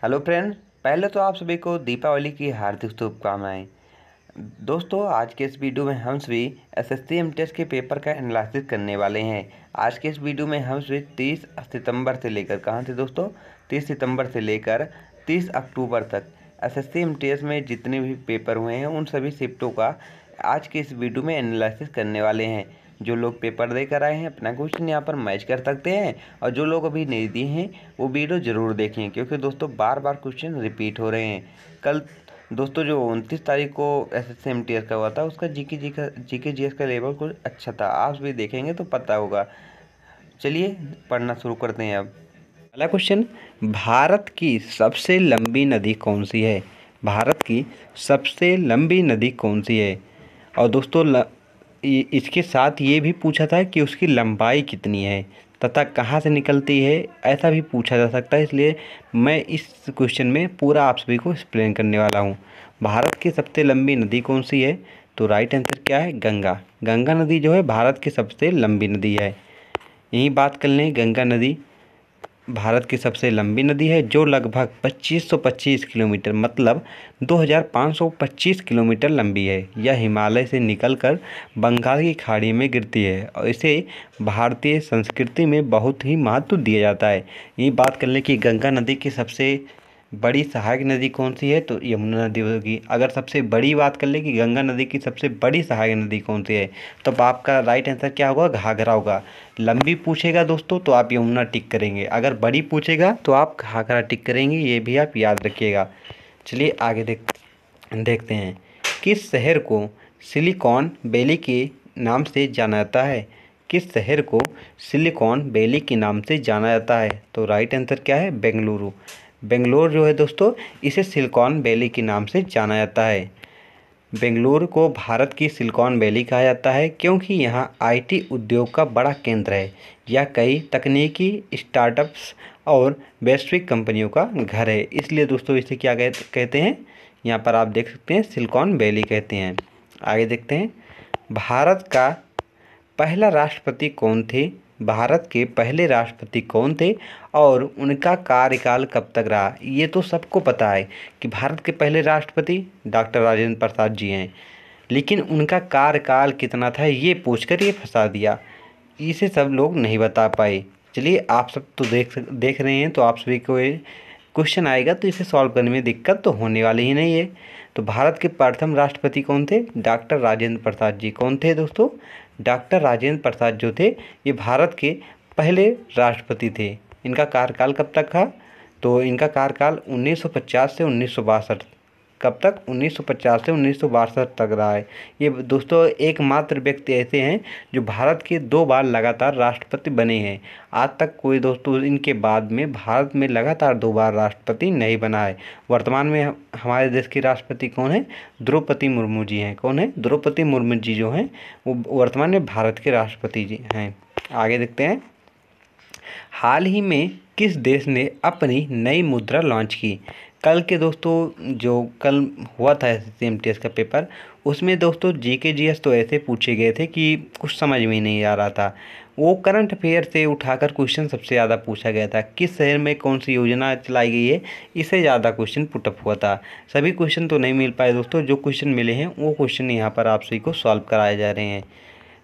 Hello friend. पहले तो आप सभी को दीपावली की हार्दिक शुभकामनाएं। दोस्तों, आज के इस वीडियो में हम सभी एसएससी एमटीएस के पेपर का एनालिसिस करने वाले हैं। आज के इस वीडियो में हम सभी 30 सितंबर से लेकर कहाँ थे दोस्तों, 30 सितंबर से लेकर 30 अक्टूबर तक एसएससी एमटीएस में जितने भी पेपर हुए हैं उन सभी शिफ्टों का आज के इस वीडियो में एनालिसिस करने वाले हैं। जो लोग पेपर देकर आए हैं अपना क्वेश्चन यहाँ पर मैच कर सकते हैं, और जो लोग अभी नहीं दिए हैं वो वीडियो ज़रूर देखें, क्योंकि दोस्तों बार बार क्वेश्चन रिपीट हो रहे हैं। कल दोस्तों जो 29 तारीख को एसएससी एमटीएस का हुआ था उसका जीके जीएस का लेवल कुछ अच्छा था, आप भी देखेंगे तो पता होगा। चलिए पढ़ना शुरू करते हैं। अब पहला क्वेश्चन, भारत की सबसे लंबी नदी कौन सी है? भारत की सबसे लंबी नदी कौन सी है? और दोस्तों इसके साथ ये भी पूछा था कि उसकी लंबाई कितनी है तथा कहाँ से निकलती है, ऐसा भी पूछा जा सकता है। इसलिए मैं इस क्वेश्चन में पूरा आप सभी को एक्सप्लेन करने वाला हूँ। भारत की सबसे लंबी नदी कौन सी है? तो राइट आंसर क्या है? गंगा। गंगा नदी जो है भारत की सबसे लंबी नदी है। यही बात कर लें, गंगा नदी भारत की सबसे लंबी नदी है जो लगभग 2525 किलोमीटर मतलब 2525 किलोमीटर लंबी है। यह हिमालय से निकलकर बंगाल की खाड़ी में गिरती है और इसे भारतीय संस्कृति में बहुत ही महत्व दिया जाता है। ये बात कर लें कि गंगा नदी की सबसे बड़ी सहायक नदी कौन सी है, तो यमुना नदी होगी। अगर सबसे बड़ी बात कर ले कि गंगा नदी की सबसे बड़ी सहायक नदी कौन सी है, तो आपका राइट आंसर क्या होगा? घाघरा होगा। लंबी पूछेगा दोस्तों तो आप यमुना टिक करेंगे, अगर बड़ी पूछेगा तो आप घाघरा टिक करेंगे, ये भी आप याद रखिएगा। चलिए आगे देखते हैं। किस शहर को सिलिकॉन वैली के नाम से जाना जाता है? किस शहर को सिलिकॉन वैली के नाम से जाना जाता है? तो राइट आंसर क्या है? बेंगलुरु। बेंगलोर जो है दोस्तों, इसे सिलिकॉन वैली के नाम से जाना जाता है। बेंगलुरु को भारत की सिलिकॉन वैली कहा जाता है क्योंकि यहाँ आईटी उद्योग का बड़ा केंद्र है। यह कई तकनीकी स्टार्टअप्स और वैश्विक कंपनियों का घर है, इसलिए दोस्तों इसे क्या कहते हैं? यहाँ पर आप देख सकते हैं सिलिकॉन वैली कहते हैं। आगे देखते हैं। भारत का पहला राष्ट्रपति कौन थे? भारत के पहले राष्ट्रपति कौन थे और उनका कार्यकाल कब तक रहा? ये तो सबको पता है कि भारत के पहले राष्ट्रपति डॉक्टर राजेंद्र प्रसाद जी हैं, लेकिन उनका कार्यकाल कितना था ये पूछकर ये फंसा दिया, इसे सब लोग नहीं बता पाए। चलिए आप सब तो देख रहे हैं, तो आप सभी को क्वेश्चन आएगा तो इसे सॉल्व करने में दिक्कत तो होने वाली ही नहीं है। तो भारत के प्रथम राष्ट्रपति कौन थे? डॉक्टर राजेंद्र प्रसाद जी। कौन थे दोस्तों? डॉक्टर राजेंद्र प्रसाद जो थे ये भारत के पहले राष्ट्रपति थे। इनका कार्यकाल कब तक था? तो इनका कार्यकाल 1950 से 1962। कब तक? 1950 से 1962 तक रहा है। ये दोस्तों एकमात्र व्यक्ति ऐसे हैं जो भारत के 2 बार लगातार राष्ट्रपति बने हैं। आज तक कोई दोस्तों इनके बाद में भारत में लगातार 2 बार राष्ट्रपति नहीं बना है। वर्तमान में हमारे देश की राष्ट्रपति कौन है? द्रौपदी मुर्मू जी हैं। कौन है? द्रौपदी मुर्मू जी जो हैं वो वर्तमान में भारत के राष्ट्रपति जी हैं। आगे देखते हैं। हाल ही में किस देश ने अपनी नई मुद्रा लॉन्च की? कल के दोस्तों जो कल हुआ था एसएससी एमटीएस का पेपर, उसमें दोस्तों जीके जीएस तो ऐसे पूछे गए थे कि कुछ समझ में नहीं आ रहा था। वो करंट अफेयर से उठाकर क्वेश्चन सबसे ज़्यादा पूछा गया था। किस शहर में कौन सी योजना चलाई गई है, इससे ज़्यादा क्वेश्चन पुटअप हुआ था। सभी क्वेश्चन तो नहीं मिल पाए दोस्तों, जो क्वेश्चन मिले हैं वो क्वेश्चन यहाँ पर आप सभी को सॉल्व कराए जा रहे हैं।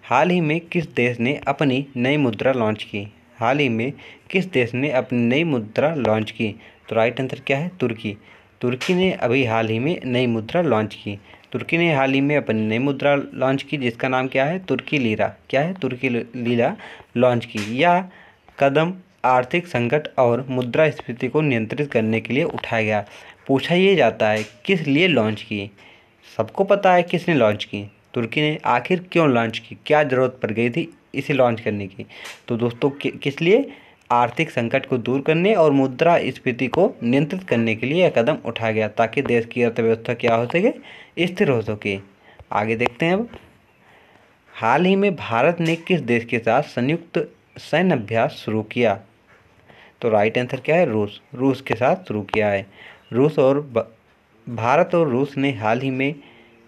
हाल ही में किस देश ने अपनी नई मुद्रा लॉन्च की? हाल ही में किस देश ने अपनी नई मुद्रा लॉन्च की? तो राइट आंसर क्या है? तुर्की। तुर्की ने अभी हाल ही में नई मुद्रा लॉन्च की। तुर्की ने हाल ही में अपनी नई मुद्रा लॉन्च की जिसका नाम क्या है? तुर्की लीरा। क्या है? तुर्की लीरा लॉन्च की। यह कदम आर्थिक संकट और मुद्रास्फीति को नियंत्रित करने के लिए उठाया गया। पूछा ये जाता है किस लिए लॉन्च की? सबको पता है किसने लॉन्च की। तुर्की ने आखिर क्यों लॉन्च की? क्या ज़रूरत पड़ गई थी इसे लॉन्च करने की? तो दोस्तों किस लिए? आर्थिक संकट को दूर करने और मुद्रास्फीति को नियंत्रित करने के लिए यह कदम उठाया गया ताकि देश की अर्थव्यवस्था क्या हो सके? स्थिर हो सके। आगे देखते हैं। अब हाल ही में भारत ने किस देश के साथ संयुक्त सैन्य अभ्यास शुरू किया? तो राइट आंसर क्या है? रूस। रूस के साथ शुरू किया है। भारत और रूस ने हाल ही में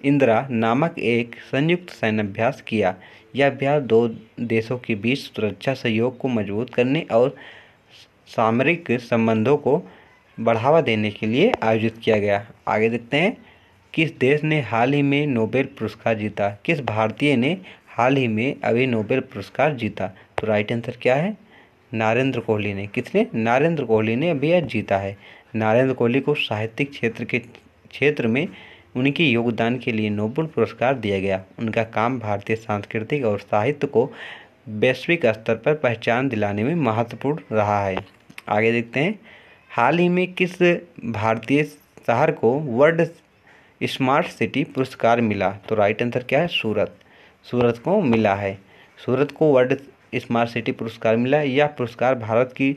इंदिरा नामक एक संयुक्त सैन्य अभ्यास किया। यह अभ्यास 2 देशों के बीच सुरक्षा सहयोग को मजबूत करने और सामरिक संबंधों को बढ़ावा देने के लिए आयोजित किया गया। आगे देखते हैं, किस देश ने हाल ही में नोबेल पुरस्कार जीता? किस भारतीय ने हाल ही में अभी नोबेल पुरस्कार जीता? तो राइट आंसर क्या है? नरेंद्र कोहली ने। किसने? नरेंद्र कोहली ने अभी यह जीता है। नरेंद्र कोहली को साहित्यिक क्षेत्र में उनके योगदान के लिए नोबेल पुरस्कार दिया गया। उनका काम भारतीय सांस्कृतिक और साहित्य को वैश्विक स्तर पर पहचान दिलाने में महत्वपूर्ण रहा है। आगे देखते हैं, हाल ही में किस भारतीय शहर को वर्ल्ड स्मार्ट सिटी पुरस्कार मिला? तो राइट आंसर क्या है? सूरत। सूरत को मिला है। सूरत को वर्ल्ड स्मार्ट सिटी पुरस्कार मिला। यह पुरस्कार भारत की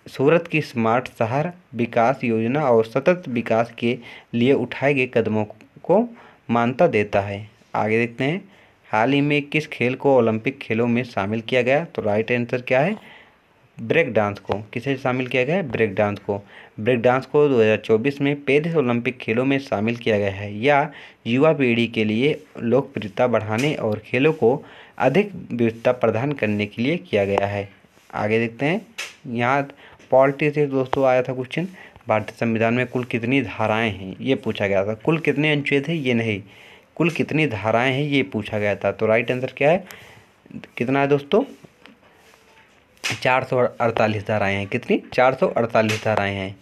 सूरत की स्मार्ट शहर विकास योजना और सतत विकास के लिए उठाए गए कदमों को मान्यता देता है। आगे देखते हैं, हाल ही में किस खेल को ओलंपिक खेलों में शामिल किया गया? तो राइट आंसर क्या है? ब्रेक डांस को। किसे शामिल किया गया है? ब्रेक डांस को। ब्रेक डांस को 2024 में पेरिस ओलंपिक खेलों में शामिल किया गया है। यह युवा पीढ़ी के लिए लोकप्रियता बढ़ाने और खेलों को अधिक विविधता प्रदान करने के लिए किया गया है। आगे देखते हैं, यहाँ पॉलिटी से दोस्तों आया था क्वेश्चन, भारतीय संविधान में कुल कितनी धाराएं हैं ये पूछा गया था। कुल कितने अनुच्छेद हैं ये नहीं, कुल कितनी धाराएं हैं ये पूछा गया था। तो राइट आंसर क्या है? कितना है दोस्तों? 448 धाराएं हैं। कितनी? 448 धाराएं हैं।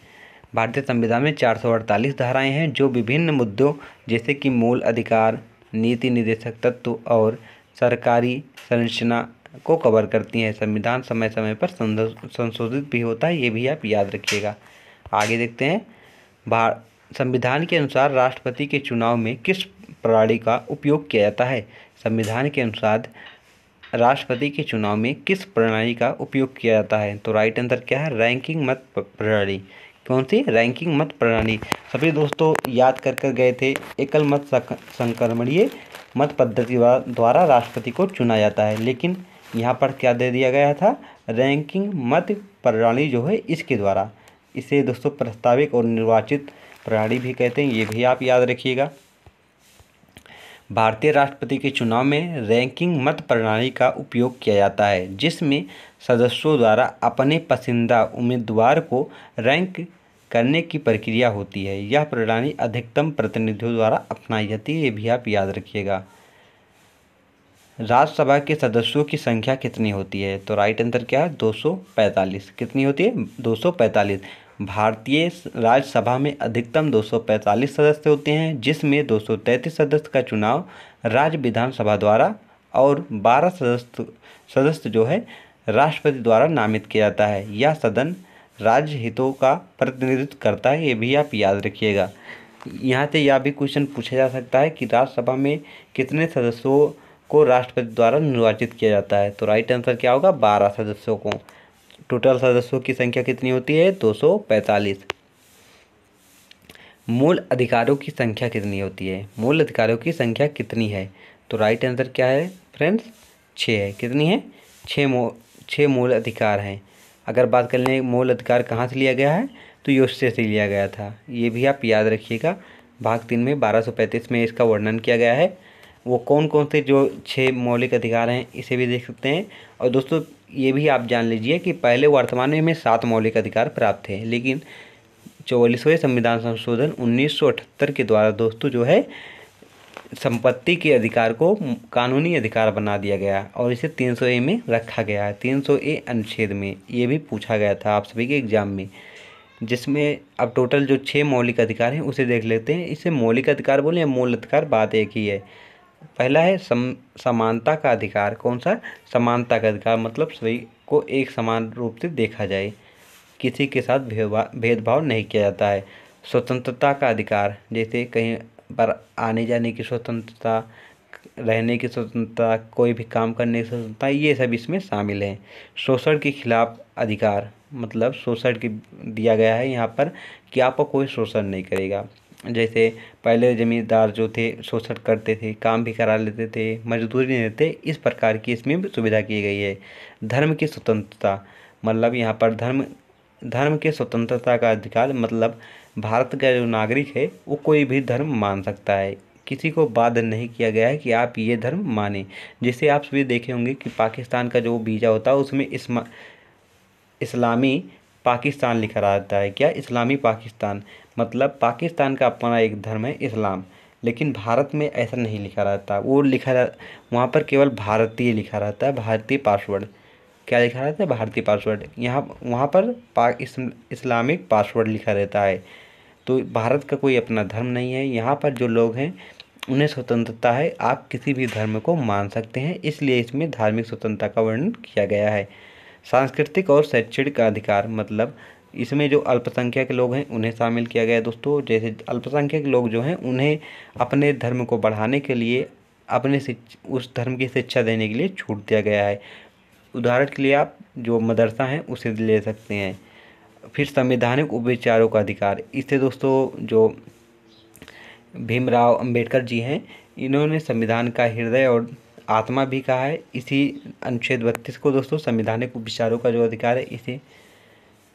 भारतीय संविधान में 448 धाराएं हैं जो विभिन्न मुद्दों जैसे कि मूल अधिकार, नीति निर्देशक तत्व और सरकारी संरचना को कवर करती हैं। संविधान समय समय पर संशोधित भी होता है, ये भी आप याद रखिएगा। आगे देखते हैं, संविधान के अनुसार राष्ट्रपति के चुनाव में किस प्रणाली का उपयोग किया जाता है? संविधान के अनुसार राष्ट्रपति के चुनाव में किस प्रणाली का उपयोग किया जाता है? तो राइट आंसर क्या है? रैंकिंग मत प्रणाली। कौन सी? रैंकिंग मत प्रणाली। सभी दोस्तों याद कर गए थे, एकल मत संक्रमणीय मत पद्धति द्वारा राष्ट्रपति को चुना जाता है, लेकिन यहाँ पर क्या दे दिया गया था? रैंकिंग मत प्रणाली जो है इसके द्वारा। इसे दोस्तों प्रस्तावित और निर्वाचित प्रणाली भी कहते हैं, ये भी आप याद रखिएगा। भारतीय राष्ट्रपति के चुनाव में रैंकिंग मत प्रणाली का उपयोग किया जाता है, जिसमें सदस्यों द्वारा अपने पसंदीदा उम्मीदवार को रैंक करने की प्रक्रिया होती है। यह प्रणाली अधिकतम प्रतिनिधियों द्वारा अपनाई जाती है, ये भी आप याद रखिएगा। राज्यसभा के सदस्यों की संख्या कितनी होती है? तो राइट आंसर क्या है? 245। कितनी होती है? 245। भारतीय राज्यसभा में अधिकतम 245 सदस्य होते हैं, जिसमें 233 सदस्य का चुनाव राज्य विधानसभा द्वारा और 12 सदस्य जो है राष्ट्रपति द्वारा नामित किया जाता है। यह सदन राज्य हितों का प्रतिनिधित्व करता है, ये भी आप याद रखिएगा। यहाँ से यह भी क्वेश्चन पूछा जा सकता है कि राज्यसभा में कितने सदस्यों को राष्ट्रपति द्वारा निर्वाचित किया जाता है? तो राइट आंसर क्या होगा? 12 सदस्यों को। टोटल सदस्यों की संख्या कितनी होती है? 245। मूल अधिकारों की संख्या कितनी होती है? मूल अधिकारों की संख्या कितनी है? तो राइट आंसर क्या है फ्रेंड्स? 6 है। कितनी है? 6 मूल अधिकार हैं। अगर बात कर लें मूल अधिकार कहाँ से लिया गया है, तो यूएसए से लिया गया था, ये भी आप याद रखिएगा। भाग 3 में 1235 में इसका वर्णन किया गया है। वो कौन कौन से जो 6 मौलिक अधिकार हैं इसे भी देख सकते हैं। और दोस्तों ये भी आप जान लीजिए कि पहले वर्तमान में हमें 7 मौलिक अधिकार प्राप्त थे, लेकिन 44वें संविधान संशोधन 1978 के द्वारा दोस्तों जो है संपत्ति के अधिकार को कानूनी अधिकार बना दिया गया और इसे 300A में रखा गया है। 300A अनुच्छेद में ये भी पूछा गया था आप सभी के एग्जाम में, जिसमें अब टोटल जो 6 मौलिक अधिकार हैं उसे देख लेते हैं। इसे मौलिक अधिकार बोले या मूल अधिकार, बात एक ही है। पहला है समानता का अधिकार। कौन सा? समानता का अधिकार, मतलब सभी को एक समान रूप से देखा जाए, किसी के साथ भेदभाव नहीं किया जाता है। स्वतंत्रता का अधिकार, जैसे कहीं पर आने जाने की स्वतंत्रता, रहने की स्वतंत्रता, कोई भी काम करने की स्वतंत्रता, ये सब इसमें शामिल है। शोषण के खिलाफ अधिकार, मतलब शोषण की दिया गया है यहाँ पर कि आपको कोई शोषण नहीं करेगा। जैसे पहले जमींदार जो थे शोषण करते थे, काम भी करा लेते थे, मजदूरी नहीं देते, इस प्रकार की इसमें भी सुविधा की गई है। धर्म की स्वतंत्रता, मतलब यहाँ पर धर्म के स्वतंत्रता का अधिकार, मतलब भारत का जो नागरिक है वो कोई भी धर्म मान सकता है, किसी को बाध्य नहीं किया गया है कि आप ये धर्म माने। जैसे आप सभी देखे होंगे कि पाकिस्तान का जो वीज़ा होता है उसमें इस्लामी पाकिस्तान लिखा रहता है। क्या? इस्लामी पाकिस्तान, मतलब पाकिस्तान का अपना एक धर्म है इस्लाम, लेकिन भारत में ऐसा नहीं लिखा रहता। वो वहाँ पर केवल भारतीय लिखा रहता है, भारतीय पासवर्ड। क्या लिखा रहता है? भारतीय पासवर्ड। यहाँ वहाँ पर इस्लामिक पासवर्ड लिखा रहता है। तो भारत का कोई अपना धर्म नहीं है। यहाँ पर जो लोग हैं उन्हें स्वतंत्रता है, आप किसी भी धर्म को मान सकते हैं, इसलिए इसमें धार्मिक स्वतंत्रता का वर्णन किया गया है। सांस्कृतिक और शैक्षणिक अधिकार, मतलब इसमें जो अल्पसंख्यक लोग हैं उन्हें शामिल किया गया है दोस्तों। जैसे अल्पसंख्यक लोग जो हैं उन्हें अपने धर्म को बढ़ाने के लिए उस धर्म की शिक्षा देने के लिए छूट दिया गया है। उदाहरण के लिए आप जो मदरसा हैं उसे ले सकते हैं। फिर संवैधानिक उपविचारों का अधिकार, इससे दोस्तों जो भीमराव अंबेडकर जी हैं इन्होंने संविधान का हृदय और आत्मा भी कहा है। इसी अनुच्छेद 32 को दोस्तों संवैधानिक उपविचारों का जो अधिकार है इसे,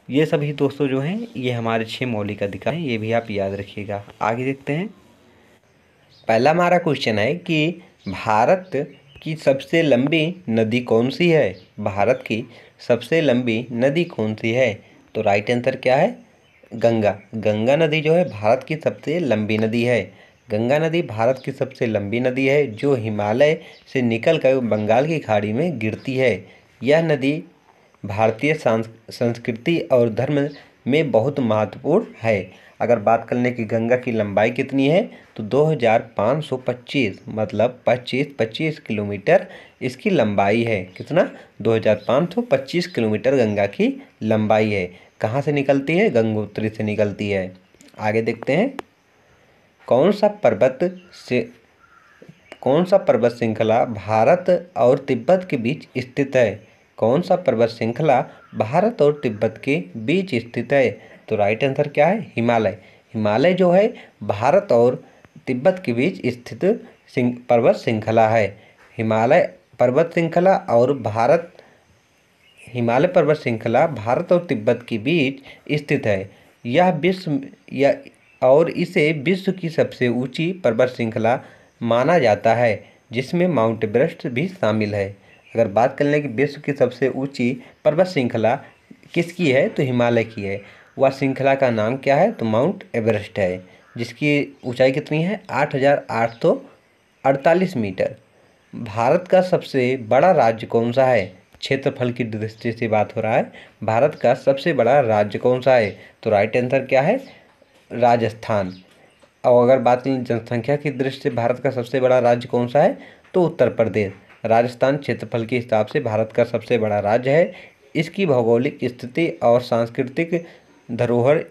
ये सभी दोस्तों जो हैं ये हमारे 6 मौलिक अधिकार हैं, ये भी आप याद रखिएगा। आगे देखते हैं। पहला हमारा क्वेश्चन है कि भारत की सबसे लंबी नदी कौन सी है? भारत की सबसे लंबी नदी कौन सी है? तो राइट आंसर क्या है? गंगा। गंगा नदी जो है भारत की सबसे लंबी नदी है। गंगा नदी भारत की सबसे लंबी नदी है जो हिमालय से निकलकर बंगाल की खाड़ी में गिरती है। यह नदी भारतीय संस्कृति और धर्म में बहुत महत्वपूर्ण है। अगर बात कर लें कि गंगा की लंबाई कितनी है तो 2525, मतलब 25 किलोमीटर इसकी लंबाई है। कितना? 2525 किलोमीटर गंगा की लंबाई है। कहाँ से निकलती है? गंगोत्री से निकलती है। आगे देखते हैं। कौन सा पर्वत श्रृंखला भारत और तिब्बत के बीच स्थित है? कौन सा पर्वत श्रृंखला भारत और तिब्बत के बीच स्थित है? तो राइट आंसर क्या है? हिमालय। हिमालय जो है भारत और तिब्बत के बीच स्थित पर्वत श्रृंखला है। हिमालय पर्वत श्रृंखला भारत और तिब्बत के बीच स्थित है। और इसे विश्व की सबसे ऊंची पर्वत श्रृंखला माना जाता है, जिसमें माउंट एवरेस्ट भी शामिल है। अगर बात कर लें कि विश्व की सबसे ऊंची पर्वत श्रृंखला किसकी है तो हिमालय की है। वह श्रृंखला का नाम क्या है? तो माउंट एवरेस्ट है, जिसकी ऊंचाई कितनी है? 8848 मीटर। भारत का सबसे बड़ा राज्य कौन सा है? क्षेत्रफल की दृष्टि से बात हो रहा है। भारत का सबसे बड़ा राज्य कौन सा है? तो राइट आंसर क्या है? राजस्थान। और अगर बात करें जनसंख्या की दृष्टि से भारत का सबसे बड़ा राज्य कौन सा है तो उत्तर प्रदेश। राजस्थान क्षेत्रफल के हिसाब से भारत का सबसे बड़ा राज्य है। इसकी भौगोलिक स्थिति और सांस्कृतिक धरोहर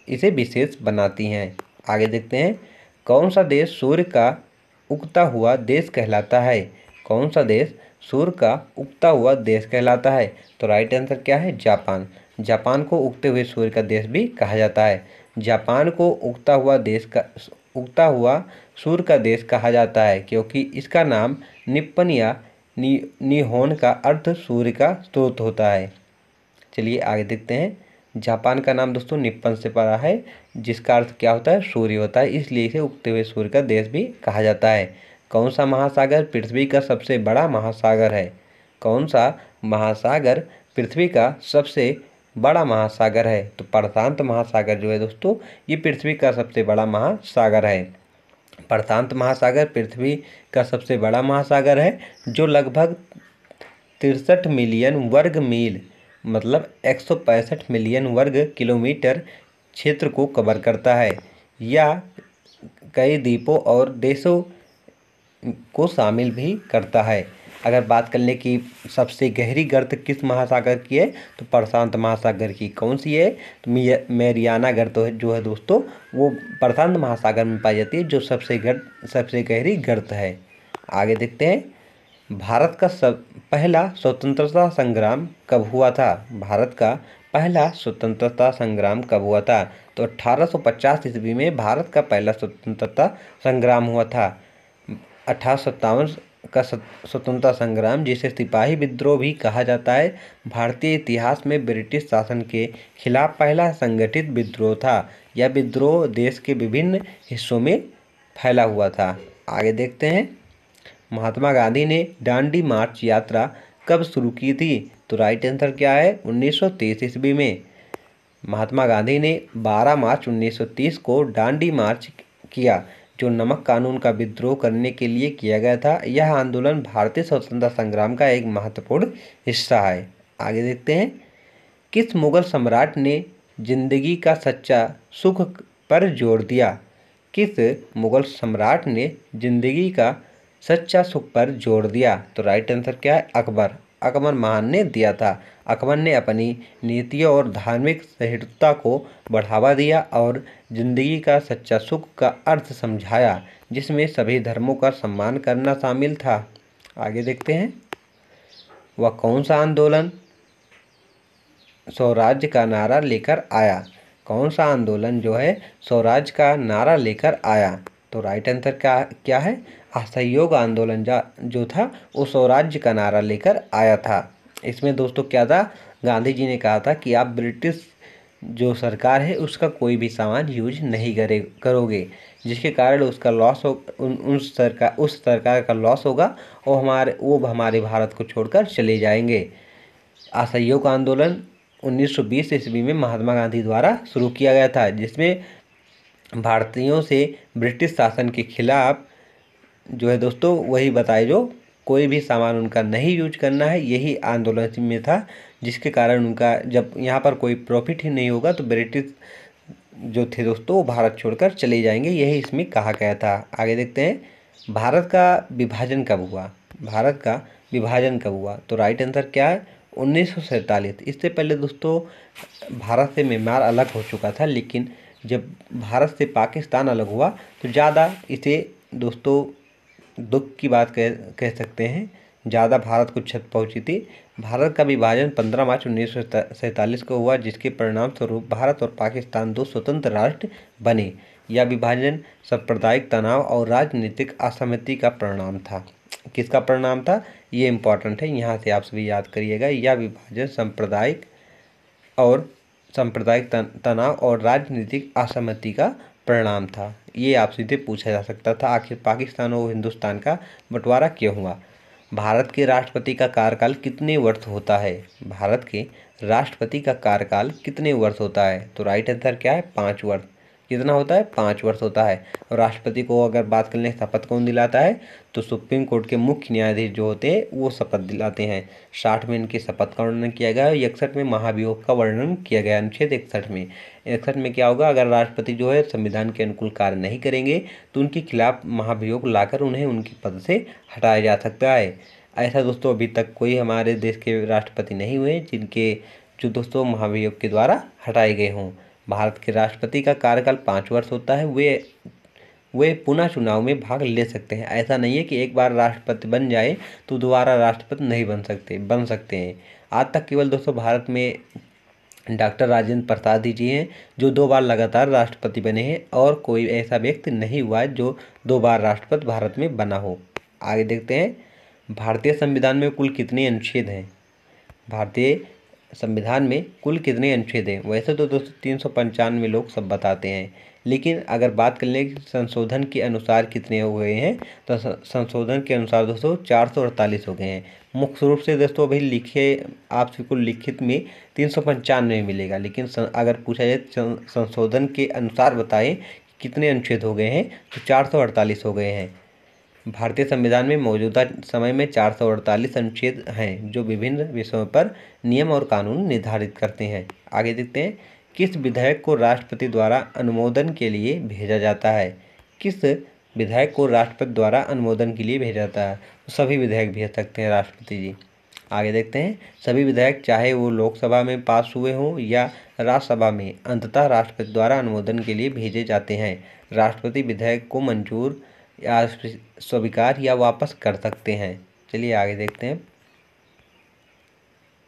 इसे विशेष बनाती हैं। आगे देखते हैं। कौन सा देश सूर्य का उगता हुआ देश कहलाता है? कौन सा देश सूर्य का उगता हुआ देश कहलाता है? तो राइट आंसर क्या है? जापान। जापान को उगते हुए सूर्य का देश भी कहा जाता है। जापान को उगता हुआ सूर्य का देश कहा जाता है क्योंकि इसका नाम निप्पन या निहोन का अर्थ सूर्य का स्रोत होता है। चलिए आगे देखते हैं। जापान का नाम दोस्तों निप्पन से पड़ा है, जिसका अर्थ क्या होता है? सूर्य होता है, इसलिए इसे उगते हुए सूर्य का देश भी कहा जाता है। कौन सा महासागर पृथ्वी का सबसे बड़ा महासागर है? कौन सा महासागर पृथ्वी का सबसे बड़ा महासागर है? तो प्रशांत महासागर जो है दोस्तों ये पृथ्वी का सबसे बड़ा महासागर है। प्रशांत महासागर पृथ्वी का सबसे बड़ा महासागर है, जो लगभग 63 मिलियन वर्ग मील, मतलब 165 मिलियन वर्ग किलोमीटर क्षेत्र को कवर करता है। यह कई द्वीपों और देशों को शामिल भी करता है। अगर बात कर लें कि सबसे गहरी गर्त किस महासागर की है तो प्रशांत महासागर की। कौन सी है? तो मैरियाना गर्त जो है दोस्तों वो प्रशांत महासागर में पाई जाती है, जो सबसे गहरी गर्त है। आगे देखते हैं। भारत का पहला स्वतंत्रता संग्राम कब हुआ था? भारत का पहला स्वतंत्रता संग्राम कब हुआ था? तो 1850 ईस्वी में भारत का पहला स्वतंत्रता संग्राम हुआ था। 1857 का स्वतंत्रता संग्राम, जिसे सिपाही विद्रोह भी कहा जाता है, भारतीय इतिहास में ब्रिटिश शासन के खिलाफ पहला संगठित विद्रोह था। यह विद्रोह देश के विभिन्न हिस्सों में फैला हुआ था। आगे देखते हैं। महात्मा गांधी ने दांडी मार्च यात्रा कब शुरू की थी? तो राइट आंसर क्या है? 1923 ईस्वी में। महात्मा गांधी ने 12 मार्च 1930 को दांडी मार्च किया, जो नमक कानून का विद्रोह करने के लिए किया गया था। यह आंदोलन भारतीय स्वतंत्रता संग्राम का एक महत्वपूर्ण हिस्सा है। आगे देखते हैं, किस मुगल सम्राट ने जिंदगी का सच्चा सुख पर जोर दिया? किस मुगल सम्राट ने जिंदगी का सच्चा सुख पर जोर दिया? तो राइट आंसर क्या है? अकबर। अकबर महान ने दिया था। अकबर ने अपनी नीतियों और धार्मिक सहिष्णुता को बढ़ावा दिया और जिंदगी का सच्चा सुख का अर्थ समझाया, जिसमें सभी धर्मों का सम्मान करना शामिल था। आगे देखते हैं, वह कौन सा आंदोलन स्वराज्य का नारा लेकर आया? कौन सा आंदोलन जो है स्वराज्य का नारा लेकर आया? तो राइट आंसर क्या है? असहयोग आंदोलन जो था वो स्वराज्य का नारा लेकर आया था। इसमें दोस्तों क्या था, गांधी जी ने कहा था कि आप ब्रिटिश जो सरकार है उसका कोई भी सामान यूज नहीं करोगे, जिसके कारण उसका लॉस हो, उस सरकार का लॉस होगा और वो हमारे भारत को छोड़कर चले जाएंगे। असहयोग आंदोलन 1920 ईस्वी में महात्मा गांधी द्वारा शुरू किया गया था, जिसमें भारतीयों से ब्रिटिश शासन के खिलाफ जो है दोस्तों वही बताए, जो कोई भी सामान उनका नहीं यूज करना है, यही आंदोलन में था, जिसके कारण उनका जब यहाँ पर कोई प्रॉफिट ही नहीं होगा तो ब्रिटिश जो थे दोस्तों वो भारत छोड़कर चले जाएंगे, यही इसमें कहा गया था। आगे देखते हैं, भारत का विभाजन कब हुआ? भारत का विभाजन कब हुआ? तो राइट आंसर क्या है? 1947। इससे पहले दोस्तों भारत से म्यांमार अलग हो चुका था, लेकिन जब भारत से पाकिस्तान अलग हुआ तो ज़्यादा इसे दोस्तों दुख की बात कह सकते हैं, ज़्यादा भारत को क्षति पहुंची थी। भारत का विभाजन 15 मार्च 1947 को हुआ, जिसके परिणाम स्वरूप भारत और पाकिस्तान दो स्वतंत्र राष्ट्र बने। यह विभाजन सांप्रदायिक तनाव और राजनीतिक असहमति का परिणाम था। किसका परिणाम था? ये इम्पोर्टेंट है, यहाँ से आप सभी याद करिएगा। यह विभाजन सांप्रदायिक तनाव और राजनीतिक असहमति का परिणाम था। ये आपसे सीधे पूछा जा सकता था, आखिर पाकिस्तान और हिंदुस्तान का बंटवारा क्यों हुआ? भारत के राष्ट्रपति का कार्यकाल कितने वर्ष होता है? भारत के राष्ट्रपति का कार्यकाल कितने वर्ष होता है? तो राइट आंसर क्या है? 5 वर्ष। कितना होता है? 5 वर्ष होता है। और राष्ट्रपति को अगर बात करने शपथ कौन दिलाता है, तो सुप्रीम कोर्ट के मुख्य न्यायाधीश जो होते हैं वो शपथ दिलाते हैं। 60 में इनकी शपथ का वर्णन किया गया है। 61 में महाभियोग का वर्णन किया गया, अनुच्छेद 61 में। 61 में क्या होगा, अगर राष्ट्रपति जो है संविधान के अनुकूल कार्य नहीं करेंगे तो उनके खिलाफ महाभियोग लाकर उन्हें उनके पद से हटाया जा सकता है। ऐसा दोस्तों अभी तक कोई हमारे देश के राष्ट्रपति नहीं हुए जिनके जो दोस्तों महाभियोग के द्वारा हटाए गए हों। भारत के राष्ट्रपति का कार्यकाल 5 वर्ष होता है। वे पुनः चुनाव में भाग ले सकते हैं। ऐसा नहीं है कि एक बार राष्ट्रपति बन जाए तो दोबारा राष्ट्रपति नहीं बन सकते हैं। आज तक केवल दोस्तों भारत में डॉक्टर राजेंद्र प्रसाद जी हैं जो 2 बार लगातार राष्ट्रपति बने हैं, और कोई ऐसा व्यक्ति नहीं हुआ है जो 2 बार राष्ट्रपति भारत में बना हो। आगे देखते हैं, भारतीय संविधान में कुल कितने अनुच्छेद हैं? भारतीय संविधान में कुल कितने अनुच्छेद हैं? वैसे तो दोस्तों 395 लोग सब बताते हैं, लेकिन अगर बात कर लें संशोधन के अनुसार कितने हो गए हैं, तो संशोधन के अनुसार दोस्तों 448 हो गए हैं। मुख्य रूप से दोस्तों अभी लिखे आपसे कुल लिखित में 395 मिलेगा, लेकिन अगर पूछा जाए संशोधन के अनुसार बताएं कितने अनुच्छेद हो गए हैं, तो 448 हो गए हैं। भारतीय संविधान में मौजूदा समय में 448 अनुच्छेद हैं जो विभिन्न विषयों पर नियम और कानून निर्धारित करते हैं। आगे देखते हैं, किस विधेयक को राष्ट्रपति द्वारा अनुमोदन के लिए भेजा जाता है? किस विधेयक को राष्ट्रपति द्वारा अनुमोदन के लिए भेजा जाता है? तो सभी विधेयक भेज सकते हैं राष्ट्रपति जी। आगे देखते हैं, सभी विधेयक चाहे वो लोकसभा में पास हुए हों या राज्यसभा में अंततः राष्ट्रपति द्वारा अनुमोदन के लिए भेजे जाते हैं। राष्ट्रपति विधेयक को मंजूर या स्वीकार या वापस कर सकते हैं। चलिए आगे देखते हैं,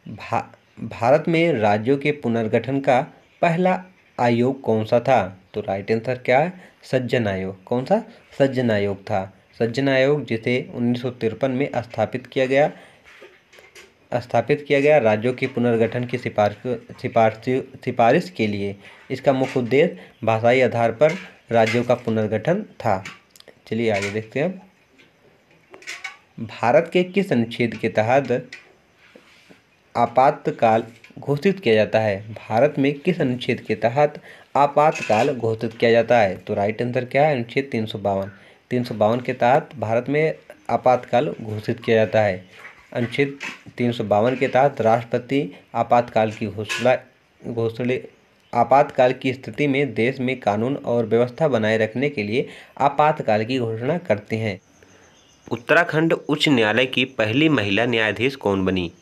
भारत में राज्यों के पुनर्गठन का पहला आयोग कौन सा था? तो राइट आंसर क्या है? सज्जन आयोग। कौन सा? सज्जन आयोग था। सज्जन आयोग जिसे 1953 में स्थापित किया गया राज्यों के पुनर्गठन की सिफारिश के लिए। इसका मुख्य उद्देश्य भाषाई आधार पर राज्यों का पुनर्गठन था। चलिए आगे देखते हैं, भारत के किस अनुच्छेद के तहत आपातकाल घोषित किया जाता है? भारत में किस अनुच्छेद के तहत आपातकाल घोषित किया जाता है? तो राइट आंसर क्या है? अनुच्छेद 352। 352 के तहत भारत में आपातकाल घोषित किया जाता है। अनुच्छेद 352 के तहत राष्ट्रपति आपातकाल की घोषणा आपातकाल की स्थिति में देश में कानून और व्यवस्था बनाए रखने के लिए आपातकाल की घोषणा करते हैं। उत्तराखंड उच्च न्यायालय की पहली महिला न्यायाधीश कौन बनी?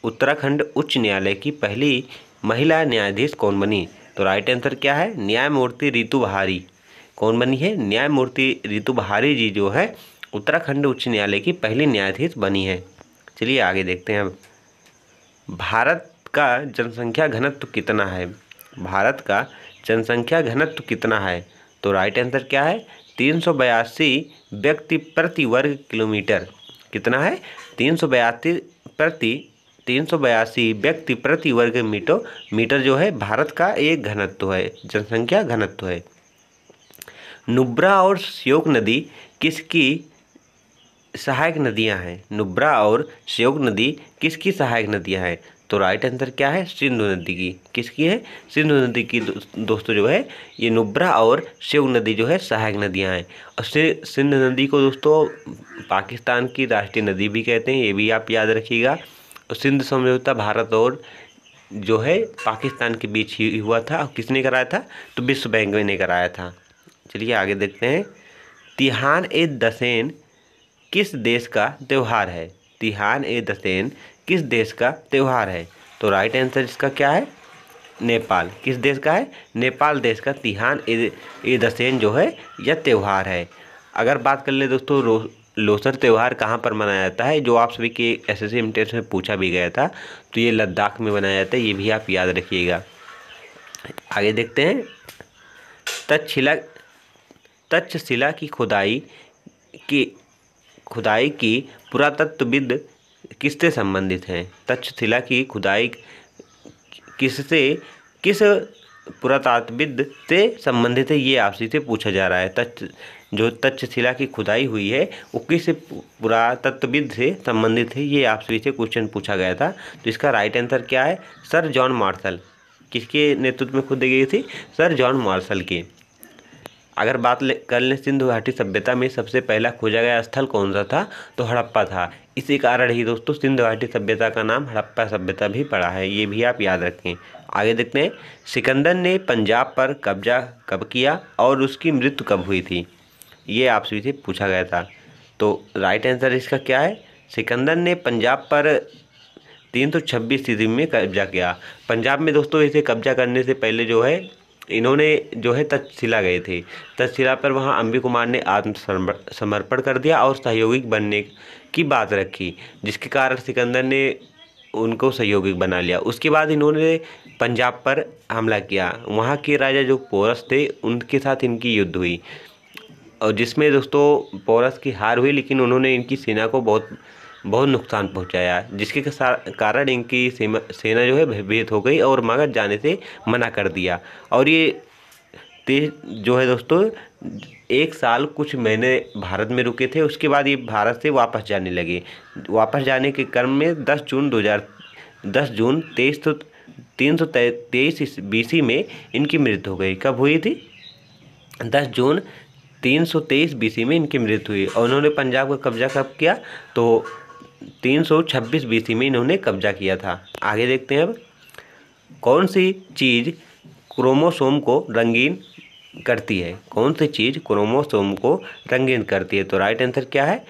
उत्तराखंड उच्च न्यायालय की पहली महिला न्यायाधीश कौन बनी? तो राइट आंसर क्या है? न्यायमूर्ति रितु बहारी। कौन बनी है? न्यायमूर्ति रितु बहारी जी जो है उत्तराखंड उच्च न्यायालय की पहली न्यायाधीश बनी है। चलिए आगे देखते हैं अब। भारत का जनसंख्या घनत्व कितना है? भारत का जनसंख्या घनत्व कितना है? तो राइट आंसर क्या है? 382 व्यक्ति प्रति वर्ग किलोमीटर। कितना है? 382 व्यक्ति प्रति वर्ग मीटर जो है भारत का एक घनत्व है, जनसंख्या घनत्व है। नुब्रा और श्योक नदी किसकी सहायक नदियां हैं? नुब्रा और श्योक नदी किसकी सहायक नदियां हैं? तो राइट आंसर क्या है? सिंधु नदी की। किसकी है? सिंधु नदी की दोस्तों जो है ये नुब्रा और श्योक नदी जो है सहायक नदियां हैं। और सिंधु नदी को दोस्तों पाकिस्तान की राष्ट्रीय नदी भी कहते हैं, ये भी आप याद रखिएगा। और सिंध समझौता भारत और जो है पाकिस्तान के बीच ही हुआ था। और किसने कराया था? तो विश्व बैंक ने कराया था। चलिए आगे देखते हैं। तिहान ए दसेन किस देश का त्यौहार है? तिहान ए दसेन किस देश का त्यौहार है? तो राइट आंसर इसका क्या है? नेपाल। किस देश का है? नेपाल देश का तिहान ए दसेन जो है यह त्यौहार है। अगर बात कर ले दोस्तों लोसर त्यौहार कहाँ पर मनाया जाता है, जो आप सभी के एसएससी एमटीएस में पूछा भी गया था, तो ये लद्दाख में मनाया जाता है, ये भी आप याद रखिएगा। आगे देखते हैं। तक्षशिला की खुदाई की पुरातत्वविद किससे संबंधित हैं? तक्षशिला की खुदाई किस पुरातत्वविद से संबंधित है, ये आपसे से पूछा जा रहा है। तक्षशिला की खुदाई हुई है वो किस पुरातत्वविद से संबंधित है, ये आपसे से क्वेश्चन पूछा गया था। तो इसका राइट आंसर क्या है? Sir John Marshall. किसके नेतृत्व में खोदी गई थी? सर जॉन मार्शल के। अगर बात कर लें सिंधु घाटी सभ्यता में सबसे पहला खोजा गया स्थल कौन सा था? तो हड़प्पा था। इसी कारण ही दोस्तों सिंधु घाटी सभ्यता का नाम हड़प्पा सभ्यता भी पड़ा है, ये भी आप याद रखें। आगे देखते हैं। सिकंदर ने पंजाब पर कब्जा कब किया और उसकी मृत्यु कब हुई थी? ये आपसे से पूछा गया था। तो राइट आंसर इसका क्या है? सिकंदर ने पंजाब पर 326 ईस्वी में कब्जा किया। पंजाब में दोस्तों इसे कब्जा करने से पहले जो है इन्होंने जो है तक्षशिला गए थे। तक्षशिला पर वहाँ अंबी कुमार ने आत्मसमर्पण कर दिया और सहयोगी बनने की बात रखी, जिसके कारण सिकंदर ने उनको सहयोगी बना लिया। उसके बाद इन्होंने पंजाब पर हमला किया। वहाँ के राजा जो पोरस थे उनके साथ इनकी युद्ध हुई, और जिसमें दोस्तों पोरस की हार हुई, लेकिन उन्होंने इनकी सेना को बहुत नुकसान पहुंचाया, जिसके कारण इनकी सेना जो है भयभीत हो गई और मगध जाने से मना कर दिया। और ये जो है दोस्तों 1 साल कुछ महीने भारत में रुके थे। उसके बाद ये भारत से वापस जाने लगे। वापस जाने के क्रम में 10 जून 323 BC में इनकी मृत्यु हो गई। कब हुई थी? 10 जून 323 BC में इनकी मृत्यु हुई। और उन्होंने पंजाब का कब्जा कब किया? तो 326 BC में इन्होंने कब्जा किया था। आगे देखते हैं अब। कौन सी चीज़ क्रोमोसोम को रंगीन करती है? कौन सी चीज़ क्रोमोसोम को रंगीन करती है? तो राइट आंसर क्या है?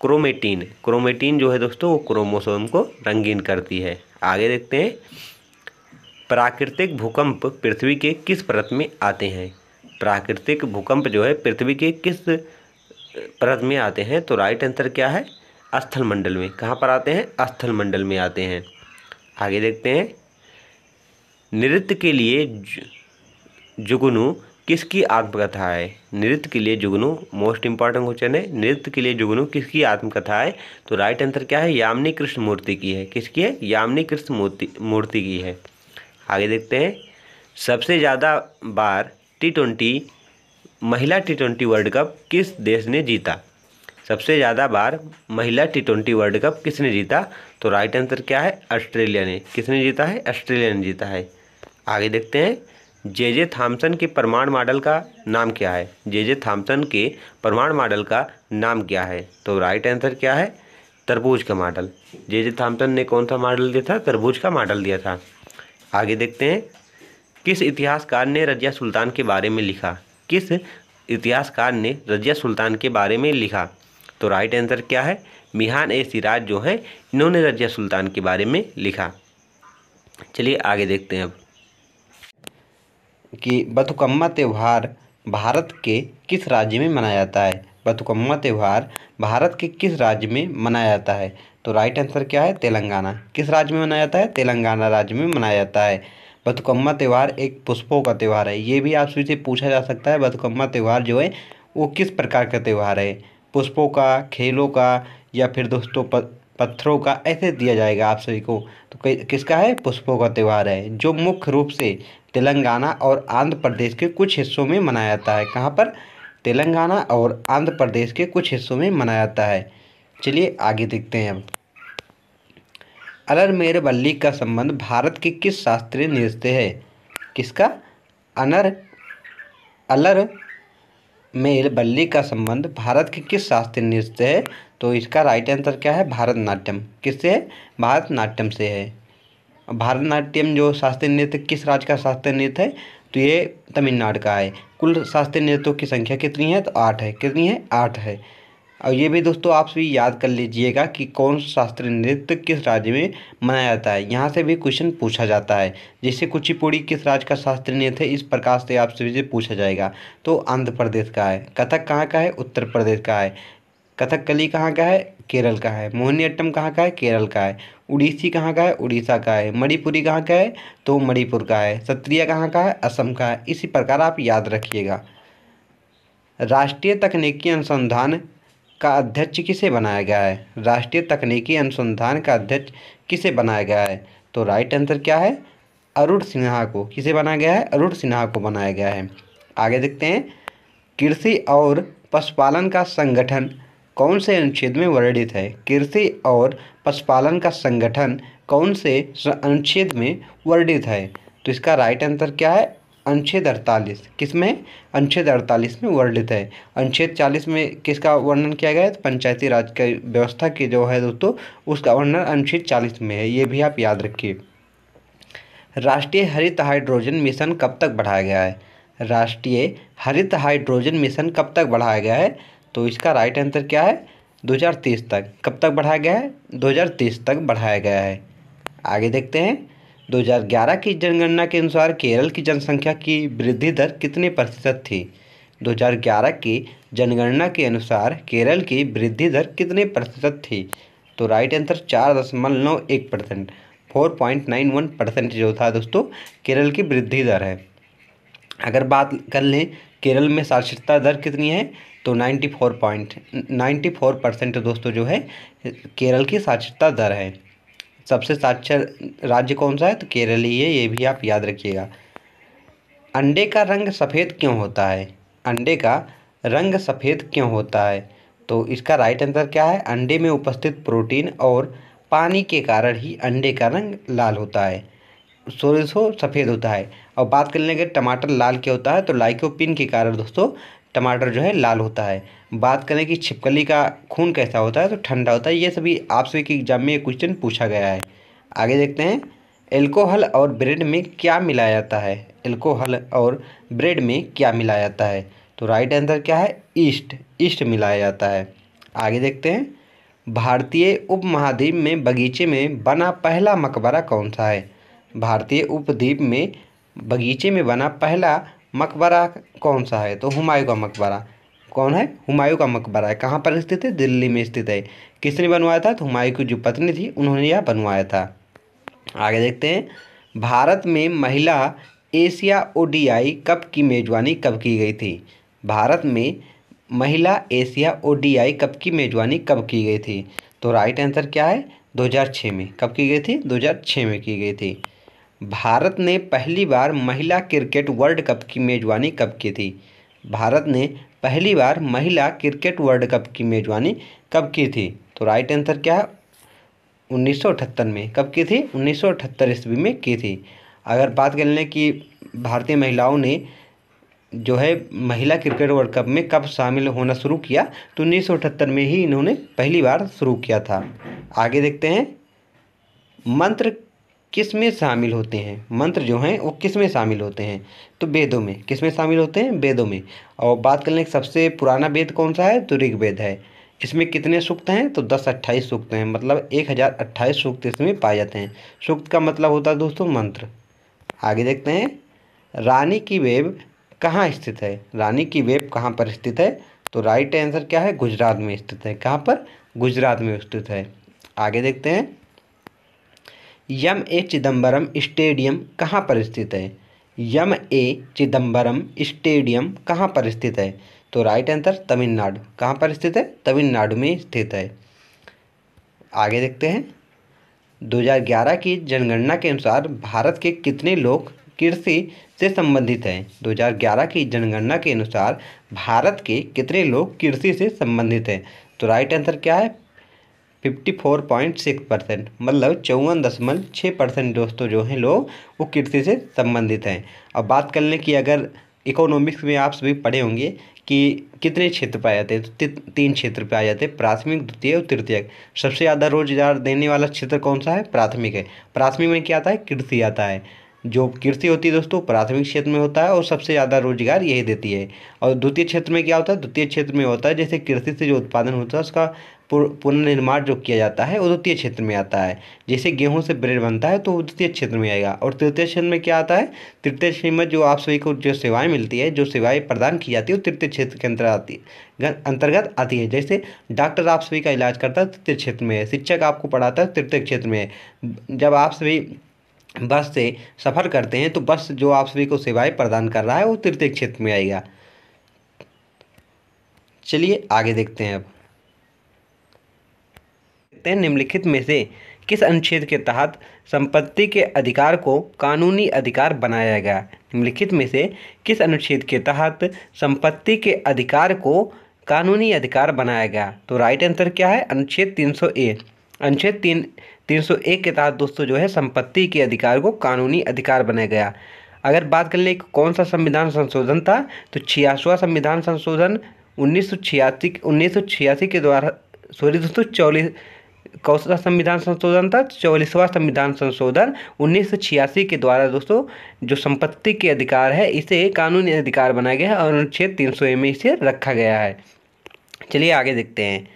क्रोमेटिन। क्रोमेटिन जो है दोस्तों वो क्रोमोसोम को रंगीन करती है। आगे देखते हैं। प्राकृतिक भूकंप पृथ्वी के किस परत में आते हैं? प्राकृतिक भूकंप जो है पृथ्वी के किस परत में आते हैं? तो राइट आंसर क्या है? स्थल मंडल में। कहाँ पर आते हैं? स्थल मंडल में आते हैं। आगे देखते हैं। नृत्य के लिए जुगनू किसकी आत्मकथा है? नृत्य के लिए जुगनू मोस्ट इंपॉर्टेंट क्वेश्चन है। नृत्य के लिए जुगनू किसकी आत्मकथा है? तो राइट आंसर क्या है? यामिनी कृष्ण मूर्ति की है। किसकी है? यामिनी कृष्ण मूर्ति की है। आगे देखते हैं। सबसे ज़्यादा बार महिला T20 वर्ल्ड कप किस देश ने जीता? सबसे ज़्यादा बार महिला T20 वर्ल्ड कप किसने जीता? तो राइट आंसर क्या है? ऑस्ट्रेलिया ने। किसने जीता है? ऑस्ट्रेलिया ने जीता है। आगे देखते हैं, जे थॉम्सन के परमाणु मॉडल का नाम क्या है? जे थॉम्सन के परमाणु मॉडल का नाम क्या है? तो राइट आंसर क्या है? तरबूज का मॉडल। जे थॉम्सन ने कौन सा मॉडल दिया था? तरबूज का मॉडल दिया था। आगे देखते हैं, किस इतिहासकार ने रजिया सुल्तान के बारे में लिखा? किस इतिहासकार ने रजिया सुल्तान के बारे में लिखा? तो राइट आंसर क्या है? मिहान ए सिराज जो है, इन्होंने रजिया सुल्तान के बारे में लिखा। चलिए आगे देखते हैं अब कि बथुकम्मा त्यौहार भारत के किस राज्य में मनाया जाता है? बथुकम्मा त्यौहार भारत के किस राज्य में मनाया जाता है? तो राइट आंसर क्या है? तेलंगाना। किस राज्य में मनाया जाता है? तेलंगाना राज्य में मनाया जाता है। बथुकम्मा त्यौहार एक पुष्पों का त्यौहार है। ये भी आपसे से पूछा जा सकता है, बथुकम्मा त्यौहार जो है वो किस प्रकार का त्यौहार है? पुष्पों का, खेलों का, या फिर दोस्तों पत्थरों का, ऐसे दिया जाएगा आप सभी को। तो किसका है? पुष्पों का त्यौहार है, जो मुख्य रूप से तेलंगाना और आंध्र प्रदेश के कुछ हिस्सों में मनाया जाता है। कहाँ पर? तेलंगाना और आंध्र प्रदेश के कुछ हिस्सों में मनाया जाता है। चलिए आगे देखते हैं अब। अलर मेर वल्ली का संबंध भारत के किस शास्त्रीय नृत्य से है? किसका? अनर अलर मेल बल्ली का संबंध भारत के किस शास्त्रीय नृत्य से है? तो इसका राइट आंसर क्या है? भारतनाट्यम। किससे है? भारतनाट्यम से है। भारतनाट्यम जो शास्त्रीय नृत्य किस राज्य का शास्त्रीय नृत्य है? तो ये तमिलनाडु का है। कुल शास्त्रीय नृत्यों की संख्या कितनी है? तो 8 है। कितनी है? 8 है। और ये भी दोस्तों आप भी याद कर लीजिएगा कि कौन सा शास्त्रीय नृत्य किस राज्य में मनाया जाता है। यहाँ से भी क्वेश्चन पूछा जाता है। जैसे कुचिपुड़ी किस राज्य का शास्त्रीय नृत्य है, इस प्रकार से आपसे भी पूछा जाएगा। तो आंध्र प्रदेश का है। कथक कहाँ का है? उत्तर प्रदेश का है। कथकली कहाँ का है? केरल का है। मोहिनीअट्टम कहाँ का है? केरल का है। उड़ीसी कहाँ का है? उड़ीसा का है। मणिपुरी कहाँ का है? तो मणिपुर का है। सत्रिया कहाँ का है? असम का है। इसी प्रकार आप याद रखिएगा। राष्ट्रीय तकनीकी अनुसंधान का अध्यक्ष किसे बनाया गया है? राष्ट्रीय तकनीकी अनुसंधान का अध्यक्ष किसे बनाया गया है? तो राइट आंसर क्या है? अरुण सिन्हा को। किसे बनाया गया है? अरुण सिन्हा को बनाया गया है। आगे देखते हैं, कृषि और पशुपालन का संगठन कौन से अनुच्छेद में वर्णित है? कृषि और पशुपालन का संगठन कौन से अनुच्छेद में वर्णित है? तो इसका राइट आंसर क्या है? अनुच्छेद 48। किस में? अनुच्छेद 48 में वर्णित है। अनुच्छेद 40 में किसका वर्णन किया गया है? तो पंचायती राज की व्यवस्था की जो है दोस्तों, उसका वर्णन अनुच्छेद 40 में है। ये भी आप याद रखिए। राष्ट्रीय हरित हाइड्रोजन मिशन कब तक बढ़ाया गया है? राष्ट्रीय हरित हाइड्रोजन मिशन कब तक बढ़ाया गया है? तो इसका राइट आंसर क्या है? 2030 तक। कब तक बढ़ाया गया है? 2030 तक बढ़ाया गया है। आगे देखते हैं, 2011 की जनगणना के अनुसार केरल की जनसंख्या की वृद्धि दर कितने प्रतिशत थी? 2011 की जनगणना के अनुसार केरल की वृद्धि दर कितने प्रतिशत थी? तो राइट आंसर 4.91%। 4.91% जो था दोस्तों, केरल की वृद्धि दर है। अगर बात कर लें केरल में साक्षरता दर कितनी है, तो 94% दोस्तों जो है केरल की साक्षरता दर है। सबसे साक्षर राज्य कौन सा है? तो केरल ही है। ये भी आप याद रखिएगा। अंडे का रंग सफ़ेद क्यों होता है? अंडे का रंग सफ़ेद क्यों होता है? तो इसका राइट आंसर क्या है? अंडे में उपस्थित प्रोटीन और पानी के कारण ही अंडे का रंग लाल होता है, सोरेसो सफ़ेद होता है। और बात कर लेंगे टमाटर लाल क्या होता है, तो लाइकोपिन के कारण दोस्तों टमाटर जो है लाल होता है। बात करें कि छिपकली का खून कैसा होता है, तो ठंडा होता है। ये सभी आपसे के एग्जाम में ये क्वेश्चन पूछा गया है। आगे देखते हैं, एल्कोहल और ब्रेड में क्या मिलाया जाता है? एल्कोहल और ब्रेड में क्या मिलाया जाता है? तो राइट आंसर क्या है? ईस्ट। ईस्ट मिलाया जाता है। आगे देखते हैं, भारतीय उपमहाद्वीप में बगीचे में बना पहला मकबरा कौन सा है? भारतीय उपद्वीप में बगीचे में बना पहला मकबरा कौन सा है? तो हुमायूं का मकबरा। कौन है? हुमायूं का मकबरा है। कहाँ पर स्थित है? दिल्ली में स्थित है। किसने बनवाया था? तो हुमायूं की जो पत्नी थी उन्होंने यह बनवाया था। आगे देखते हैं, भारत में महिला एशिया ओडीआई कप की मेजबानी कब की गई थी? भारत में महिला एशिया ओडीआई कप की मेजबानी कब की गई थी? तो राइट आंसर क्या है? 2006 में। कब की गई थी? 2006 में की गई थी। भारत ने पहली बार महिला क्रिकेट वर्ल्ड कप की मेजबानी कब की थी? भारत ने पहली बार महिला क्रिकेट वर्ल्ड कप की मेजबानी कब की थी? तो राइट आंसर क्या है? 1978 में। कब की थी? 1978 ईस्वी में की थी। अगर बात कर लें कि भारतीय महिलाओं ने जो है महिला क्रिकेट वर्ल्ड कप में कब शामिल होना शुरू किया, तो 1978 में ही इन्होंने पहली बार शुरू किया था। आगे देखते हैं, मंत्र किस में शामिल होते हैं? मंत्र जो हैं वो किस में शामिल होते हैं? तो वेदों में। किस में शामिल होते हैं? वेदों में। और बात कर लें सबसे पुराना वेद कौन सा है, तो ऋग्वेद है। इसमें कितने सूक्त हैं? तो 1028 सूक्त हैं, मतलब 1028 सूक्त इसमें पाए जाते हैं। सूक्त का मतलब होता है दोस्तों मंत्र। आगे देखते हैं, रानी की वेव कहाँ स्थित है? रानी की वेव कहाँ पर स्थित है? तो राइट आंसर क्या है? गुजरात में स्थित है। कहाँ पर? गुजरात में स्थित है। आगे देखते हैं, ए चिदम्बरम स्टेडियम कहाँ पर स्थित है? ए चिदम्बरम स्टेडियम कहाँ पर स्थित है? तो राइट आंसर तमिलनाडु। कहाँ पर स्थित है? तमिलनाडु में स्थित है। आगे देखते हैं, 2011 की जनगणना के अनुसार भारत के कितने लोग कृषि से संबंधित हैं? 2011 की जनगणना के अनुसार भारत के कितने लोग कृषि से संबंधित हैं? तो राइट आंसर क्या है? 54.6%, मतलब 54.6% दोस्तों जो हैं लोग वो कृषि से संबंधित हैं। अब बात कर लें कि अगर इकोनॉमिक्स में आप सभी पढ़े होंगे कि कितने क्षेत्र पाए जाते हैं, तो तीन क्षेत्र पाए जाते हैं, प्राथमिक, द्वितीय और तृतीयक। सबसे ज़्यादा रोजगार देने वाला क्षेत्र कौन सा है? प्राथमिक है। प्राथमिक में क्या आता है? कृषि आता है। जो कृषि होती है दोस्तों प्राथमिक क्षेत्र में होता है और सबसे ज़्यादा रोजगार यही देती है। और द्वितीय क्षेत्र में क्या होता है? द्वितीय क्षेत्र में होता है जैसे कृषि से जो उत्पादन होता है उसका पुनर्निर्माण जो किया जाता है वो द्वितीय क्षेत्र में आता है। जैसे गेहूं से ब्रेड बनता है तो वो द्वितीय क्षेत्र में आएगा। और तृतीय क्षेत्र में क्या आता है? तृतीय क्षेत्र में जो आप सभी को जो सेवाएं मिलती है, जो सेवाएं प्रदान की जाती है वो तृतीय क्षेत्र के अंतर्गत आती है। जैसे डॉक्टर आप सभी का इलाज करता है तृतीय क्षेत्र में है, शिक्षक आपको पढ़ाता है तृतीय क्षेत्र में है। जब आप सभी बस से सफ़र करते हैं तो बस जो आप सभी को सेवाएं प्रदान कर रहा है वो तृतीय क्षेत्र में आएगा। चलिए आगे देखते हैं। अब निम्नलिखित में से किस अनुच्छेद के तहत संपत्ति के अधिकार को कानूनी अधिकार बनाया गया? निम्नलिखित में से किस अनुच्छेद के तहत संपत्ति के अधिकार को कानूनी अधिकार बनाया गया? तो राइट आंसर क्या है? अनुच्छेद 300A। अनुच्छेद 300A के तहत दोस्तों जो है संपत्ति के अधिकार को कानूनी अधिकार बनाया गया। अगर बात कर ले कौन सा संविधान संशोधन था, तो 86वां संविधान संशोधन 1986 के द्वारा, सॉरी दोस्तों 44, कौन सा संविधान संशोधन था? 44वां संविधान संशोधन 1986 के द्वारा दोस्तों जो संपत्ति के अधिकार है इसे कानूनी अधिकार बनाया गया है और अनुच्छेद 300A में इसे रखा गया है। चलिए आगे देखते हैं,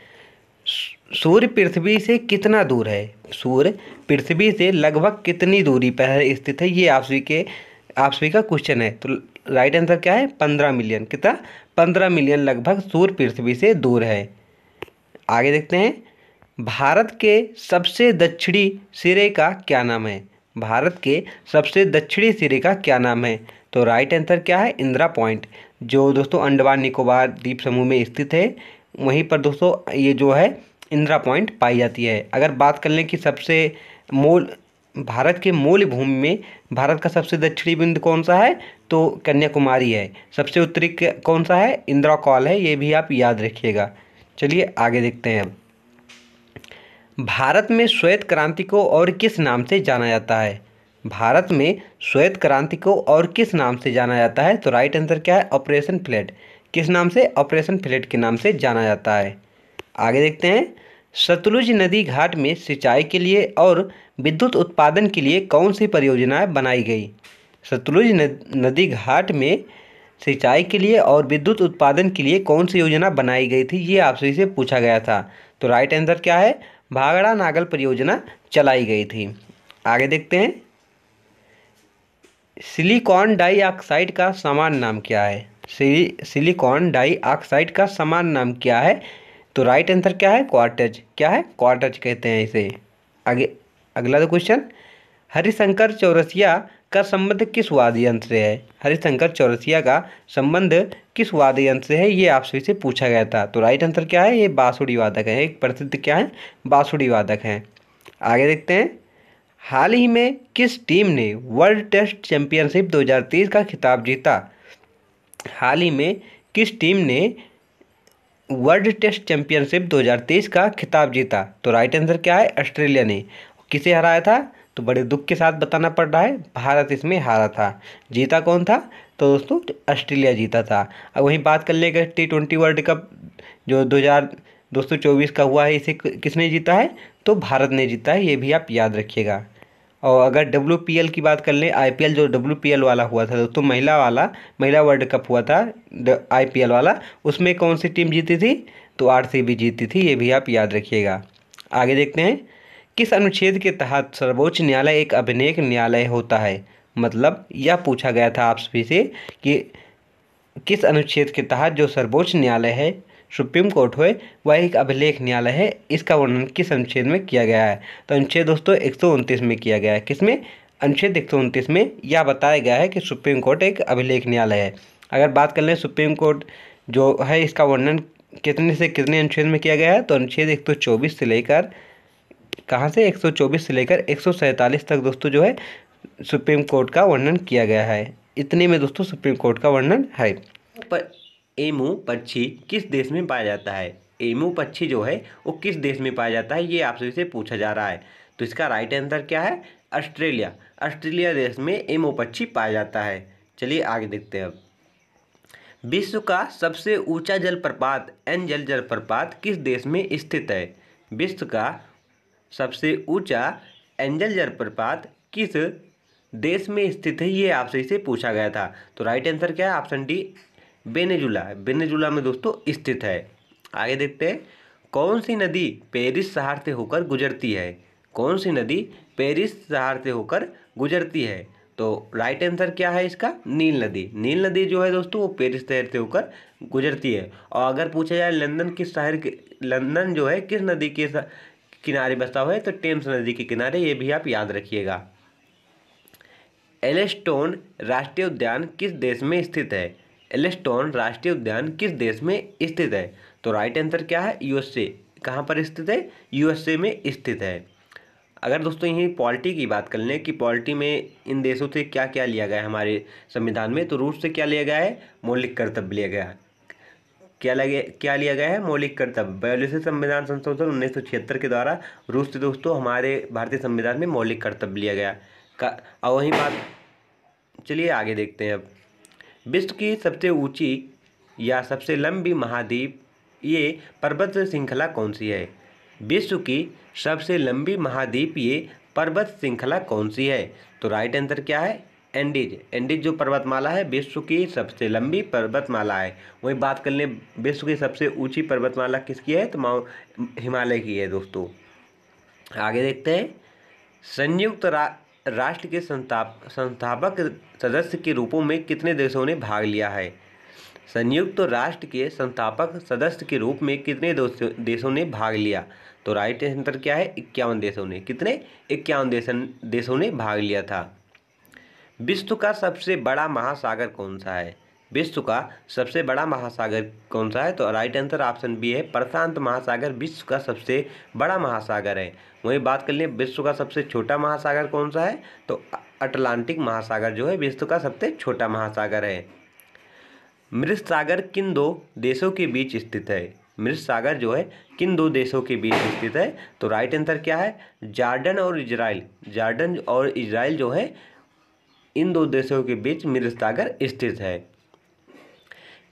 सूर्य पृथ्वी से कितना दूर है? सूर्य पृथ्वी से लगभग कितनी दूरी पर स्थित है? ये आप सभी का क्वेश्चन है। तो राइट आंसर क्या है? 15 मिलियन। कितना? 15 मिलियन लगभग सूर्य पृथ्वी से दूर है। आगे देखते हैं, भारत के सबसे दक्षिणी सिरे का क्या नाम है? भारत के सबसे दक्षिणी सिरे का क्या नाम है? तो राइट आंसर क्या है? इंदिरा पॉइंट, जो दोस्तों अंडमान निकोबार द्वीप समूह में स्थित है। वहीं पर दोस्तों ये जो है इंदिरा पॉइंट पाई जाती है। अगर बात कर लें कि सबसे भारत के मूल भूमि में भारत का सबसे दक्षिणी बिंदु कौन सा है? तो कन्याकुमारी है। सबसे उत्तरी कौन सा है? इंदिरा कॉल है, ये भी आप याद रखिएगा। चलिए आगे देखते हैं। अब भारत में श्वेत क्रांति को और किस नाम से जाना जाता है? भारत में श्वेत क्रांति को और किस नाम से जाना जाता है? तो राइट आंसर क्या है? Operation flood. किस नाम से? ऑपरेशन फ्लड के नाम से जाना जाता है। आगे देखते हैं, सतलुज नदी घाट में सिंचाई के लिए और विद्युत उत्पादन के लिए कौन सी परियोजनाएं बनाई गई? सतलुज नदी घाट में सिंचाई के लिए और विद्युत उत्पादन के लिए कौन सी योजना बनाई गई थी? ये आपसे से पूछा गया था। तो राइट आंसर क्या है? भाखड़ा नागल परियोजना चलाई गई थी। आगे देखते हैं, सिलिकॉन डाइऑक्साइड का समान नाम क्या है? सिलिकॉन डाइऑक्साइड का समान नाम क्या है? तो राइट आंसर क्या है? क्वार्टज। क्या है? क्वार्टज कहते हैं इसे। आगे अगला क्वेश्चन, हरिशंकर चौरसिया का संबंध किस वाद्य यंत्र से है? हरिशंकर चौरसिया का संबंध किस वाद्य यंत्र से है? ये आपसे से पूछा गया था। तो राइट आंसर क्या है? ये बांसुरी वादक है, एक प्रसिद्ध क्या है? बांसुरी वादक हैं। आगे देखते हैं, हाल ही में किस टीम ने वर्ल्ड टेस्ट चैंपियनशिप 2023 का खिताब जीता? हाल ही में किस टीम ने वर्ल्ड टेस्ट चैंपियनशिप 2023 का खिताब जीता? तो राइट आंसर क्या है? ऑस्ट्रेलिया ने। किसे हराया था? तो बड़े दुख के साथ बताना पड़ रहा है, भारत इसमें हारा था। जीता कौन था? तो दोस्तों ऑस्ट्रेलिया जीता था। अब वहीं बात कर लेगा T20 वर्ल्ड कप जो 2024 का हुआ है, इसे किसने जीता है? तो भारत ने जीता है, ये भी आप याद रखिएगा। और अगर WPL की बात कर लें, IPL जो WPL वाला हुआ था दोस्तों, महिला वर्ल्ड कप हुआ था IPL वाला, उसमें कौन सी टीम जीती थी? तो RCB जीती थी, ये भी आप याद रखिएगा। आगे देखते हैं, किस अनुच्छेद के तहत सर्वोच्च न्यायालय एक अभिलेख न्यायालय होता है? मतलब यह पूछा गया था आप सभी से कि किस अनुच्छेद के तहत जो सर्वोच्च न्यायालय है, सुप्रीम कोर्ट है, वह एक अभिलेख न्यायालय है, इसका वर्णन किस अनुच्छेद में किया गया है? तो अनुच्छेद दोस्तों 129 में किया गया है। किसमें? अनुच्छेद 129 में यह बताया गया है कि सुप्रीम कोर्ट एक अभिलेख न्यायालय है। अगर बात कर लें सुप्रीम कोर्ट जो है, इसका वर्णन कितने से कितने अनुच्छेद में किया गया है? तो अनुच्छेद 124 से लेकर, कहाँ से, 124 से लेकर 147 तक दोस्तों जो है सुप्रीम कोर्ट का वर्णन किया गया है। इतने में दोस्तों सुप्रीम कोर्ट का वर्णन है। पर एमू पक्षी किस देश में पाया जाता है? एमू पक्षी जो है वो किस देश में पाया जाता है, ये आपसे से पूछा जा रहा है। तो इसका राइट आंसर क्या है? ऑस्ट्रेलिया। ऑस्ट्रेलिया देश में एमू पक्षी पाया जाता है। चलिए आगे देखते हैं अब। विश्व का सबसे ऊंचा जलप्रपात एंजल जलप्रपात किस देश में स्थित है? विश्व का सबसे ऊंचा एंजल जलप्रपात किस देश में स्थित है, ये आपसे इसे पूछा गया था। तो राइट आंसर क्या है? Option D, Venezuela. वेनेजुला में दोस्तों स्थित है। आगे देखते हैं, कौन सी नदी पेरिस शहर से होकर गुजरती है? कौन सी नदी पेरिस शहर से होकर गुजरती है? तो राइट आंसर क्या है इसका? नील नदी। नील नदी जो है दोस्तों वो पेरिस शहर से होकर गुजरती है। और अगर पूछा जाए लंदन किस शहर के, लंदन जो है किस नदी के किनारे बसा हुआ है? तो टेम्स नदी के किनारे, ये भी आप याद रखिएगा। एलेस्टोन राष्ट्रीय उद्यान किस देश में स्थित है? एलेस्टोन राष्ट्रीय उद्यान किस देश में स्थित है? तो राइट आंसर क्या है? USA। कहाँ पर स्थित है? USA में स्थित है। अगर दोस्तों यही पॉलिटी की बात कर लें कि पॉलिटी में इन देशों से क्या क्या लिया गया है हमारे संविधान में, तो रूस से क्या लिया गया है? मौलिक कर्तव्य लिया गया है। क्या लिया गया है? मौलिक कर्तव्य। 42वें संविधान संशोधन 1976 के द्वारा रूस से दोस्तों हमारे भारतीय संविधान में मौलिक कर्तव्य लिया गया का। और वहीं बात, चलिए आगे देखते हैं अब। विश्व की सबसे ऊंची या सबसे लंबी महाद्वीप ये पर्वत श्रृंखला कौन सी है? विश्व की सबसे लंबी महाद्वीप ये पर्वत श्रृंखला कौन सी है? तो राइट आंसर क्या है? एंडीज। एंडीज जो पर्वतमाला है विश्व की सबसे लंबी पर्वतमाला है। वही बात कर लें विश्व की सबसे ऊंची पर्वतमाला किसकी है? तो हिमालय की है दोस्तों। आगे देखते हैं, संयुक्त राष्ट्र के संस्थापक सदस्य के रूपों में कितने देशों ने भाग लिया है? संयुक्त राष्ट्र के संस्थापक सदस्य के रूप में कितने देशों ने भाग लिया? तो राइट आंसर क्या है? 51 देशों ने। कितने? 51 देशों ने भाग लिया था। विश्व का सबसे बड़ा महासागर कौन सा है? विश्व का सबसे बड़ा महासागर कौन सा है? तो राइट आंसर ऑप्शन बी है, प्रशांत महासागर विश्व का सबसे बड़ा महासागर है। वहीं बात कर लें विश्व का सबसे छोटा महासागर कौन सा है? तो अटलांटिक महासागर जो है विश्व का सबसे छोटा महासागर है। मृत सागर किन दो देशों के बीच स्थित है? मृत सागर जो है किन दो देशों के बीच स्थित है? तो राइट आंसर क्या है? जॉर्डन और इजराइल। जॉर्डन और इजराइल जो है इन दो देशों के बीच मृत सागर स्थित है।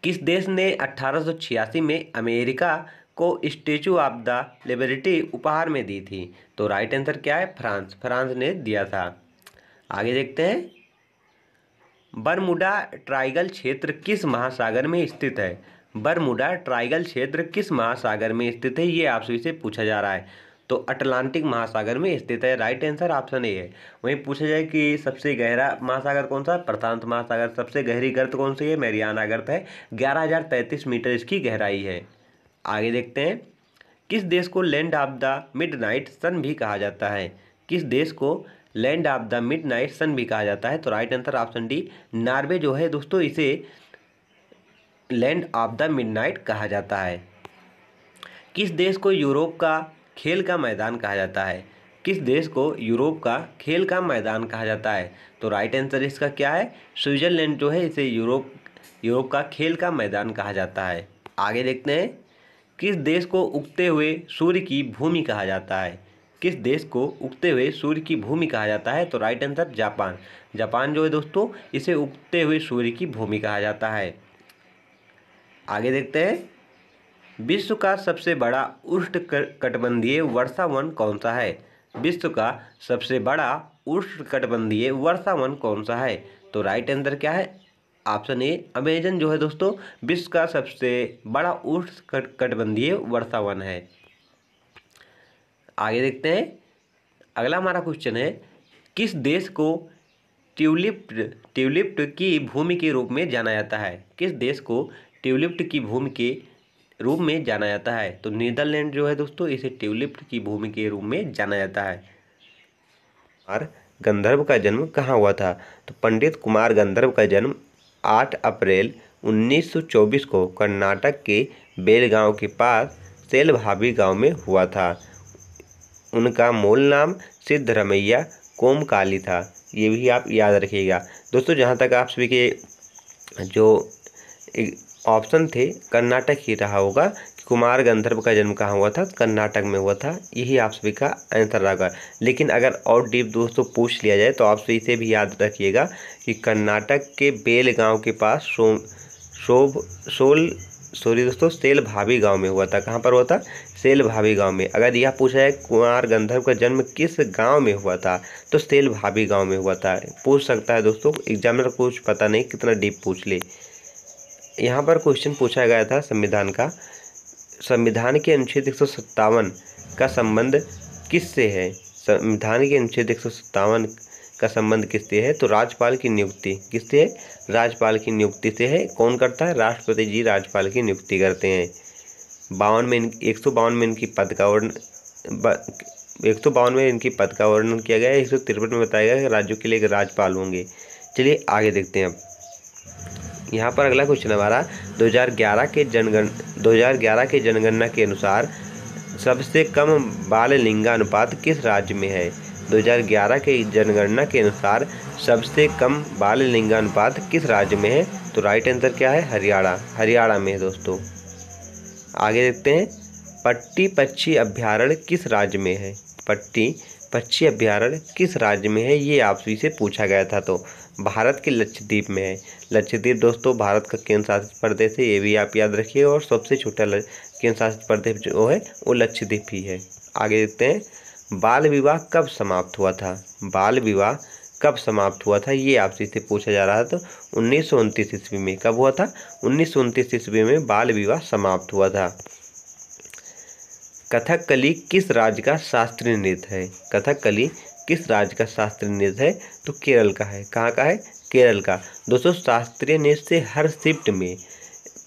किस देश ने 1886 में अमेरिका को स्टैचू ऑफ द लिबर्टी उपहार में दी थी? तो राइट आंसर क्या है? फ्रांस। फ्रांस ने दिया था। आगे देखते हैं, बरमुडा ट्रायंगल क्षेत्र किस महासागर में स्थित है? बरमुडा ट्रायंगल क्षेत्र किस महासागर में स्थित है, ये आपसे से पूछा जा रहा है। तो अटलांटिक महासागर में स्थित है। राइट आंसर ऑप्शन ए है। वहीं पूछा जाए कि सबसे गहरा महासागर कौन सा? प्रशांत महासागर। सबसे गहरी गर्त कौन सी है? मैरियाना गर्त है। 11,033 मीटर इसकी गहराई है। आगे देखते हैं, किस देश को लैंड ऑफ द मिडनाइट सन भी कहा जाता है? किस देश को लैंड ऑफ द मिडनाइट सन भी कहा जाता है? तो right answer option D, Norway जो है दोस्तों, इसे लैंड ऑफ द मिडनाइट कहा जाता है। किस देश को यूरोप का खेल का मैदान कहा जाता है? किस देश को यूरोप का खेल का मैदान कहा जाता है? तो राइट आंसर इसका क्या है? स्विट्जरलैंड जो है इसे यूरोप यूरोप का खेल का मैदान कहा जाता है। आगे देखते हैं, किस देश को उगते हुए सूर्य की भूमि कहा जाता है? किस देश को उगते हुए सूर्य की भूमि कहा जाता है? तो राइट आंसर जापान। जापान जो है दोस्तों, इसे उगते हुए सूर्य की भूमि कहा जाता है। आगे देखते हैं, विश्व का सबसे बड़ा उष्णकटिबंधीय वर्षा वन कौन सा है? विश्व का सबसे बड़ा उष्णकटिबंधीय वर्षा वन कौन सा है? तो राइट आंसर क्या है? ऑप्शन ए अमेजन जो है दोस्तों, विश्व का सबसे बड़ा उष्णकटिबंधीय वर्षा वन है। आगे देखते हैं, अगला हमारा क्वेश्चन है, किस देश को ट्यूलिप की भूमि के रूप में जाना जाता है? किस देश को ट्यूलिप की भूमि के रूप में जाना जाता है? तो नीदरलैंड जो है दोस्तों, इसे ट्यूलिप की भूमि के रूप में जाना जाता है। और गंधर्व का जन्म कहाँ हुआ था? तो पंडित कुमार गंधर्व का जन्म 8 अप्रैल 1924 को कर्नाटक के बेलगांव के पास सेलभावी गांव में हुआ था। उनका मूल नाम सिद्धरमैया कोमकाली था। ये भी आप याद रखिएगा दोस्तों। जहाँ तक आप सभी के जो ऑप्शन थे, कर्नाटक ही रहा होगा कि कुमार गंधर्व का जन्म कहाँ हुआ था? कर्नाटक में हुआ था। यही आप सभी का आंसर रहेगा। लेकिन अगर और डीप दोस्तों पूछ लिया जाए तो आप सभी इसे भी याद रखिएगा कि कर्नाटक के बेलगांव के पास सेलभावी गांव में हुआ था। कहाँ पर हुआ था? सेलभावी गांव में। अगर यह पूछा जाए कुमार गंधर्व का जन्म किस गांव में हुआ था, तो सेलभावी गांव में हुआ था। पूछ सकता है दोस्तों, एग्जामिनर को कुछ पता नहीं कितना डीप पूछ ले। यहाँ पर क्वेश्चन पूछा गया था संविधान का, संविधान के अनुच्छेद 157 का संबंध किससे है? संविधान के अनुच्छेद 157 का संबंध किससे है? तो राज्यपाल की नियुक्ति किससे है? राज्यपाल की नियुक्ति से है। कौन करता है? राष्ट्रपति जी राज्यपाल की नियुक्ति करते हैं। 152 में इनकी पद का वर्णन 152 में इनकी पद का वर्णन किया गया है। 153 में बताया गया कि राज्यों के लिए एक राज्यपाल होंगे। चलिए आगे देखते हैं। अब यहाँ पर अगला क्वेश्चन हमारा 2011 के जनगणना के अनुसार सबसे कम बाल लिंगानुपात किस राज्य में है? 2011 के जनगणना के अनुसार सबसे कम बाल लिंगानुपात किस राज्य में है? तो राइट आंसर क्या है? हरियाणा में है दोस्तों। आगे देखते हैं, पट्टी पक्षी अभ्यारण्य किस राज्य में है? पट्टी पक्षी अभ्यारण्य किस राज्य में है? ये आपसे से पूछा गया था। तो भारत के लक्षद्वीप में है। लक्षद्वीप दोस्तों भारत का केंद्र शासित प्रदेश है, ये भी आप याद रखिए। और सबसे छोटा केंद्र शासित प्रदेश जो है वो लक्षद्वीप ही है। आगे देखते हैं, बाल विवाह कब समाप्त हुआ था? बाल विवाह कब समाप्त हुआ था? ये आपसे से पूछा जा रहा था। तो 1929 ईस्वी में। कब हुआ था? 1929 ईस्वी में बाल विवाह समाप्त हुआ था। कथकली किस राज्य का शास्त्रीय नृत्य है? कथकली किस राज्य का शास्त्रीय नृत्य है? तो केरल का है। कहाँ का है? केरल का। दोस्तों शास्त्रीय नृत्य से हर शिफ्ट में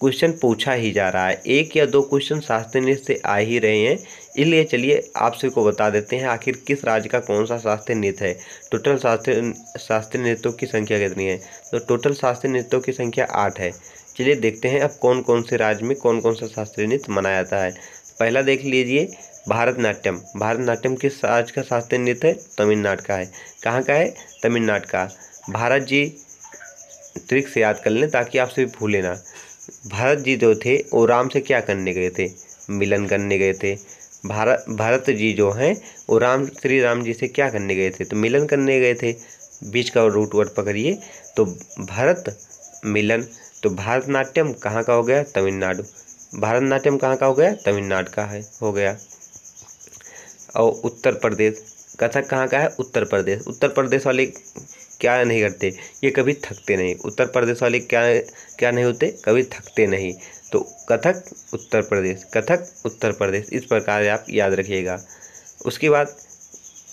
क्वेश्चन पूछा ही जा रहा है। 1 या 2 क्वेश्चन शास्त्रीय नृत्य से आ ही रहे हैं। इसलिए चलिए आप सभी को बता देते हैं आखिर किस राज्य का कौन सा शास्त्रीय नृत्य है। टोटल शास्त्रीय नृत्यों की संख्या कितनी है? तो टोटल शास्त्रीय नृत्यों की संख्या 8 है। चलिए देखते हैं अब कौन कौन से राज्य में कौन कौन सा शास्त्रीय नृत्य मनाया जाता है। पहला देख लीजिए, भारतनाट्यम। भारतनाट्यम किस राज्य का शास्त्रीय नृत्य है? तमिलनाडु का है। कहाँ का है? तमिलनाडु का। भारत जी ट्रिक से याद कर लें ताकि आपसे भी भूले ना। भारत जी जो थे वो राम से क्या करने गए थे? मिलन करने गए थे। भरत जी जो हैं वो श्री राम जी से क्या करने गए थे? तो मिलन करने गए थे। बीच का रूट वर्ड पकड़िए, तो भरत मिलन। तो भारतनाट्यम कहाँ का हो गया? तमिलनाडु। भारतनाट्यम कहाँ का हो गया? तमिलनाडु का है, हो गया। और उत्तर प्रदेश, कथक कहाँ का है? उत्तर प्रदेश। उत्तर प्रदेश वाले क्या नहीं करते? ये कभी थकते नहीं। उत्तर प्रदेश वाले क्या नहीं होते? कभी थकते नहीं। तो कथक उत्तर प्रदेश, कथक उत्तर प्रदेश, इस प्रकार आप याद रखिएगा। उसके बाद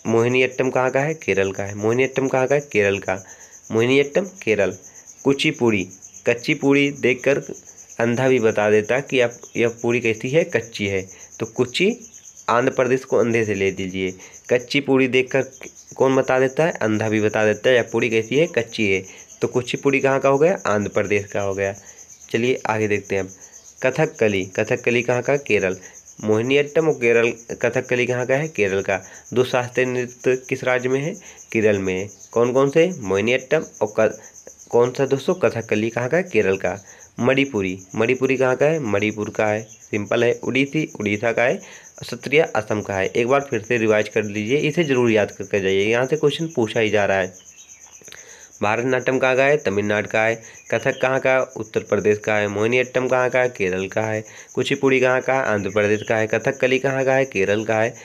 मोहिनीअट्टम कहाँ का है? केरल का है। मोहिनीअट्टम कहाँ का है? केरल का। मोहिनीअट्टम केरल। कुचिपुड़ी, कच्ची पूड़ी देखकर अंधा भी बता देता कि आप यह पूरी कैसी है? कच्ची है। तो कुची आंध्र प्रदेश को अंधे से ले दीजिए। कच्ची पूड़ी देखकर कौन बता देता है? अंधा भी बता देता है यह पूड़ी कैसी है? कच्ची है। तो कुचिपुड़ी कहाँ का हो गया? आंध्र प्रदेश का हो गया। चलिए आगे देखते हैं अब। कथकली, कथकली कहाँ का? केरल। मोहिनीअट्टम और केरल, कथकली कहाँ का है? केरल का। 2 शास्त्रीय नृत्य किस राज्य में है? केरल में है। कौन कौन से? मोहिनीअट्टम और कौन सा दोस्तों? कथकली कहाँ का है? केरल का। मणिपुरी, मणिपुरी कहाँ का है? मणिपुर का है, सिंपल है। उड़ीसी, उड़ीसा का है। सत्रिय, असम का है। एक बार फिर से रिवाइज कर लीजिए, इसे जरूर याद करके जाइए, यहाँ से क्वेश्चन पूछा ही जा रहा है। भारतनाट्यम कहाँ का है? तमिलनाडु का है। कथक कहाँ का? उत्तर प्रदेश का है। मोहिनीअट्टम कहाँ का है? केरल का है। कुचिपुड़ी कहाँ का है? आंध्र प्रदेश का है। कथकली कहाँ का है? केरल का है।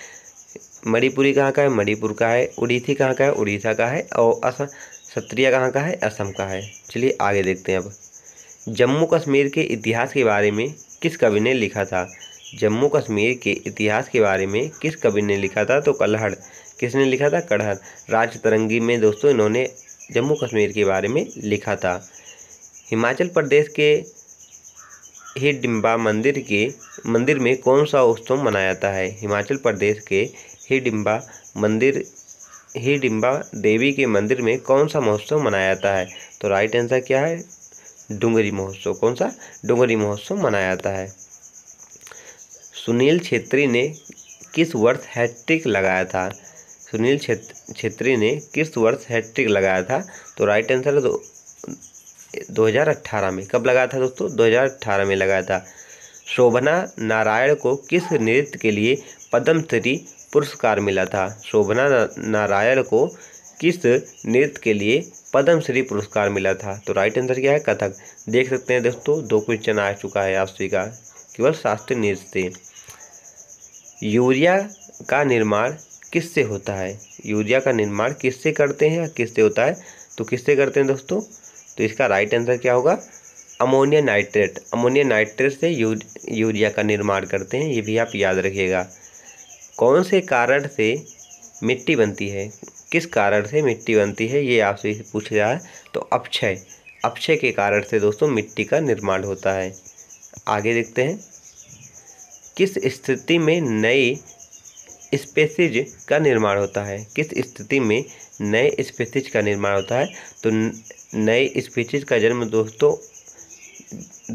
मणिपुरी कहाँ का है? मणिपुर का है। उड़ीसी कहाँ का है? उड़ीसा का है। और असम, सत्रिया कहाँ का है? असम का है। चलिए आगे देखते हैं अब। जम्मू कश्मीर के इतिहास के बारे में किस कवि ने लिखा था? जम्मू कश्मीर के इतिहास के बारे में किस कवि ने लिखा था? तो कल्हड़। किसने लिखा था? कल्हड़। राजतरंगी में दोस्तों इन्होंने जम्मू कश्मीर के बारे में लिखा था। हिमाचल प्रदेश के हिडिंबा मंदिर में कौन सा उत्सव मनाया जाता है? हिमाचल प्रदेश के हिडिंबा देवी के मंदिर में कौन सा महोत्सव मनाया जाता है? तो राइट आंसर क्या है? डुंगरी महोत्सव। कौन सा? डुंगरी महोत्सव मनाया जाता है। सुनील छेत्री ने किस वर्ष हैट्रिक लगाया था? सुनील छेत्री ने किस वर्ष हैट्रिक लगाया था? तो राइट आंसर है 2018 में। कब लगाया था दोस्तों? 2018 में लगाया था। शोभना नारायण को किस नृत्य के लिए पद्मश्री पुरस्कार मिला था? शोभना नारायण को किस नृत्य के लिए पद्मश्री पुरस्कार मिला था? तो राइट आंसर क्या है? कथक। देख सकते हैं दोस्तों, 2 क्वेश्चन आ चुका है आप सभी का केवल शास्त्रीय नृत्य से। यूरिया का निर्माण किससे होता है? यूरिया का निर्माण किससे करते हैं या किससे होता है? तो किससे करते हैं दोस्तों? तो इसका राइट आंसर क्या होगा? Ammonia nitrate. अमोनिया नाइट्रेट से यूरिया का निर्माण करते हैं, ये भी आप याद रखिएगा। कौन से कारण से मिट्टी बनती है? किस कारण से मिट्टी बनती है, ये आपसे पूछा जाए तो अक्षय के कारण से दोस्तों मिट्टी का निर्माण होता है। आगे देखते हैं। किस स्थिति में नई स्पीशीज का निर्माण होता है? किस स्थिति में नए स्पीशीज का निर्माण होता है? तो नए स्पीशीज का जन्म दोस्तों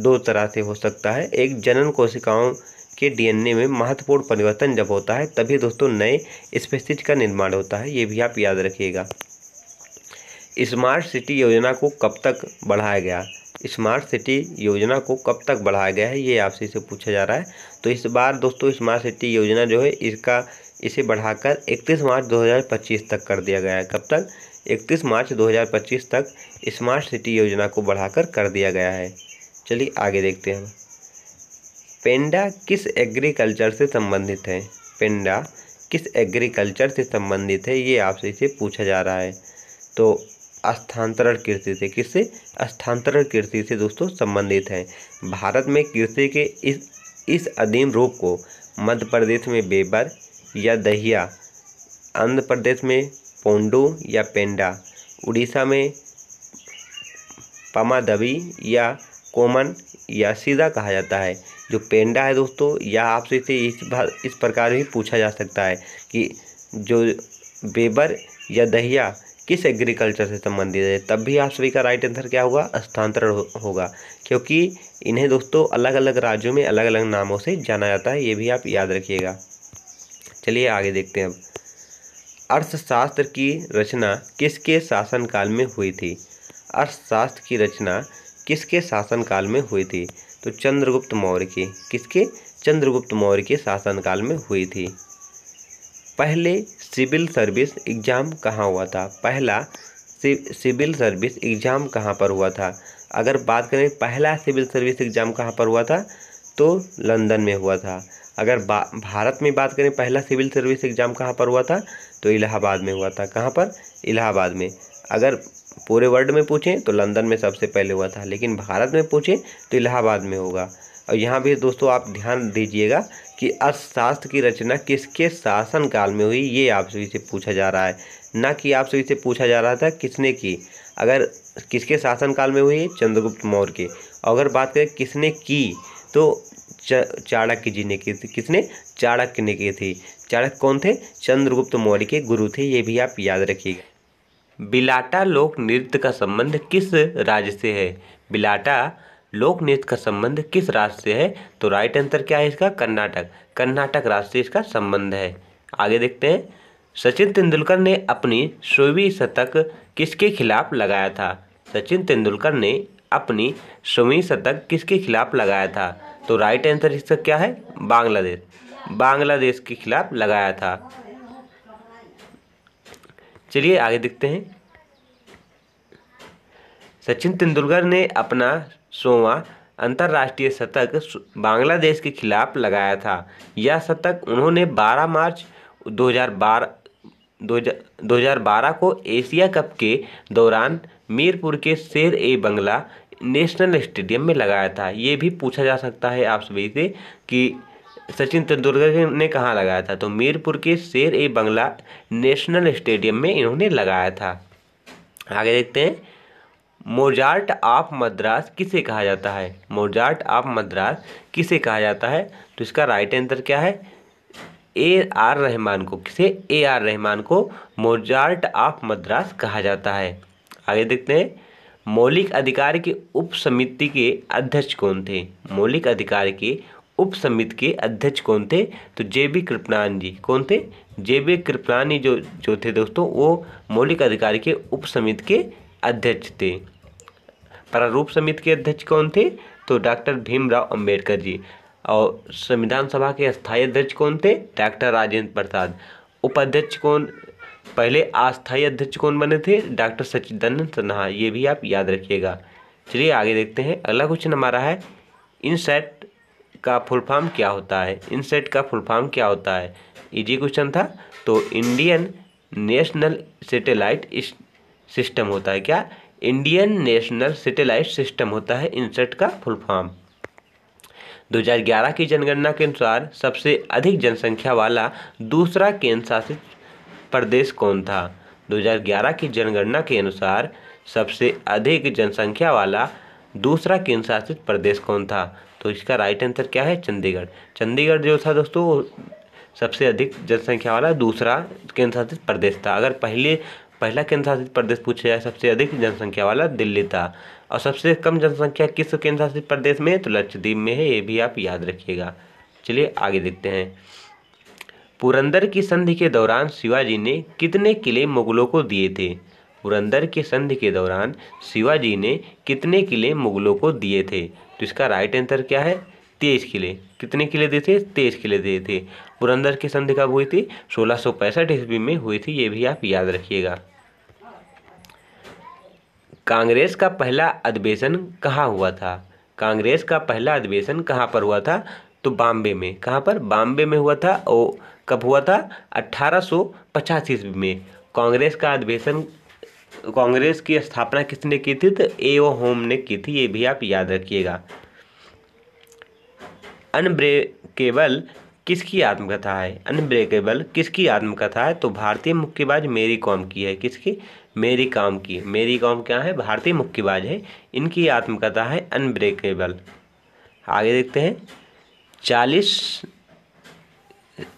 2 तरह से हो सकता है। एक, जनन कोशिकाओं के डीएनए में महत्वपूर्ण परिवर्तन जब होता है तभी दोस्तों नए स्पीशीज का निर्माण होता है, ये भी आप याद रखिएगा। स्मार्ट सिटी योजना को कब तक बढ़ाया गया? स्मार्ट सिटी योजना को कब तक बढ़ाया गया है, ये आपसे से पूछा जा रहा है। तो इस बार दोस्तों स्मार्ट सिटी योजना जो है इसे बढ़ाकर 31 मार्च 2025 तक कर दिया गया है। कब तक? 31 मार्च 2025 तक स्मार्ट सिटी योजना को बढ़ाकर कर दिया गया है। चलिए आगे देखते हैं। पेंडा किस एग्रीकल्चर से संबंधित है? पेंडा किस एग्रीकल्चर से संबंधित है, ये आपसे इसे पूछा जा रहा है। तो स्थानांतरण कृषि से। किससे? स्थानांतरण कृषि से दोस्तों संबंधित है। भारत में कृषि के इस आदिम रूप को मध्य प्रदेश में बेबर या दहिया, आंध्र प्रदेश में पोंडू या पेंडा, उड़ीसा में पमादवी या कोमन या सीधा कहा जाता है। जो पेंडा है दोस्तों, यह आपसे इस प्रकार भी पूछा जा सकता है कि जो बेबर या दहिया किस एग्रीकल्चर से संबंधित है, तब भी आप सभी का राइट आंसर क्या होगा? स्थानांतरण होगा, क्योंकि इन्हें दोस्तों अलग अलग राज्यों में अलग अलग नामों से जाना जाता है, ये भी आप याद रखिएगा। चलिए आगे देखते हैं अब। अर्थशास्त्र की रचना किसके शासनकाल में हुई थी? अर्थशास्त्र की रचना किसके शासनकाल में हुई थी? तो चंद्रगुप्त मौर्य की। किसके? चंद्रगुप्त मौर्य के शासनकाल में हुई थी। पहले सिविल सर्विस एग्ज़ाम कहाँ हुआ था? पहला सिविल सर्विस एग्ज़ाम कहाँ पर हुआ था? अगर बात करें पहला सिविल सर्विस एग्ज़ाम कहाँ पर हुआ था, तो लंदन में हुआ था। अगर भारत में बात करें पहला सिविल सर्विस एग्ज़ाम कहाँ पर हुआ था, तो इलाहाबाद में हुआ था। कहाँ पर? इलाहाबाद में। अगर पूरे वर्ल्ड में पूछें तो लंदन में सबसे पहले हुआ था, लेकिन भारत में पूछें तो इलाहाबाद में होगा। और यहाँ भी दोस्तों आप ध्यान दीजिएगा कि अर्थशास्त्र की रचना किसके शासनकाल में हुई, ये आपसे से पूछा जा रहा है, ना कि आपसे से पूछा जा रहा था किसने की। अगर किसके शासनकाल में हुई? चंद्रगुप्त मौर्य के। और अगर बात करें किसने की, तो चाणक्य जी ने की थी। किसने? चाणक्य ने की थी। चाणक्य कौन थे? चंद्रगुप्त मौर्य के गुरु थे, ये भी आप याद रखिएगा। बिलाटा लोक नृत्य का संबंध किस राज्य से है? बिलाटा लोक नृत्य का संबंध किस राज्य से है? तो राइट आंसर क्या है इसका? कर्नाटक। कर्नाटक राज्य से इसका संबंध है। आगे देखते हैं। सचिन तेंदुलकर ने अपनी 100वीं शतक किसके खिलाफ लगाया था? सचिन तेंदुलकर ने अपनी 100वीं शतक किसके खिलाफ लगाया था? तो राइट आंसर इसका क्या है? बांग्लादेश के खिलाफ लगाया था। चलिए आगे देखते हैं। सचिन तेंदुलकर ने अपना 100वां अंतर्राष्ट्रीय शतक बांग्लादेश के खिलाफ लगाया था। यह शतक उन्होंने 12 मार्च 2012 को एशिया कप के दौरान मीरपुर के शेर ए बांग्ला नेशनल स्टेडियम में लगाया था। ये भी पूछा जा सकता है आप सभी से कि सचिन तेंदुलकर ने कहाँ लगाया था? तो मीरपुर के शेर ए बांग्ला नेशनल स्टेडियम में इन्होंने लगाया था। आगे देखते हैं। मोजार्ट ऑफ मद्रास किसे कहा जाता है? मोजार्ट ऑफ मद्रास किसे कहा जाता है? तो इसका राइट आंसर क्या है? AR रहमान को। किसे? AR रहमान को मोजार्ट ऑफ मद्रास कहा जाता है। आगे देखते हैं। मौलिक अधिकार की उप समिति के अध्यक्ष कौन थे? मौलिक अधिकार के उप समिति के अध्यक्ष कौन थे? तो JB कृपलानी जी। कौन थे? JB कृपलानी जो थे दोस्तों, वो मौलिक अधिकार के उप समिति के अध्यक्ष थे। प्रारूप समिति के अध्यक्ष कौन थे? तो डॉक्टर भीमराव अंबेडकर जी। और संविधान सभा के अस्थायी अध्यक्ष कौन थे? डॉक्टर राजेंद्र प्रसाद। उपाध्यक्ष कौन, पहले अस्थायी अध्यक्ष कौन बने थे? डॉक्टर सच्चिदानंद सिन्हा। ये भी आप याद रखिएगा। चलिए आगे देखते हैं। अगला क्वेश्चन हमारा है, इनसैट का फुल फॉर्म क्या होता है? इनसैट का फुल फॉर्म क्या होता है? इजी क्वेश्चन था। तो इंडियन नेशनल सैटेलाइट सिस्टम होता है। क्या? इंडियन नेशनल सैटेलाइट सिस्टम होता है इनसैट का फुल फॉर्म। 2011 की जनगणना के अनुसार सबसे अधिक जनसंख्या वाला दूसरा केंद्र शासित प्रदेश कौन था? 2011 की जनगणना के अनुसार सबसे अधिक जनसंख्या वाला दूसरा केंद्र शासित प्रदेश कौन था? तो इसका राइट आंसर क्या है? चंडीगढ़। चंडीगढ़ जो था दोस्तों, सबसे अधिक जनसंख्या वाला दूसरा केंद्र शासित प्रदेश था। अगर पहला केंद्र शासित प्रदेश पूछा जाए सबसे अधिक जनसंख्या वाला, दिल्ली था। और सबसे कम जनसंख्या किस केंद्र शासित प्रदेश में? तो लक्षद्वीप में है। ये भी आप याद रखिएगा। चलिए आगे देखते हैं। पुरंदर की संधि के दौरान शिवाजी ने कितने किले मुगलों को दिए थे? पुरंदर की संधि के दौरान शिवाजी ने कितने किले मुगलों को दिए थे? तो इसका राइट आंसर क्या है? 23 किले। कितने किले दिए थे? 23 किले दिए थे। पुरंदर की संधि कब हुई थी? 1665 ईस्वी में हुई थी। ये भी आप याद रखिएगा। कांग्रेस का पहला अधिवेशन कहाँ हुआ था? कांग्रेस का पहला अधिवेशन कहाँ पर हुआ था? तो बॉम्बे में। कहाँ पर? बॉम्बे में हुआ था। और कब हुआ था? 1885 ईस्वी में। कांग्रेस का अधिवेशन, कांग्रेस की स्थापना किसने की थी? तो A.O. होम ने की थी। ये भी आप याद रखिएगा। अनब्रेकेबल किसकी आत्मकथा है? अनब्रेकेबल किसकी आत्मकथा है? तो भारतीय मुक्केबाज मेरी कॉम की है। किसकी? मेरी कॉम की। मेरी कॉम क्या है? भारतीय मुक्केबाज है। इनकी आत्मकथा है अनब्रेकेबल। आगे देखते हैं। 40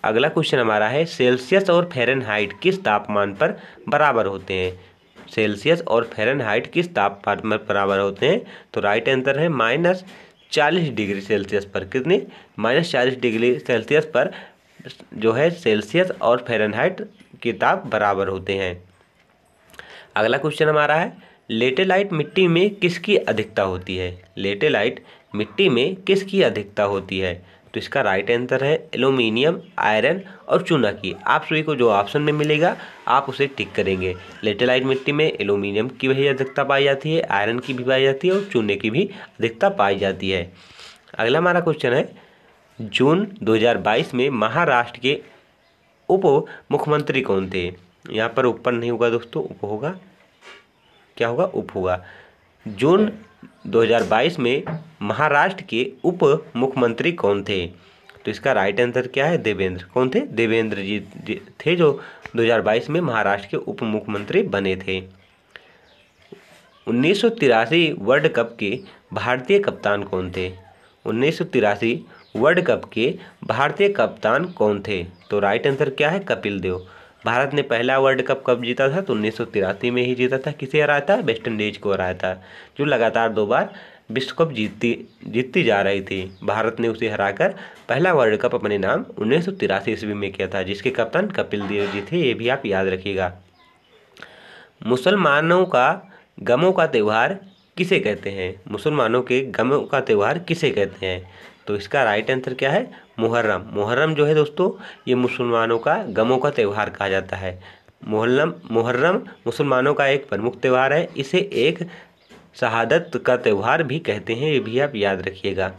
अगला क्वेश्चन हमारा है, सेल्सियस और फ़ारेनहाइट किस तापमान पर बराबर होते हैं? सेल्सियस और फ़ारेनहाइट किस तापमान पर बराबर होते हैं? तो राइट आंसर है -40 डिग्री सेल्सियस पर। कितने? -40 डिग्री सेल्सियस पर जो है सेल्सियस और फ़ारेनहाइट के ताप बराबर होते हैं। अगला क्वेश्चन हमारा है, लेटेलाइट मिट्टी में किसकी अधिकता होती है? लेटेलाइट मिट्टी में किसकी अधिकता होती है? तो इसका राइट आंसर है एल्यूमिनियम, आयरन और चूना की। आप सभी को जो ऑप्शन में मिलेगा आप उसे टिक करेंगे। लेटेलाइट मिट्टी में एल्यूमिनियम की भी अधिकता पाई जाती है, आयरन की भी पाई जाती है और चूने की भी अधिकता पाई जाती है। अगला हमारा क्वेश्चन है, जून 2022 में महाराष्ट्र के उप मुख्यमंत्री कौन थे? यहाँ पर ऊपर नहीं होगा दोस्तों, उप होगा। क्या होगा? उप होगा। जून 2022 में महाराष्ट्र के उप मुख्यमंत्री कौन थे? तो इसका राइट आंसर क्या है? देवेंद्र। कौन थे? देवेंद्र जी थे जो 2022 में महाराष्ट्र के उप मुख्यमंत्री बने थे। 1983 वर्ल्ड कप के भारतीय कप्तान कौन थे? 1983 वर्ल्ड कप के भारतीय कप्तान कौन थे? तो राइट आंसर क्या है? कपिल देव। भारत ने पहला वर्ल्ड कप कब जीता था? तो 1983 में ही जीता था। किसे हराया था? वेस्ट इंडीज को हराया था, जो लगातार 2 बार विश्व कप जीतती जा रही थी। भारत ने उसे हराकर पहला वर्ल्ड कप अपने नाम 1983 ईस्वी में किया था, जिसके कप्तान कपिल देव जी थे। ये भी आप याद रखिएगा। मुसलमानों का गमों का त्यौहार किसे कहते हैं? मुसलमानों के गमों का त्यौहार किसे कहते हैं? तो इसका राइट आंसर क्या है? मुहर्रम। मुहर्रम जो है दोस्तों, ये मुसलमानों का गमों का त्यौहार कहा जाता है। मुहर्रम मुसलमानों का एक प्रमुख त्यौहार है। इसे एक शहादत का त्यौहार भी कहते हैं, ये भी आप याद रखिएगा।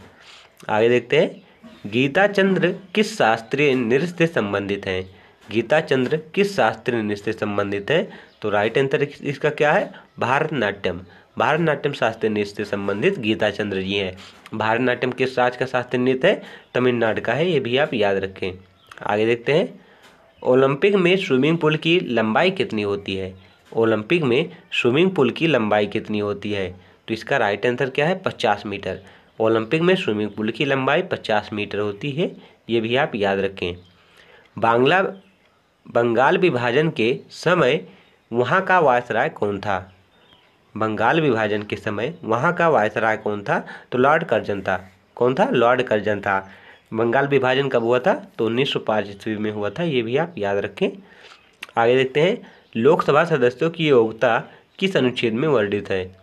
आगे देखते हैं, गीता चंद्र किस शास्त्रीय नृत्य से संबंधित हैं? गीता चंद्र किस शास्त्रीय नृत्य से संबंधित है? तो राइट आंसर इसका क्या है? भारतनाट्यम। भारतनाट्यम शास्त्रीय नृत्य से संबंधित गीता चंद्र जी हैं। भारतनाट्यम किस राज्य का शास्त्रीय नृत्य है? तमिलनाडु का है, ये भी आप याद रखें। आगे देखते हैं, ओलंपिक में स्विमिंग पूल की लंबाई कितनी होती है? ओलंपिक में स्विमिंग पूल की लंबाई कितनी होती है? तो इसका राइट आंसर क्या है? 50 मीटर। ओलंपिक में स्विमिंग पूल की लंबाई 50 मीटर होती है, ये भी आप याद रखें। बंगाल विभाजन के समय वहाँ का वायसराय कौन था? बंगाल विभाजन के समय वहाँ का वायसराय कौन था? तो लॉर्ड कर्जन था। कौन था? लॉर्ड कर्जन था। बंगाल विभाजन कब हुआ था? तो 1905 ईस्वी में हुआ था, ये भी आप याद रखें। आगे देखते हैं, लोकसभा सदस्यों की योग्यता किस अनुच्छेद में वर्णित है?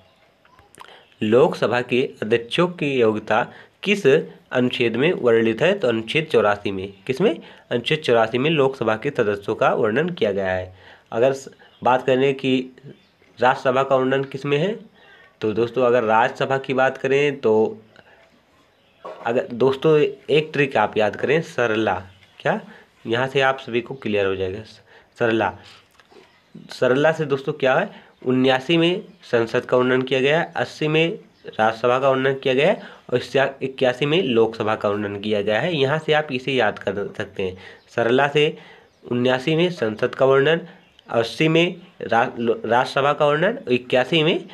लोकसभा के अध्यक्षों की योग्यता किस अनुच्छेद में वर्णित है? तो अनुच्छेद 84 में। किसमें? अनुच्छेद 84 में लोकसभा के सदस्यों का वर्णन किया गया है। अगर बात करें कि राज्यसभा का वर्णन किस में है, तो दोस्तों अगर राज्यसभा की बात करें तो अगर दोस्तों एक ट्रिक आप याद करें, सरला। क्या? यहाँ से आप सभी को क्लियर हो जाएगा। सरला, सरला से दोस्तों क्या है, 79 में संसद का वर्णन किया गया है, 80 में राज्यसभा का वर्णन किया गया है और 81 में लोकसभा का वर्णन किया गया है। यहाँ से आप इसे याद कर सकते हैं। सरला से 79 में संसद का वर्णन, 80 में राज्यसभा का वर्णन और 81 में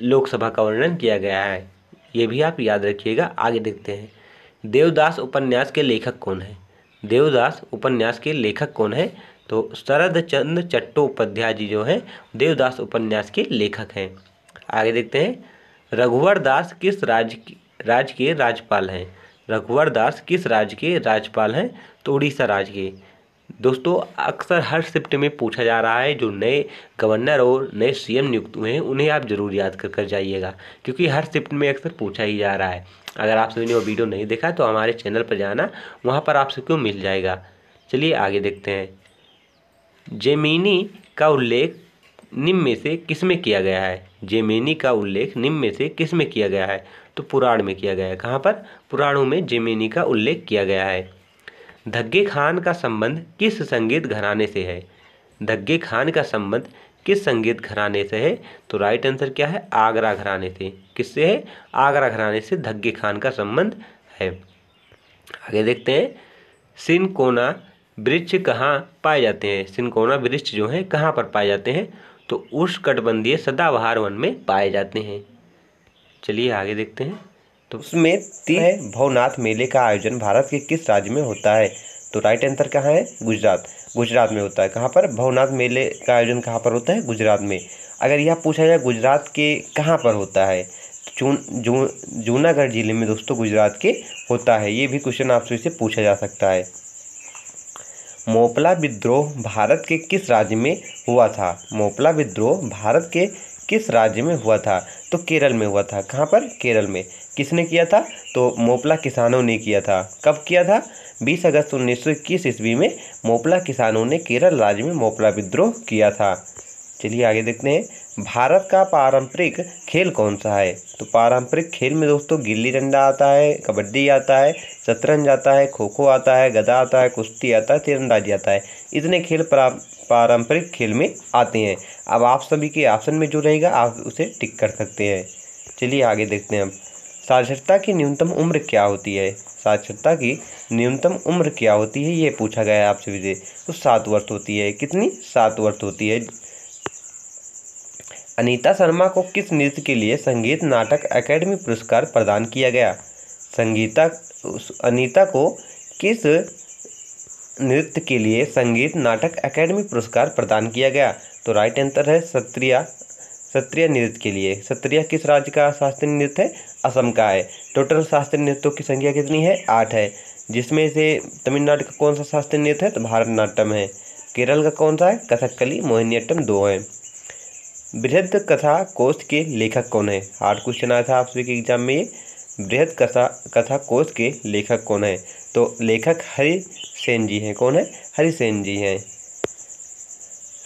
लोकसभा का वर्णन किया गया है, ये भी आप याद रखिएगा। आगे देखते हैं, देवदास उपन्यास के लेखक कौन है? देवदास उपन्यास के लेखक कौन है? तो शरद चंद्र चट्टोपाध्याय जी जो हैं देवदास उपन्यास के लेखक हैं। आगे देखते हैं, रघुवर दास किस राज्य के राज्यपाल हैं? रघुवर दास किस राज्य के राज्यपाल हैं? तो उड़ीसा राज्य के। दोस्तों अक्सर हर शिफ्ट में पूछा जा रहा है, जो नए गवर्नर और नए सीएम नियुक्त हुए हैं उन्हें आप जरूर याद कर जाइएगा, क्योंकि हर शिफ्ट में अक्सर पूछा ही जा रहा है। अगर आप सभी ने वो वीडियो नहीं देखा तो हमारे चैनल पर जाना, वहाँ पर आप सबको मिल जाएगा। चलिए आगे देखते हैं, जेमिनी का उल्लेख निम्न में से किस में किया गया है? जेमिनी का उल्लेख निम्न में से किस में किया गया है? तो पुराण में किया गया है। कहाँ पर? पुराणों में जेमिनी का उल्लेख किया गया है। धग्गे खान का संबंध किस संगीत घराने से है? धग्गे खान का संबंध किस संगीत घराने से है? तो राइट आंसर क्या है? आगरा घराने से। किससे है? आगरा घराने से धग्गे खान का संबंध है। आगे देखते हैं, सिनकोना वृक्ष कहाँ पाए जाते हैं? सिनकोना वृक्ष जो है कहाँ पर पाए जाते हैं? तो उष्णकटिबंधीय सदाबहार वन में पाए जाते हैं। चलिए आगे देखते हैं, तो उसमें है भवनाथ मेले का आयोजन भारत के किस राज्य में होता है? तो राइट आंसर कहाँ है? गुजरात। गुजरात में होता है। कहाँ पर? भवनाथ मेले का आयोजन कहाँ पर होता है? गुजरात में। अगर यह पूछा जाए गुजरात के कहाँ पर होता है, जूनागढ़ जिले में दोस्तों गुजरात के होता है। ये भी क्वेश्चन आपसे से पूछा जा सकता है। मोपला विद्रोह भारत के किस राज्य में हुआ था? मोपला विद्रोह भारत के किस राज्य में हुआ था? तो केरल में हुआ था। कहाँ पर? केरल में। किसने किया था? तो मोपला किसानों ने किया था। कब किया था? 20 अगस्त 1921 ईस्वी में मोपला किसानों ने केरल राज्य में मोपला विद्रोह किया था। चलिए आगे देखते हैं, भारत का पारंपरिक खेल कौन सा है? तो पारंपरिक खेल में दोस्तों गिल्ली डंडा आता है, कबड्डी आता है, शतरंज आता है, खो खो आता है, गदा आता है, कुश्ती आता है, तीरंदाजी आता है। इतने खेल पारंपरिक खेल में आते हैं। अब आप सभी के ऑप्शन में जो रहेगा आप उसे टिक कर सकते हैं। चलिए आगे देखते हैं, हम साक्षरता की न्यूनतम उम्र क्या होती है? साक्षरता की न्यूनतम उम्र क्या होती है, ये पूछा गया है आपसे भी। तो 7 वर्ष होती है। कितनी? 7 वर्ष होती है। अनीता शर्मा को किस नृत्य के लिए संगीत नाटक अकेडमी पुरस्कार प्रदान किया गया? अनीता को किस नृत्य के लिए संगीत नाटक अकेडमी पुरस्कार प्रदान किया गया? तो राइट आंसर है सत्रिया नृत्य के लिए। सत्रिया किस राज्य का शास्त्रीय नृत्य है? असम का है। टोटल शास्त्रीय नृत्यों की संख्या कितनी है? 8 है, जिसमें से तमिलनाडु का कौन सा शास्त्रीय नृत्य है? तो भारतनाट्यम है। केरल का कौन सा है? कथकली। मोहिनीअट्टम 2 है। बृहद कथा कोश के लेखक कौन है? हार्ड क्वेश्चन आया था आप सभी के एग्जाम में ये। बृहद कथा कोश के लेखक कौन है? तो लेखक हरिसेन जी हैं। कौन है? हरिसेन जी हैं।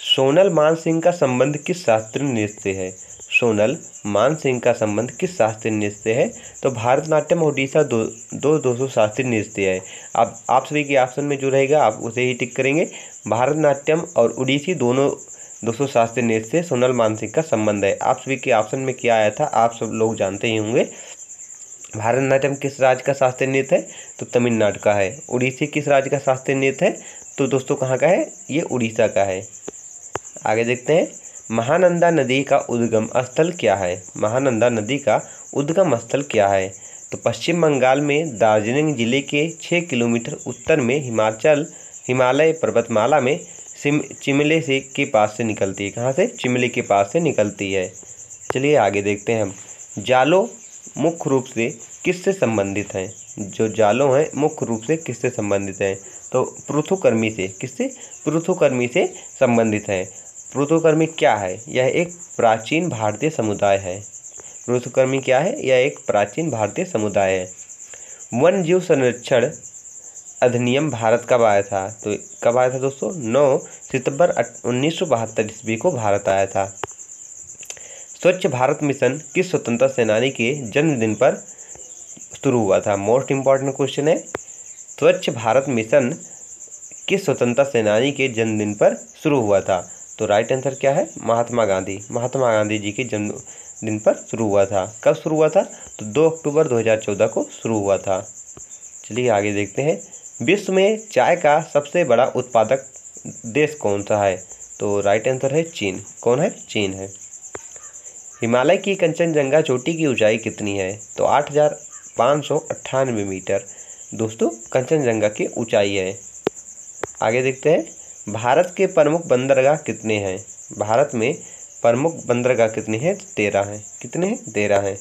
सोनल मानसिंह का संबंध किस शास्त्रीय नृत्य से है? सोनल मानसिंह का संबंध किस शास्त्रीय नृत्य से है? तो भारतनाट्यम ओडिशा दो शास्त्रीय नृत्य है। अब आप सभी के ऑप्शन में जो रहेगा आप उसे ही टिक करेंगे। भारतनाट्यम और ओडिसी दोनों 200 शास्त्रीय नृत्य से सोनल मानसिंह का संबंध है। आप सभी के ऑप्शन में क्या आया था आप सब लोग जानते ही होंगे। भारतनाट्यम किस राज्य का शास्त्रीय नृत्य है? तो तमिलनाडु का है। ओडिसी किस राज्य का शास्त्रीय नृत्य है? तो दोस्तों कहाँ का है? ये उड़ीसा का है। आगे देखते हैं, महानंदा नदी का उद्गम स्थल क्या है? महानंदा नदी का उद्गम स्थल क्या है? तो पश्चिम बंगाल में दार्जिलिंग जिले के 6 किलोमीटर उत्तर में हिमालय पर्वतमाला में चिमले से के पास से निकलती है। कहाँ से? चिमले के पास से निकलती है। चलिए आगे देखते हैं हम। जालो मुख्य रूप से किससे संबंधित हैं? जो जालो हैं मुख्य रूप से किससे संबंधित हैं? तो पृथुकर्मी से। किससे? पृथुकर्मी से संबंधित है। पृथुकर्मी क्या है? यह एक प्राचीन भारतीय समुदाय है। पृथुकर्मी क्या है? यह एक प्राचीन भारतीय समुदाय है। वन जीव संरक्षण अधिनियम भारत कब आया था? तो कब आया था दोस्तों? 9 सितंबर 1972 ईस्वी को भारत आया था। स्वच्छ भारत मिशन किस स्वतंत्रता सेनानी के जन्मदिन पर शुरू हुआ था? मोस्ट इंपॉर्टेंट क्वेश्चन है। स्वच्छ भारत मिशन किस स्वतंत्रता सेनानी के जन्मदिन पर शुरू हुआ था? तो राइट आंसर क्या है? महात्मा गांधी। महात्मा गांधी जी के जन्मदिन पर शुरू हुआ था। कब शुरू हुआ था? तो 2 अक्टूबर 2014 को शुरू हुआ था। चलिए आगे देखते हैं, विश्व में चाय का सबसे बड़ा उत्पादक देश कौन सा है? तो राइट आंसर है चीन। कौन है? चीन है। हिमालय की कंचनजंगा चोटी की ऊंचाई कितनी है? तो 8598 मीटर दोस्तों कंचनजंगा की ऊंचाई है। आगे देखते हैं, भारत के प्रमुख बंदरगाह कितने हैं? भारत में प्रमुख बंदरगाह कितने हैं? 13 हैं। कितने हैं? 13 हैं।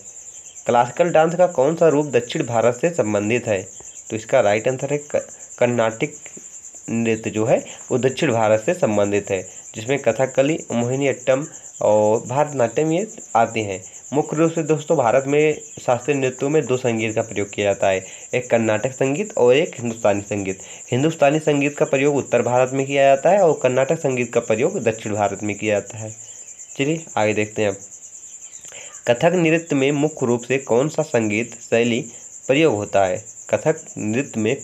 क्लासिकल डांस का कौन सा रूप दक्षिण भारत से संबंधित है? तो इसका राइट आंसर है कर्नाटिक नृत्य जो है वो दक्षिण भारत से संबंधित है, जिसमें कथकली, मोहिनीअट्टम और भारतनाट्यम ये आते हैं। मुख्य रूप से दोस्तों भारत में शास्त्रीय नृत्यों में 2 संगीत का प्रयोग किया जाता है, एक कर्नाटक संगीत और एक हिंदुस्तानी संगीत। हिंदुस्तानी संगीत का प्रयोग उत्तर भारत में किया जाता है और कर्नाटक संगीत का प्रयोग दक्षिण भारत में किया जाता है। चलिए आगे देखते हैं अब, कथक नृत्य में मुख्य रूप से कौन सा संगीत शैली प्रयोग होता है? कथक नृत्य में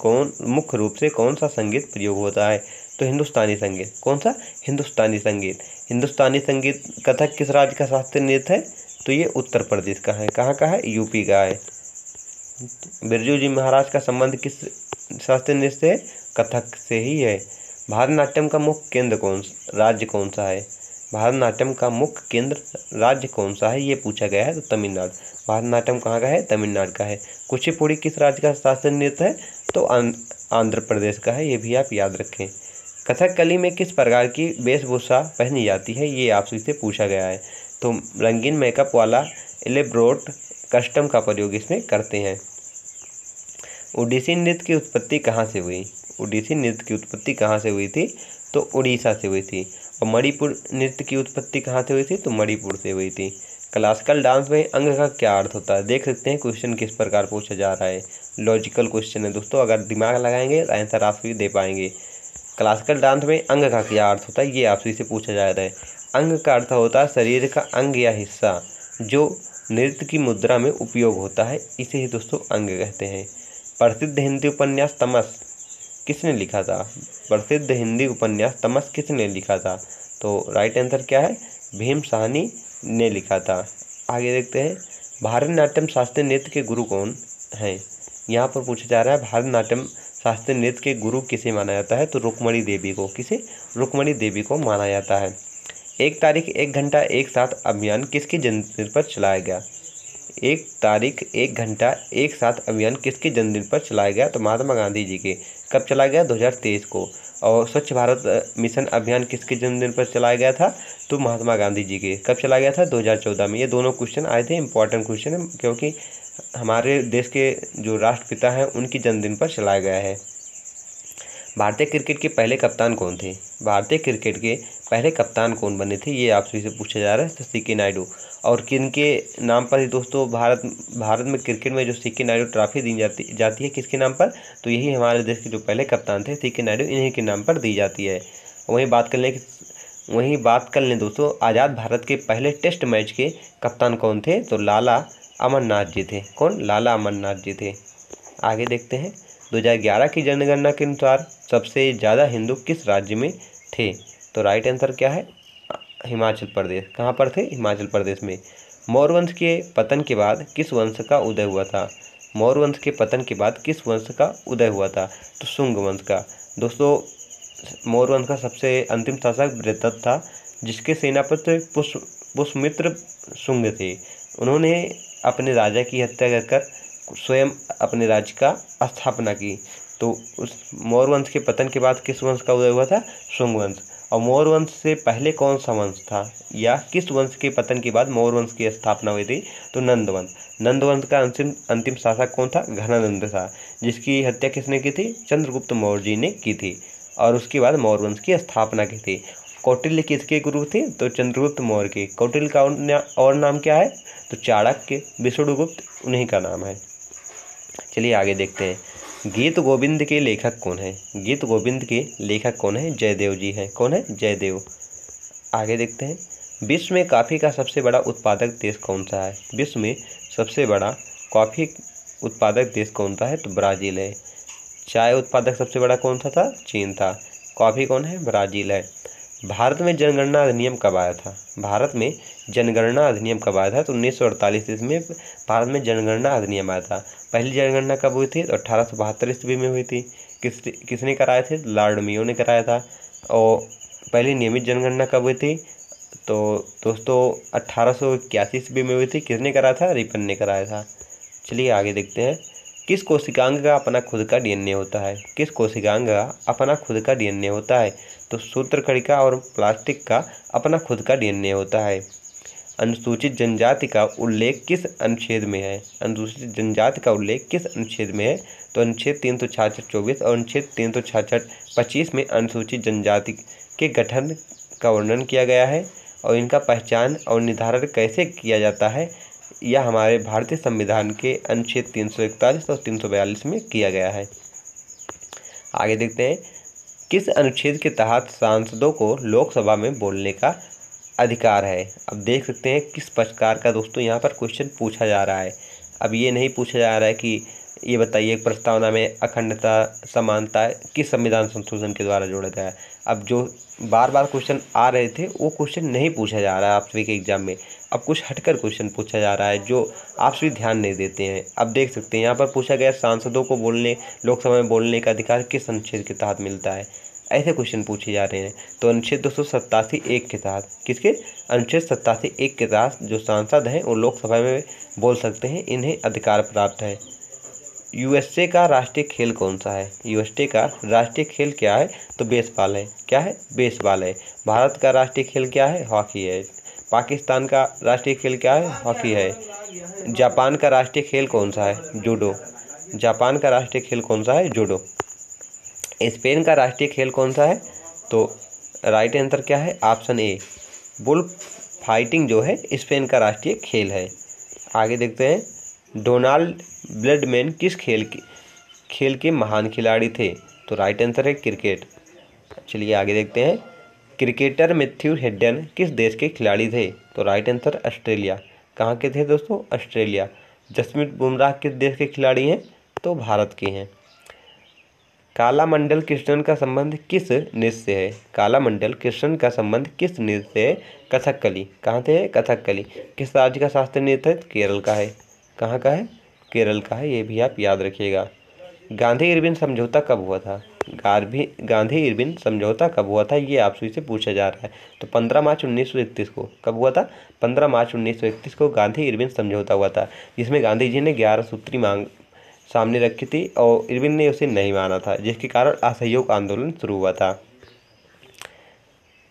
मुख्य रूप से कौन सा संगीत प्रयोग होता है? तो हिंदुस्तानी संगीत। कौन सा? हिंदुस्तानी संगीत। हिंदुस्तानी संगीत कथक किस राज्य का शास्त्रीय नृत्य है? तो ये उत्तर प्रदेश का है। कहाँ का है? यूपी का है। बिरजू जी महाराज का संबंध किस शास्त्रीय नृत्य से है? कथक से ही है। भारतनाट्यम का मुख्य केंद्र राज्य कौन सा है? भारतनाट्यम का मुख्य केंद्र राज्य कौन सा है ये पूछा गया है, तो तमिलनाडु। भारतनाट्यम कहाँ का है? तमिलनाडु का है। कुचिपुड़ी किस राज्य का शास्त्रीय नृत्य है? तो आंध्र प्रदेश का है, ये भी आप याद रखें। कथकली में किस प्रकार की वेशभूषा पहनी जाती है ये आपसे से पूछा गया है, तो रंगीन मेकअप वाला एलेब्रोट कस्टम का प्रयोग इसमें करते हैं। ओडिसी नृत्य की उत्पत्ति कहाँ से हुई? ओडिसी नृत्य की उत्पत्ति कहाँ से हुई थी? तो उड़ीसा से हुई थी। और मणिपुर नृत्य की उत्पत्ति कहाँ से हुई थी? तो मणिपुर से हुई थी। क्लासिकल डांस में अंग का क्या अर्थ होता है? देख सकते हैं क्वेश्चन किस प्रकार पूछा जा रहा है। लॉजिकल क्वेश्चन है दोस्तों, अगर दिमाग लगाएंगे आंसर आप भी दे पाएंगे। क्लासिकल डांस में अंग का क्या अर्थ होता है ये आपसे से पूछा जा रहा है। अंग का अर्थ होता है शरीर का अंग या हिस्सा जो नृत्य की मुद्रा में उपयोग होता है, इसे ही दोस्तों अंग कहते हैं। प्रसिद्ध हिंदी उपन्यास तमस किसने लिखा था? प्रसिद्ध हिंदी उपन्यास तमस किसने लिखा था? तो राइट आंसर क्या है? भीम साहनी ने लिखा था। आगे देखते हैं, भारतनाट्यम शास्त्रीय नृत्य के गुरु कौन हैं? यहाँ पर पूछा जा रहा है भारतनाट्यम शास्त्रीय नृत्य के गुरु किसे माना जाता है? तो रुक्मणी देवी को। किसे? रुक्मणी देवी को माना जाता है। 1 तारीख 1 घंटा 1 साथ अभियान किसके जन्मदिन पर चलाया गया? 1 तारीख 1 घंटा 1 साथ अभियान किसके जन्मदिन पर चलाया गया? तो महात्मा गांधी जी के। कब चलाया गया? 2023 को। और स्वच्छ भारत मिशन अभियान किसके जन्मदिन पर चलाया गया था? तो महात्मा गांधी जी के। कब चलाया गया था? 2014 में। ये दोनों क्वेश्चन आए थे, इंपॉर्टेंट क्वेश्चन है, क्योंकि हमारे देश के जो राष्ट्रपिता हैं उनकी जन्मदिन पर चलाया गया है। भारतीय क्रिकेट के पहले कप्तान कौन थे? भारतीय क्रिकेट के पहले कप्तान कौन बने थे, ये आपसे से पूछा जा रहा है। तो सी.के. नायडू। और किनके नाम पर ही दोस्तों भारत में क्रिकेट में जो सी.के. नायडू ट्रॉफी दी जाती है, किसके नाम पर? तो यही हमारे देश के जो पहले कप्तान थे सी.के. नायडू, इन्हीं के नाम पर दी जाती है। वहीं बात कर लें दोस्तों, आज़ाद भारत के पहले टेस्ट मैच के कप्तान कौन थे? तो लाला अमरनाथ जी थे। कौन? लाला अमरनाथ जी थे। आगे देखते हैं, 2011 की जनगणना के अनुसार सबसे ज़्यादा हिंदू किस राज्य में थे? तो राइट आंसर क्या है? हिमाचल प्रदेश। कहाँ पर थे? हिमाचल प्रदेश में। मौर्य वंश के पतन के बाद किस वंश का उदय हुआ था? मौर्य वंश के पतन के बाद किस वंश का उदय हुआ था? तो शुंग वंश का। दोस्तों, मौर्य वंश का सबसे अंतिम शासक बृहद्रथ था, जिसके सेनापति पुष्यमित्र शुंग थे। उन्होंने अपने राजा की हत्या कर स्वयं अपने राज्य का स्थापना की। तो उस मौर्य वंश के पतन के बाद किस वंश का उदय हुआ था? शुंग वंश। और मौर्य वंश से पहले कौन सा वंश था, या किस वंश के पतन के बाद मौर्य वंश की स्थापना हुई थी? तो नंद वंश। नंद वंश का अंतिम शासक कौन था? घनानंद था, जिसकी हत्या किसने की थी? चंद्रगुप्त मौर्य जी ने की थी, और उसके बाद मौर्य वंश की स्थापना की थी। कौटिल्य किसके गुरु थे? तो चंद्रगुप्त मौर्य के। कौटिल्य का और नाम क्या है? तो चाणक्य, विष्णुगुप्त, उन्हीं का नाम है। चलिए आगे देखते हैं, गीत गोविंद के लेखक कौन है? गीत गोविंद के लेखक कौन है? जयदेव जी हैं। कौन है? जयदेव। आगे देखते हैं, विश्व में कॉफ़ी का सबसे बड़ा उत्पादक देश कौन सा है? विश्व में सबसे बड़ा कॉफ़ी उत्पादक देश कौन सा है? तो ब्राज़ील है। चाय उत्पादक सबसे बड़ा कौन सा था? चीन था। कॉफ़ी कौन है? ब्राज़ील है। भारत में जनगणना अधिनियम कब आया था? भारत में जनगणना अधिनियम कब आया था? तो 1948 ईस्वी में भारत में जनगणना अधिनियम आया था। पहली जनगणना कब हुई थी? तो 1872 ईस्वी में हुई थी। किसने कराया थे? लॉर्ड मेयो ने कराया था। और पहली नियमित जनगणना कब हुई थी? तो दोस्तों 1881 ईस्वी में हुई थी। किसने कराया था? रिपन ने कराया था। चलिए आगे देखते हैं, किस कोशिकांग का अपना खुद का डीएनए होता है? किस कोशिकांग का अपना खुद का डीएनए होता है? तो सूत्रकणिका और प्लास्टिक का अपना खुद का डीएनए होता है। अनुसूचित जनजाति का उल्लेख किस अनुच्छेद में है? अनुसूचित जनजाति का उल्लेख किस अनुच्छेद में है? तो अनुच्छेद 366-24 और अनुच्छेद 366-25 में अनुसूचित जनजाति के गठन का वर्णन किया गया है, और इनका पहचान और निर्धारण कैसे किया जाता है, यह हमारे भारतीय संविधान के अनुच्छेद 341 और 342 में किया गया है। आगे देखते हैं, किस अनुच्छेद के तहत सांसदों को लोकसभा में बोलने का अधिकार है? अब देख सकते हैं किस प्रकार का दोस्तों यहाँ पर क्वेश्चन पूछा जा रहा है। अब ये नहीं पूछा जा रहा है कि ये बताइए प्रस्तावना में अखंडता समानता किस संविधान संशोधन के द्वारा जोड़ा गया है। अब जो बार बार क्वेश्चन आ रहे थे वो क्वेश्चन नहीं पूछा जा रहा है आप सभी के एग्जाम में। अब कुछ हटकर क्वेश्चन पूछा जा रहा है जो आप सभी ध्यान नहीं देते हैं। अब देख सकते हैं यहाँ पर पूछा गया सांसदों को लोकसभा में बोलने का अधिकार किस अनुच्छेद के तहत मिलता है। ऐसे क्वेश्चन पूछे जा रहे हैं। तो अनुच्छेद 287(1) के तहत, किसके? अनुच्छेद 87(1) के तहत जो सांसद हैं वो लोकसभा में बोल सकते हैं, इन्हें अधिकार प्राप्त है। यूएसए का राष्ट्रीय खेल कौन सा है? यूएसए का राष्ट्रीय खेल क्या है? तो बेसबॉल है। क्या है? बेसबॉल है। भारत का राष्ट्रीय खेल क्या है? हॉकी है। पाकिस्तान का राष्ट्रीय खेल क्या है? हॉकी है। जापान का राष्ट्रीय खेल कौन सा है? जूडो। जापान का राष्ट्रीय खेल कौन सा है? जूडो। स्पेन का राष्ट्रीय खेल कौन सा है? तो राइट आंसर क्या है? ऑप्शन ए, बुल फाइटिंग जो है स्पेन का राष्ट्रीय खेल है। आगे देखते हैं, डोनाल्ड ब्लैडमैन किस खेल के महान खिलाड़ी थे? तो राइट आंसर है क्रिकेट। चलिए आगे देखते हैं, क्रिकेटर मैथ्यू हेडन किस देश के खिलाड़ी थे? तो राइट आंसर ऑस्ट्रेलिया। कहाँ के थे दोस्तों? ऑस्ट्रेलिया। जसप्रीत बुमराह किस देश के खिलाड़ी हैं? तो भारत के हैं। कालामंडल कृष्णन का संबंध किस नृत्य से है? कालामंडल कृष्णन का संबंध किस नृत्य से है? कथकली। कहाँ से है? कथकली। किस राज्य का शास्त्रीय नृत्य है? केरल का है। कहाँ का है? केरल का है, ये भी आप याद रखिएगा। गांधी इरविन समझौता कब हुआ था? गांधी इरविन समझौता कब हुआ था, ये आपसे से पूछा जा रहा है। तो 15 मार्च 1931 को। कब हुआ था? 15 मार्च 1931 को गांधी इरविन समझौता हुआ था, जिसमें गांधी जी ने 11 सूत्री मांग सामने रखी थी और इरविन ने उसे नहीं माना था, जिसके कारण असहयोग आंदोलन शुरू हुआ था।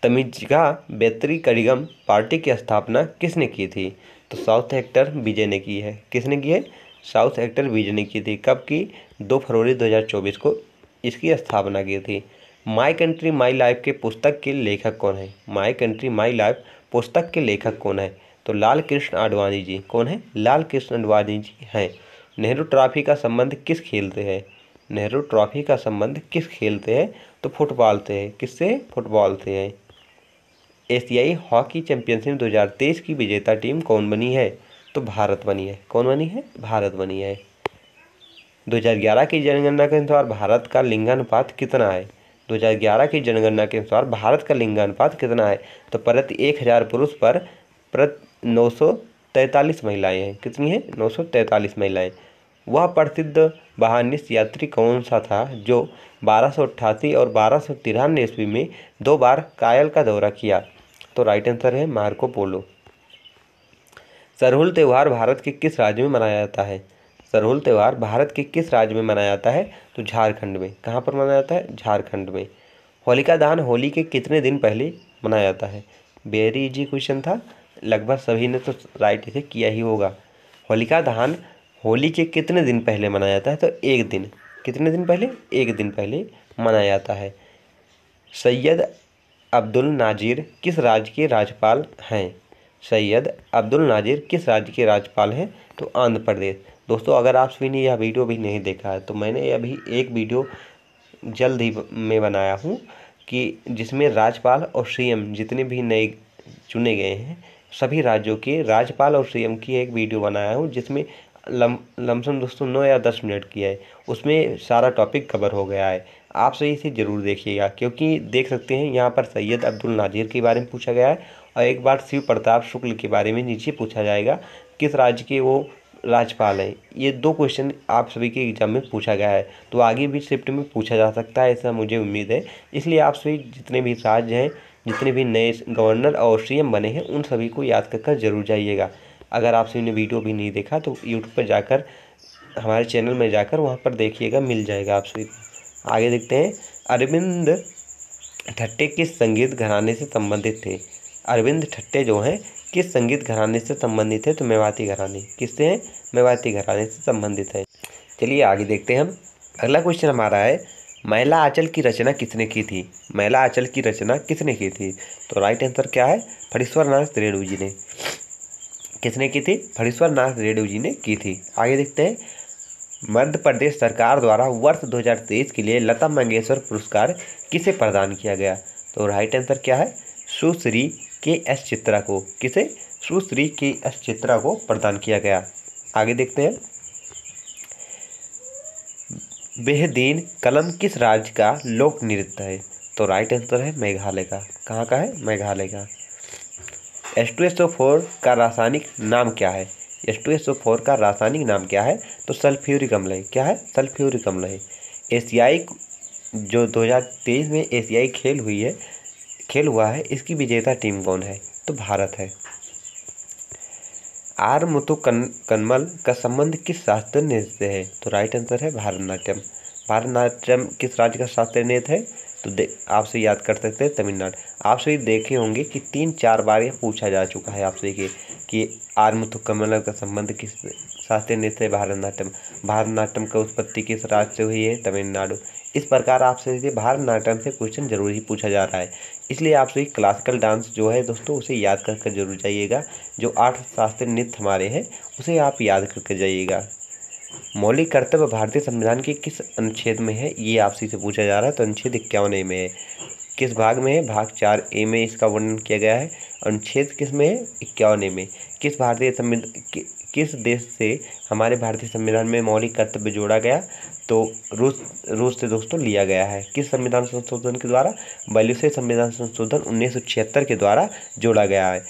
तमिज़ा बेतरी कड़िगम पार्टी की स्थापना किसने की थी? तो साउथ हेक्टर विजय ने की है। किसने की है? साउथ हेक्टर विजय ने की थी। कब की? 2 फरवरी 2024 को इसकी स्थापना की थी? माई कंट्री माई लाइफ के पुस्तक के लेखक कौन है? माई कंट्री माई लाइफ पुस्तक के लेखक कौन है? तो लाल कृष्ण आडवाणी जी। कौन है? लाल कृष्ण आडवाणी जी हैं। नेहरू ट्रॉफी का संबंध किस खेल से है? नेहरू ट्रॉफी का संबंध किस खेल से है? तो फुटबॉल से है। किससे? फुटबॉल से है। एशियाई हॉकी चैंपियनशिप 2023 की विजेता टीम कौन बनी है? तो भारत बनी है। कौन बनी है? भारत बनी है। 2011 की जनगणना के अनुसार भारत का लिंगानुपात कितना है? 2011 की जनगणना के अनुसार भारत का लिंगानुपात कितना है? तो प्रति 1000 पुरुष पर प्रति 943 महिलाएं हैं। कितनी है? 943 महिलाएं। वह प्रसिद्ध बहानिस यात्री कौन सा था जो 1288 और 1293 ईस्वी में 2 बार कायल का दौरा किया? तो राइट आंसर है मार्को पोलो। सरहुल त्यौहार भारत के किस राज्य में मनाया जाता है? सरहुल त्यौहार भारत के किस राज्य में मनाया जाता है? तो झारखंड में। कहाँ पर मनाया जाता है? झारखंड में। होलिका दहन होली के कितने दिन पहले मनाया जाता है? वेरी इजी क्वेश्चन था, लगभग सभी ने तो राइट इसे किया ही होगा। होलिका दहन होली के कितने दिन पहले मनाया जाता है? तो 1 दिन। कितने दिन पहले? 1 दिन पहले मनाया जाता है। सैयद अब्दुल नाजिर किस राज्य के राज्यपाल हैं? सैयद अब्दुल नाजिर किस राज्य के राज्यपाल हैं? तो आंध्र प्रदेश। दोस्तों, अगर आप सभी ने यह वीडियो भी नहीं देखा है तो मैंने अभी एक वीडियो जल्द ही में बनाया हूँ कि जिसमें राज्यपाल और सीएम जितने भी नए चुने गए हैं सभी राज्यों के राज्यपाल और सीएम की एक वीडियो बनाया हूँ, जिसमें लमसम दोस्तों 9 या 10 मिनट की है। उसमें सारा टॉपिक कवर हो गया है। आप सही से ज़रूर देखिएगा, क्योंकि देख सकते हैं यहाँ पर सैयद अब्दुल नाजिर के बारे में पूछा गया है और एक बार शिव प्रताप शुक्ल के बारे में नीचे पूछा जाएगा किस राज्य के वो राज्यपाल हैं। ये 2 क्वेश्चन आप सभी के एग्जाम में पूछा गया है, तो आगे भी शिफ्ट में पूछा जा सकता है, ऐसा मुझे उम्मीद है। इसलिए आप सभी जितने भी राज्य हैं, जितने भी नए गवर्नर और सीएम बने हैं, उन सभी को याद कर ज़रूर जाइएगा। अगर आप सभी ने वीडियो भी नहीं देखा तो यूट्यूब पर जाकर हमारे चैनल में जाकर वहाँ पर देखिएगा, मिल जाएगा आप सभी को। आगे देखते हैं, अरविंद ठट्टे किस संगीत घराने से संबंधित थे? अरविंद ठट्टे जो हैं किस संगीत घराने से संबंधित है? तो मेवाती घराने। किससे हैं? मेवाती घराने से संबंधित है। चलिए आगे देखते हैं हम। अगला क्वेश्चन हमारा है, मैला आंचल की रचना किसने की थी? मैला आंचल की रचना किसने की थी? तो राइट आंसर क्या है? फणीश्वर नाथ रेणु जी ने। किसने की थी? फणीश्वर नाथ रेणु जी ने की थी। आगे देखते हैं, मध्य प्रदेश सरकार द्वारा वर्ष 2023 के लिए लता मंगेशकर पुरस्कार किसे प्रदान किया गया? तो राइट आंसर क्या है? सुश्री के.एस. चित्रा को। किसे? सुश्री के.एस. चित्रा को प्रदान किया गया। आगे देखते हैं, बेहदीन कलम किस राज्य का लोक नृत्य है? तो राइट आंसर है मेघालय का। कहाँ का है? मेघालय का। H2SO4 का रासायनिक नाम क्या है? H2SO4 का रासायनिक नाम क्या है? तो सल्फ्यूरिक अम्ल है। क्या है? सल्फ्यूरिक अम्ल है। एशियाई जो 2023 में एशियाई खेल हुआ है, इसकी विजेता टीम कौन है? तो भारत है। आर मुथुकम्मल का संबंध किस शास्त्रीय नृत्य से है? तो राइट आंसर है भारतनाट्यम। भारतनाट्यम किस राज्य का शास्त्रीय नृत्य है? तो आपसे याद कर सकते हैं तमिलनाडु। आप सभी देखे होंगे कि 3-4 बार यह पूछा जा चुका है आपसे कि आर मुथुकम्मल का संबंध किस शास्त्रीय नृत्य है? भारतनाट्यम। भारतनाट्यम का उत्पत्ति किस राज्य से हुई है? तमिलनाडु। इस प्रकार आपसे भारतनाट्यम से क्वेश्चन जरूर ही पूछा जा रहा है, इसलिए आप सभी क्लासिकल डांस जो है दोस्तों उसे याद कर जरूर जाइएगा। जो 8 शास्त्रीय नृत्य हमारे हैं उसे आप याद करके जाइएगा। मौलिक कर्तव्य भारतीय संविधान के किस अनुच्छेद में है? ये आपसे से पूछा जा रहा है। तो अनुच्छेद 51A में है। किस भाग में है? भाग 4A में इसका वर्णन किया गया है। अनुच्छेद किस में है? 51A में। किस देश से हमारे भारतीय संविधान में मौलिक कर्तव्य जोड़ा गया? तो रूस से दोस्तों लिया गया है। किस संविधान संशोधन के द्वारा? बयालीसवें संविधान संशोधन 1976 के द्वारा जोड़ा गया है।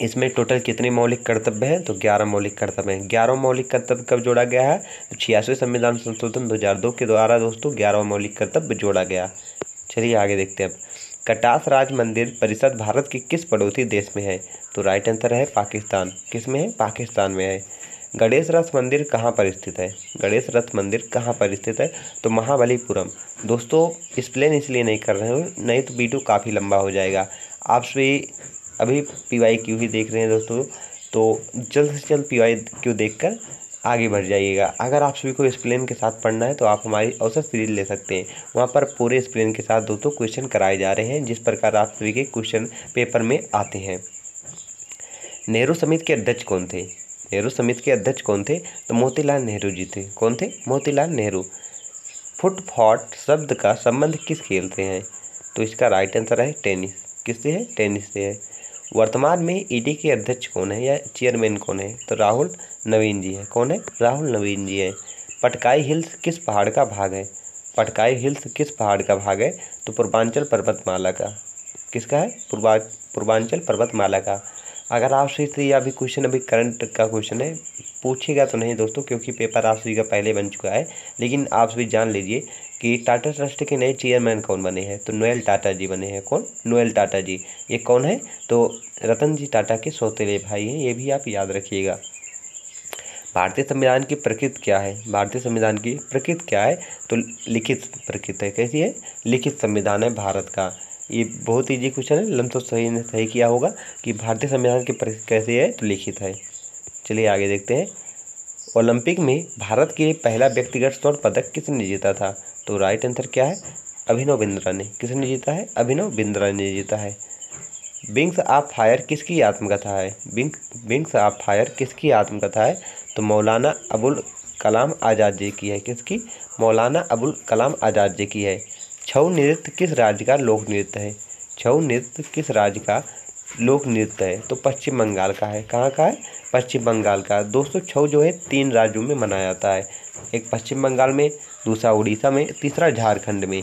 इसमें टोटल कितने मौलिक कर्तव्य हैं? तो 11 मौलिक कर्तव्य हैं। 11 मौलिक कर्तव्य कब जोड़ा गया है? तो 86वें संविधान संशोधन 2002 के द्वारा दोस्तों 11 मौलिक कर्तव्य जोड़ा गया। चलिए आगे देखते हैं अब। कटास राज मंदिर परिषद भारत के किस पड़ोसी देश में है? तो राइट आंसर है पाकिस्तान। किस में है? पाकिस्तान में है। गणेश रथ मंदिर कहाँ पर स्थित है? गणेश रथ मंदिर कहाँ पर स्थित है? तो महाबलीपुरम। दोस्तों एक्सप्लेन इसलिए नहीं कर रहे हो, नहीं तो वीडियो काफ़ी लंबा हो जाएगा। आप सभी अभी PYQ ही देख रहे हैं दोस्तों, तो जल्द से जल्द PYQ देखकर आगे बढ़ जाइएगा। अगर आप सभी को एक्सप्लेन के साथ पढ़ना है तो आप हमारी औसत सीरीज ले सकते हैं, वहाँ पर पूरे एक्सप्लेन के साथ दोस्तों क्वेश्चन कराए जा रहे हैं जिस प्रकार आप सभी के क्वेश्चन पेपर में आते हैं। नेहरू समिति के अध्यक्ष कौन थे? नेहरू समिति के अध्यक्ष कौन थे? तो मोतीलाल नेहरू जी थे। कौन थे? मोतीलाल नेहरू। फुट फॉट शब्द का संबंध किस खेल से है? तो इसका राइट आंसर है टेनिस। किससे है? टेनिस से है। वर्तमान में ईडी के अध्यक्ष कौन है या चेयरमैन कौन है? तो राहुल नवीन जी है। कौन है? राहुल नवीन जी है। पटकाई हिल्स किस पहाड़ का भाग है? पटकाई हिल्स किस पहाड़ का भाग है? तो पूर्वांचल पर्वतमाला का। किसका है? पूर्वांचल पर्वतमाला का। अगर आप से या भी क्वेश्चन अभी करंट का क्वेश्चन है, पूछेगा तो नहीं दोस्तों क्योंकि पेपर आप सभी का पहले बन चुका है, लेकिन आप सभी जान लीजिए कि टाटा ट्रस्ट के नए चेयरमैन कौन बने हैं? तो नोएल टाटा जी बने हैं। कौन? नोएल टाटा जी। ये कौन है? तो रतन जी टाटा के सौतेले भाई हैं, ये भी आप याद रखिएगा। भारतीय संविधान की प्रकृति क्या है? भारतीय संविधान की प्रकृति क्या है? तो लिखित प्रकृति है। कैसी है? लिखित संविधान है भारत का। ये बहुत ईजी क्वेश्चन है, लम तो सही ने सही किया होगा कि भारतीय संविधान की प्रकृति कैसी है? तो लिखित है। चलिए आगे देखते हैं। ओलंपिक में भारत के लिए पहला व्यक्तिगत स्वर्ण पदक किसने जीता था? तो राइट आंसर क्या है? अभिनव बिंद्रा ने। किसने जीता है? अभिनव बिंद्रा ने जीता है। विंग्स ऑफ फायर किसकी आत्मकथा है? विंग्स ऑफ फायर किसकी आत्मकथा है? तो मौलाना अबुल कलाम आज़ाद जी की है। किसकी? मौलाना अबुल कलाम आज़ाद जी की है। छऊ नृत्य किस राज्य का लोक नृत्य है? छऊ नृत्य किस राज्य का लोक नृत्य है? तो पश्चिम बंगाल का है। कहाँ का है? पश्चिम बंगाल का। दोस्तों छऊ जो है 3 राज्यों में मनाया जाता है, एक पश्चिम बंगाल में, दूसरा उड़ीसा में, तीसरा झारखंड में।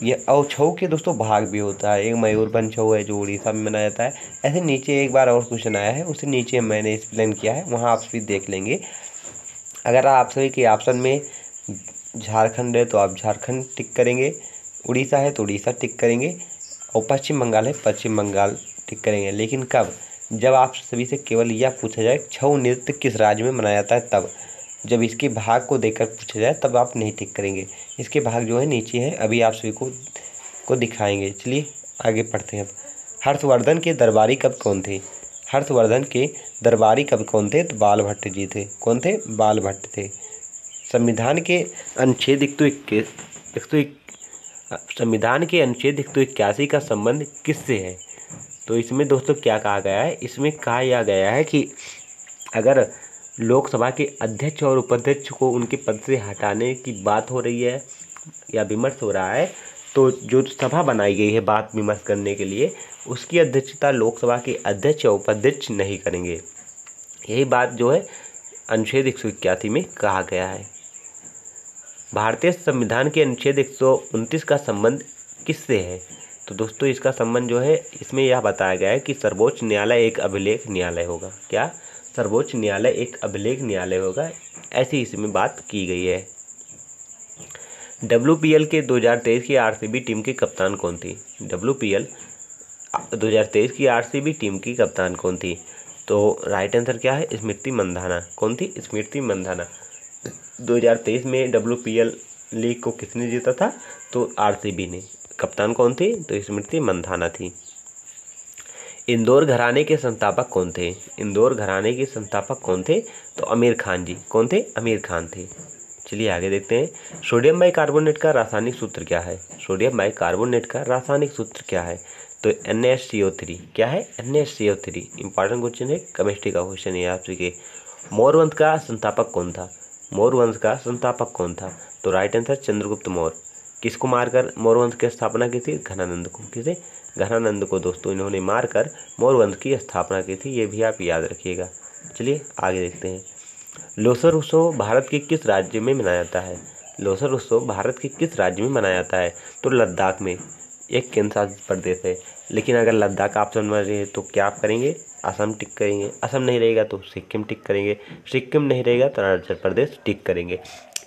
ये और छऊ के दोस्तों भाग भी होता है, एक मयूरभंज छऊ है जो उड़ीसा में मनाया जाता है। ऐसे नीचे एक बार और क्वेश्चन आया है, उसे नीचे मैंने एक्सप्लेन किया है, वहाँ आप सभी देख लेंगे। अगर आप सभी के ऑप्शन में झारखंड है तो आप झारखंड टिक करेंगे, उड़ीसा है तो उड़ीसा टिक करेंगे, और पश्चिम बंगाल है पश्चिम बंगाल टिक करेंगे। लेकिन कब? जब आप सभी से केवल यह पूछा जाए छऊ नृत्य किस राज्य में मनाया जाता है तब। जब इसके भाग को देखकर पूछा जाए तब आप नहीं टिक करेंगे। इसके भाग जो है नीचे है, अभी आप सभी को दिखाएंगे। चलिए आगे पढ़ते हैं। अब हर्षवर्धन के दरबारी कवि कौन थे? हर्षवर्धन के दरबारी कवि कौन थे? तो बाल भट्ट जी थे। कौन थे? बाल भट्ट थे। संविधान के अनुच्छेद 181 का संबंध किससे है? तो इसमें दोस्तों क्या कहा गया है? इसमें कहा यह गया है कि अगर लोकसभा के अध्यक्ष और उपाध्यक्ष को उनके पद से हटाने की बात हो रही है या विमर्श हो रहा है, तो जो सभा बनाई गई है बात विमर्श करने के लिए, उसकी अध्यक्षता लोकसभा के अध्यक्ष या उपाध्यक्ष नहीं करेंगे। यही बात जो है अनुच्छेद 181 में कहा गया है। भारतीय संविधान के अनुच्छेद 129 का संबंध किससे है? तो दोस्तों इसका संबंध जो है, इसमें यह बताया गया है कि सर्वोच्च न्यायालय एक अभिलेख न्यायालय होगा। क्या? सर्वोच्च न्यायालय एक अभिलेख न्यायालय होगा, ऐसी इसमें बात की गई है। WPL के 2023 की RCB टीम की कप्तान कौन थी? WPL 2023 की RCB टीम की कप्तान कौन थी? तो राइट आंसर क्या है? स्मृति मंधाना। कौन थी? स्मृति मंधाना। 2023 में WPL लीग को किसने जीता था? तो RCB ने। कप्तान कौन थी? तो स्मृति मंधाना थी। इंदौर घराने के संस्थापक कौन थे? इंदौर घराने के संस्थापक कौन थे? तो आमिर खान जी। कौन थे? आमिर खान थे। चलिए आगे देखते हैं। सोडियम बाइकार्बोनेट का रासायनिक सूत्र क्या है? सोडियम बाइकार्बोनेट का रासायनिक सूत्र क्या है? तो NaCO3। क्या है? NaCO3। इंपॉर्टेंट क्वेश्चन है, केमिस्ट्री का क्वेश्चन है आप के। मौर्य वंश का संस्थापक कौन था? मौर्य वंश का संस्थापक कौन था? तो राइट आंसर चंद्रगुप्त मौर्य। किसको मारकर मौर्य वंश की स्थापना की थी? घनानंद को। किसे? घनानंद को दोस्तों इन्होंने मारकर मौर्य वंश की स्थापना की थी, ये भी आप याद रखिएगा। चलिए आगे देखते हैं। लोसर उत्सव भारत के किस राज्य में मनाया जाता है? लोसर उत्सव भारत के किस राज्य में मनाया जाता है? तो लद्दाख में। एक केंद्र शासित प्रदेश है, लेकिन अगर लद्दाख ऑप्शन में रहे तो क्या आप करेंगे? असम टिक करेंगे। असम नहीं रहेगा तो सिक्किम टिक करेंगे। सिक्किम नहीं रहेगा तो अरुणाचल प्रदेश टिक करेंगे।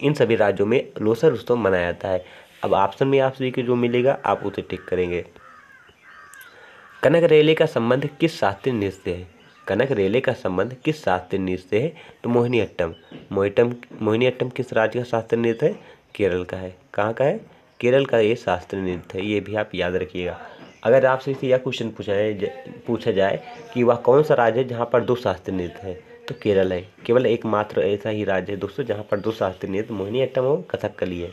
इन सभी राज्यों में लोसर उत्सव मनाया जाता है। अब ऑप्शन में आप सभी को जो मिलेगा आप उसे टिक करेंगे। कनक रेले का संबंध किस शास्त्रीय नृत्य से है? कनक रेले का संबंध किस शास्त्रीय नृत्य से है? तो मोहिनीअट्टम। मोहिनीअट्टम किस राज्य का शास्त्रीय नृत्य है? केरल का है। कहाँ का है? केरल का ये शास्त्रीय नृत्य है, ये भी आप याद रखिएगा। अगर आपसे यह क्वेश्चन पूछा जाए कि वह कौन सा राज्य है जहाँ पर 2 शास्त्रीय नृत्य है? तो केरल है। केवल एकमात्र ऐसा ही राज्य है दोस्तों जहाँ पर 2 शास्त्रीय नृत्य मोहिनीअट्टम और कथकली है।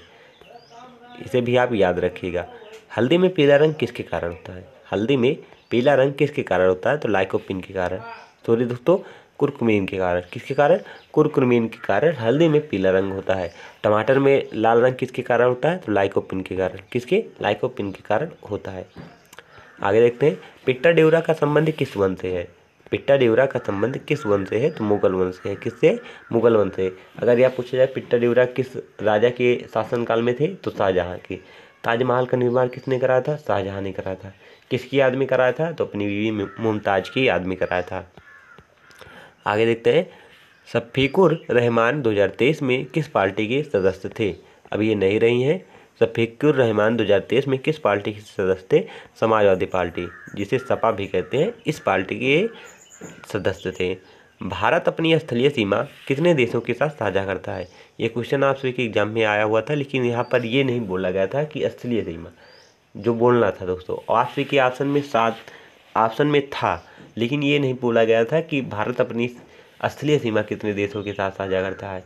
इसे भी आप याद रखिएगा। हल्दी में पीला रंग किसके कारण होता है? हल्दी में पीला रंग किसके कारण होता है? तो लाइकोपिन के कारण, सॉरी दोस्तों, कुरकुमीन के कारण। किसके कारण? कुरकुमीन के कारण हल्दी में पीला रंग होता है। टमाटर में लाल रंग किसके कारण होता है? तो लाइकोपिन के कारण। किसके? लाइकोपिन के कारण होता है। आगे देखते हैं, पिट्टा डेउरा का संबंध किस वन से है? पिट्टा डेउरा का संबंध किस वन से है? तो मुगल वंश से है। किससे? मुगल वंश से। अगर यह पूछा जाए पिट्टा डेउरा किस राजा के शासनकाल में थे? तो शाहजहाँ के। ताजमहल का निर्माण किसने कराया था? शाहजहाँ ने कराया था। किसकी याद में कराया था? तो अपनी बीवी मुमताज़ की याद में कराया था। आगे देखते हैं, शफीकुर रहमान 2023 में किस पार्टी के सदस्य थे? अब ये नहीं रही हैं। शफीकुर रहमान 2023 में किस पार्टी के सदस्य थे? समाजवादी पार्टी, जिसे सपा भी कहते हैं, इस पार्टी के सदस्य थे। भारत अपनी स्थलीय सीमा कितने देशों के साथ साझा करता है? ये क्वेश्चन आप सभी के एग्जाम में आया हुआ था, लेकिन यहाँ पर ये नहीं बोला गया था कि स्थलीय सीमा, जो बोलना था दोस्तों। आप सभी के ऑप्शन में था, लेकिन ये नहीं बोला गया था कि भारत अपनी स्थलीय सीमा कितने देशों के साथ साझा करता है।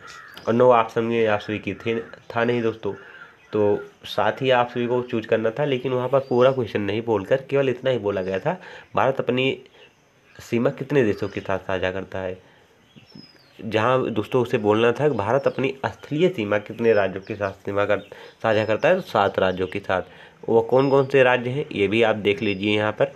और 9 ऑप्शन में आप सभी की था नहीं दोस्तों, तो साथ ही आप सभी को चूज करना था, लेकिन वहाँ पर पूरा क्वेश्चन नहीं बोलकर केवल इतना ही बोला गया था, भारत अपनी सीमा कितने देशों के साथ साझा करता है। जहाँ दोस्तों उसे बोलना था कि भारत अपनी स्थलीय सीमा कितने राज्यों के साथ साझा करता है? तो 7 राज्यों के साथ। वो कौन कौन से राज्य हैं ये भी आप देख लीजिए। यहाँ पर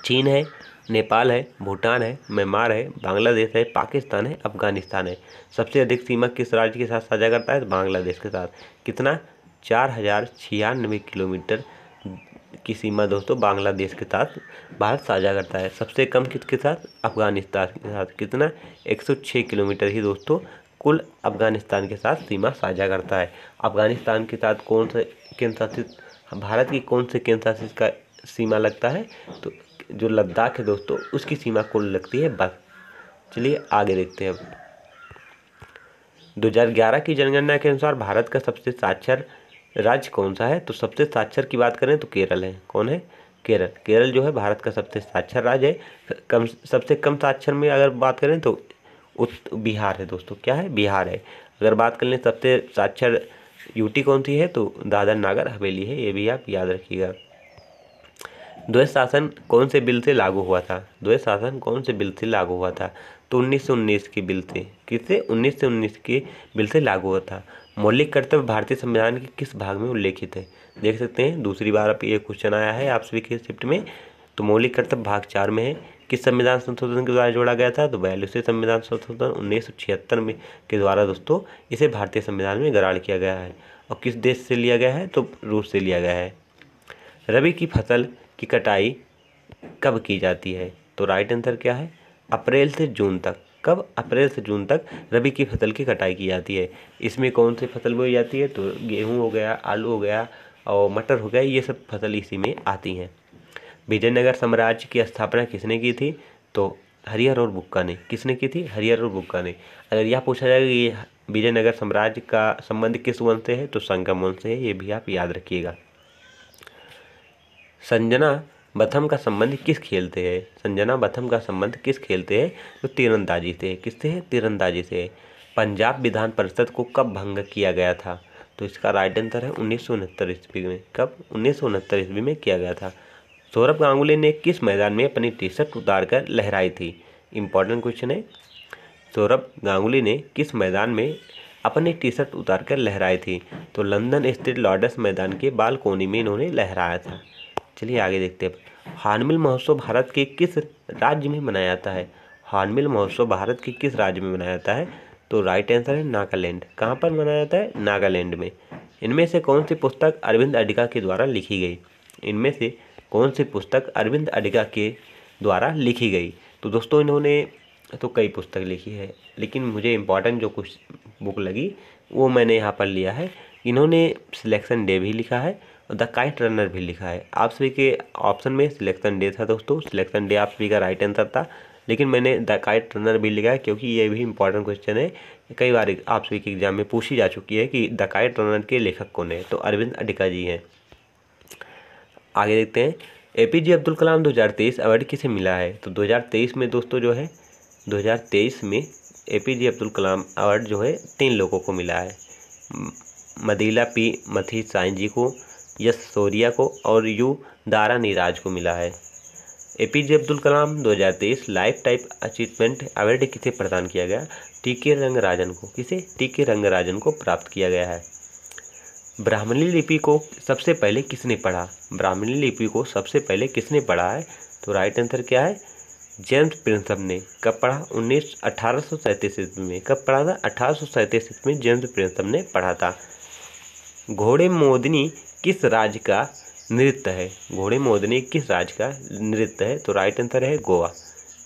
चीन है, नेपाल है, भूटान है, म्यांमार है, बांग्लादेश है, पाकिस्तान है, अफगानिस्तान है। सबसे अधिक सीमा किस राज्य के साथ साझा करता है? तो बांग्लादेश के साथ। कितना? 4096 किलोमीटर की सीमा दोस्तों बांग्लादेश के साथ भारत साझा करता है। सबसे कम किसके साथ? अफगानिस्तान के साथ। कितना? 106 किलोमीटर ही दोस्तों कुल अफगानिस्तान के साथ सीमा साझा करता है। अफगानिस्तान के साथ कौन से केंद्र शासित, भारत की कौन से केंद्र शासित का सीमा लगता है? तो जो लद्दाख है दोस्तों, उसकी सीमा कुल लगती है बस। चलिए आगे देखते हैं। 2011 की जनगणना के अनुसार भारत का सबसे साक्षर राज्य कौन सा है? तो सबसे साक्षर की बात करें तो केरल है। कौन है? केरल। केरल जो है भारत का सबसे साक्षर राज्य है। सबसे कम साक्षर में अगर बात करें तो बिहार है दोस्तों। क्या है? बिहार है। अगर बात कर लें सबसे साक्षर यूटी कौन सी है? तो दादर नागर हवेली है। ये भी आप याद रखिएगा। द्वैध शासन कौन से बिल से लागू हुआ था? द्वैध शासन कौन से बिल से लागू हुआ था? तो 1919 के बिल से। किससे? 1919 के बिल से लागू हुआ था। मौलिक कर्तव्य भारतीय संविधान के किस भाग में उल्लेखित है? देख सकते हैं दूसरी बार अब ये क्वेश्चन आया है आप सभी के शिफ्ट में। तो मौलिक कर्तव्य भाग 4 में है। किस संविधान संशोधन के द्वारा जोड़ा गया था? तो 42वें संविधान संशोधन 1976 में के द्वारा दोस्तों इसे भारतीय संविधान में ग्रहण किया गया है। और किस देश से लिया गया है? तो रूस से लिया गया है। रबी की फसल की कटाई कब की जाती है? तो राइट आंसर क्या है? अप्रैल से जून तक। कब? अप्रैल से जून तक रबी की फसल की कटाई की जाती है। इसमें कौन सी फसल बोई जाती है? तो गेहूं हो गया, आलू हो गया और मटर हो गया, ये सब फसल इसी में आती हैं। विजयनगर साम्राज्य की स्थापना किसने की थी? तो हरिहर और बुक्का ने। किसने की थी? हरिहर और बुक्का ने। अगर यह पूछा जाएगा कि विजयनगर साम्राज्य का संबंध किस वंश से है? तो संगम वंश से है। ये भी आप याद रखिएगा। संजना बथम का संबंध किस खेल से है? संजना बथम का संबंध किस खेल से है? तो तीरंदाजी से। किससे है? तीरंदाजी से। पंजाब विधान परिषद को कब भंग किया गया था? तो इसका राइट आंसर है 1969 ईस्वी में। कब? 1969 ईस्वी में किया गया था। सौरभ गांगुली ने किस मैदान में अपनी टी शर्ट उतार कर लहराई थी? इंपॉर्टेंट क्वेश्चन है। सौरभ गांगुली ने किस मैदान में अपनी टी शर्ट उतार कर लहराई थी? तो लंदन स्थित लॉर्ड्स मैदान के बालकोनी में इन्होंने लहराया था। चलिए आगे देखते हैं। हॉर्नबिल महोत्सव भारत के किस राज्य में मनाया जाता है? हॉर्नबिल महोत्सव भारत के किस राज्य में मनाया जाता है? तो राइट आंसर है नागालैंड। कहाँ पर मनाया जाता है? नागालैंड में। इनमें से कौन सी पुस्तक अरविंद अडिगा के द्वारा लिखी गई? इनमें से कौन सी पुस्तक अरविंद अडिगा के द्वारा लिखी गई? तो दोस्तों इन्होंने तो कई पुस्तक लिखी है, लेकिन मुझे इम्पॉर्टेंट जो कुछ बुक लगी वो मैंने यहाँ पर लिया है। इन्होंने सिलेक्शन डे भी लिखा है और द काइट रनर भी लिखा है। आप सभी के ऑप्शन में सिलेक्शन डे था दोस्तों। सिलेक्शन डे आप सभी का राइट आंसर था, लेकिन मैंने द काइट रनर भी लिखा है क्योंकि ये भी इंपॉर्टेंट क्वेश्चन है। कई बार आप सभी के एग्जाम में पूछी जा चुकी है कि द काइट रनर के लेखक कौन है? तो अरविंद अडिगा जी हैं। आगे देखते हैं। एपीजे अब्दुल कलाम 2023 अवार्ड किसे मिला है? तो 2023 में दोस्तों जो है 2023 में APJ अब्दुल कलाम अवार्ड जो है 3 लोगों को मिला है। मदीला पी मथी साईं जी को, यश सोरिया को और यू दारा नीराज को मिला है। APJ Abdul Kalam 2023 life time achievement award किसे प्रदान किया गया? टीके रंगराजन को। किसे? टीके रंगराजन को प्राप्त किया गया है। ब्राह्मणी लिपि को सबसे पहले किसने पढ़ा? ब्राह्मणी लिपि को सबसे पहले किसने पढ़ा है? तो राइट आंसर क्या है? जेम्स प्रिंसम ने। कब पढ़ा? 1837 ईस्वी में। कब पढ़ा था? 1837 ईस्वी में जेम्स प्रिंसम ने पढ़ा था। घोड़े मोदनी किस राज्य का नृत्य है? घोड़े मोदनी किस राज्य का नृत्य है? तो राइट आंसर है गोवा।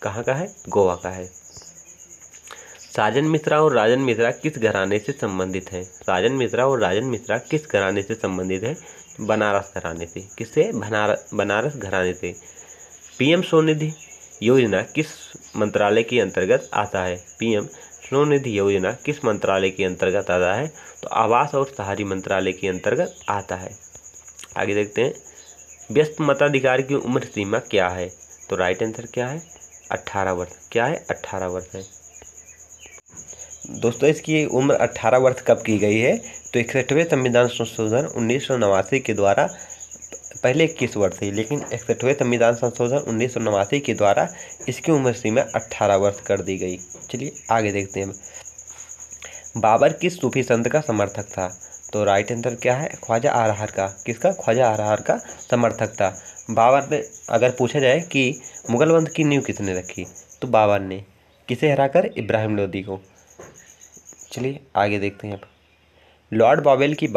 कहाँ का है? गोवा का है। साजन मिश्रा और राजन मिश्रा किस घराने से संबंधित हैं? साजन मिश्रा और राजन मिश्रा किस घराने से संबंधित हैं? बनारस घराने से। किससे? बनारस घराने से। PM स्वनिधि योजना किस मंत्रालय के अंतर्गत आता है? PM स्वनिधि योजना किस मंत्रालय के अंतर्गत आता है? तो आवास और शहरी मंत्रालय के अंतर्गत आता है। आगे देखते हैं, व्यस्त मताधिकार की उम्र सीमा क्या है? तो राइट आंसर क्या है? 18 वर्ष। क्या है? 18 वर्ष है। दोस्तों इसकी उम्र 18 वर्ष कब की गई है? तो 61वें संविधान संशोधन 1989 के द्वारा, पहले 21 वर्ष थी लेकिन 61वें संविधान संशोधन 1989 के द्वारा इसकी उम्र सीमा 18 वर्ष कर दी गई। चलिए आगे देखते हैं। बाबर किस सूफी संत का समर्थक था? तो राइट आंसर क्या है? ख्वाजा आरहार का। किसका? ख्वाजा आरहार का समर्थक था। बाबर ने, अगर पूछा जाए कि मुगल वंश की नींव किसने रखी, तो बाबर ने। किसे हराकर? इब्राहिम लोदी को। चलिए आगे देखते हैं। लॉर्ड बॉवेल के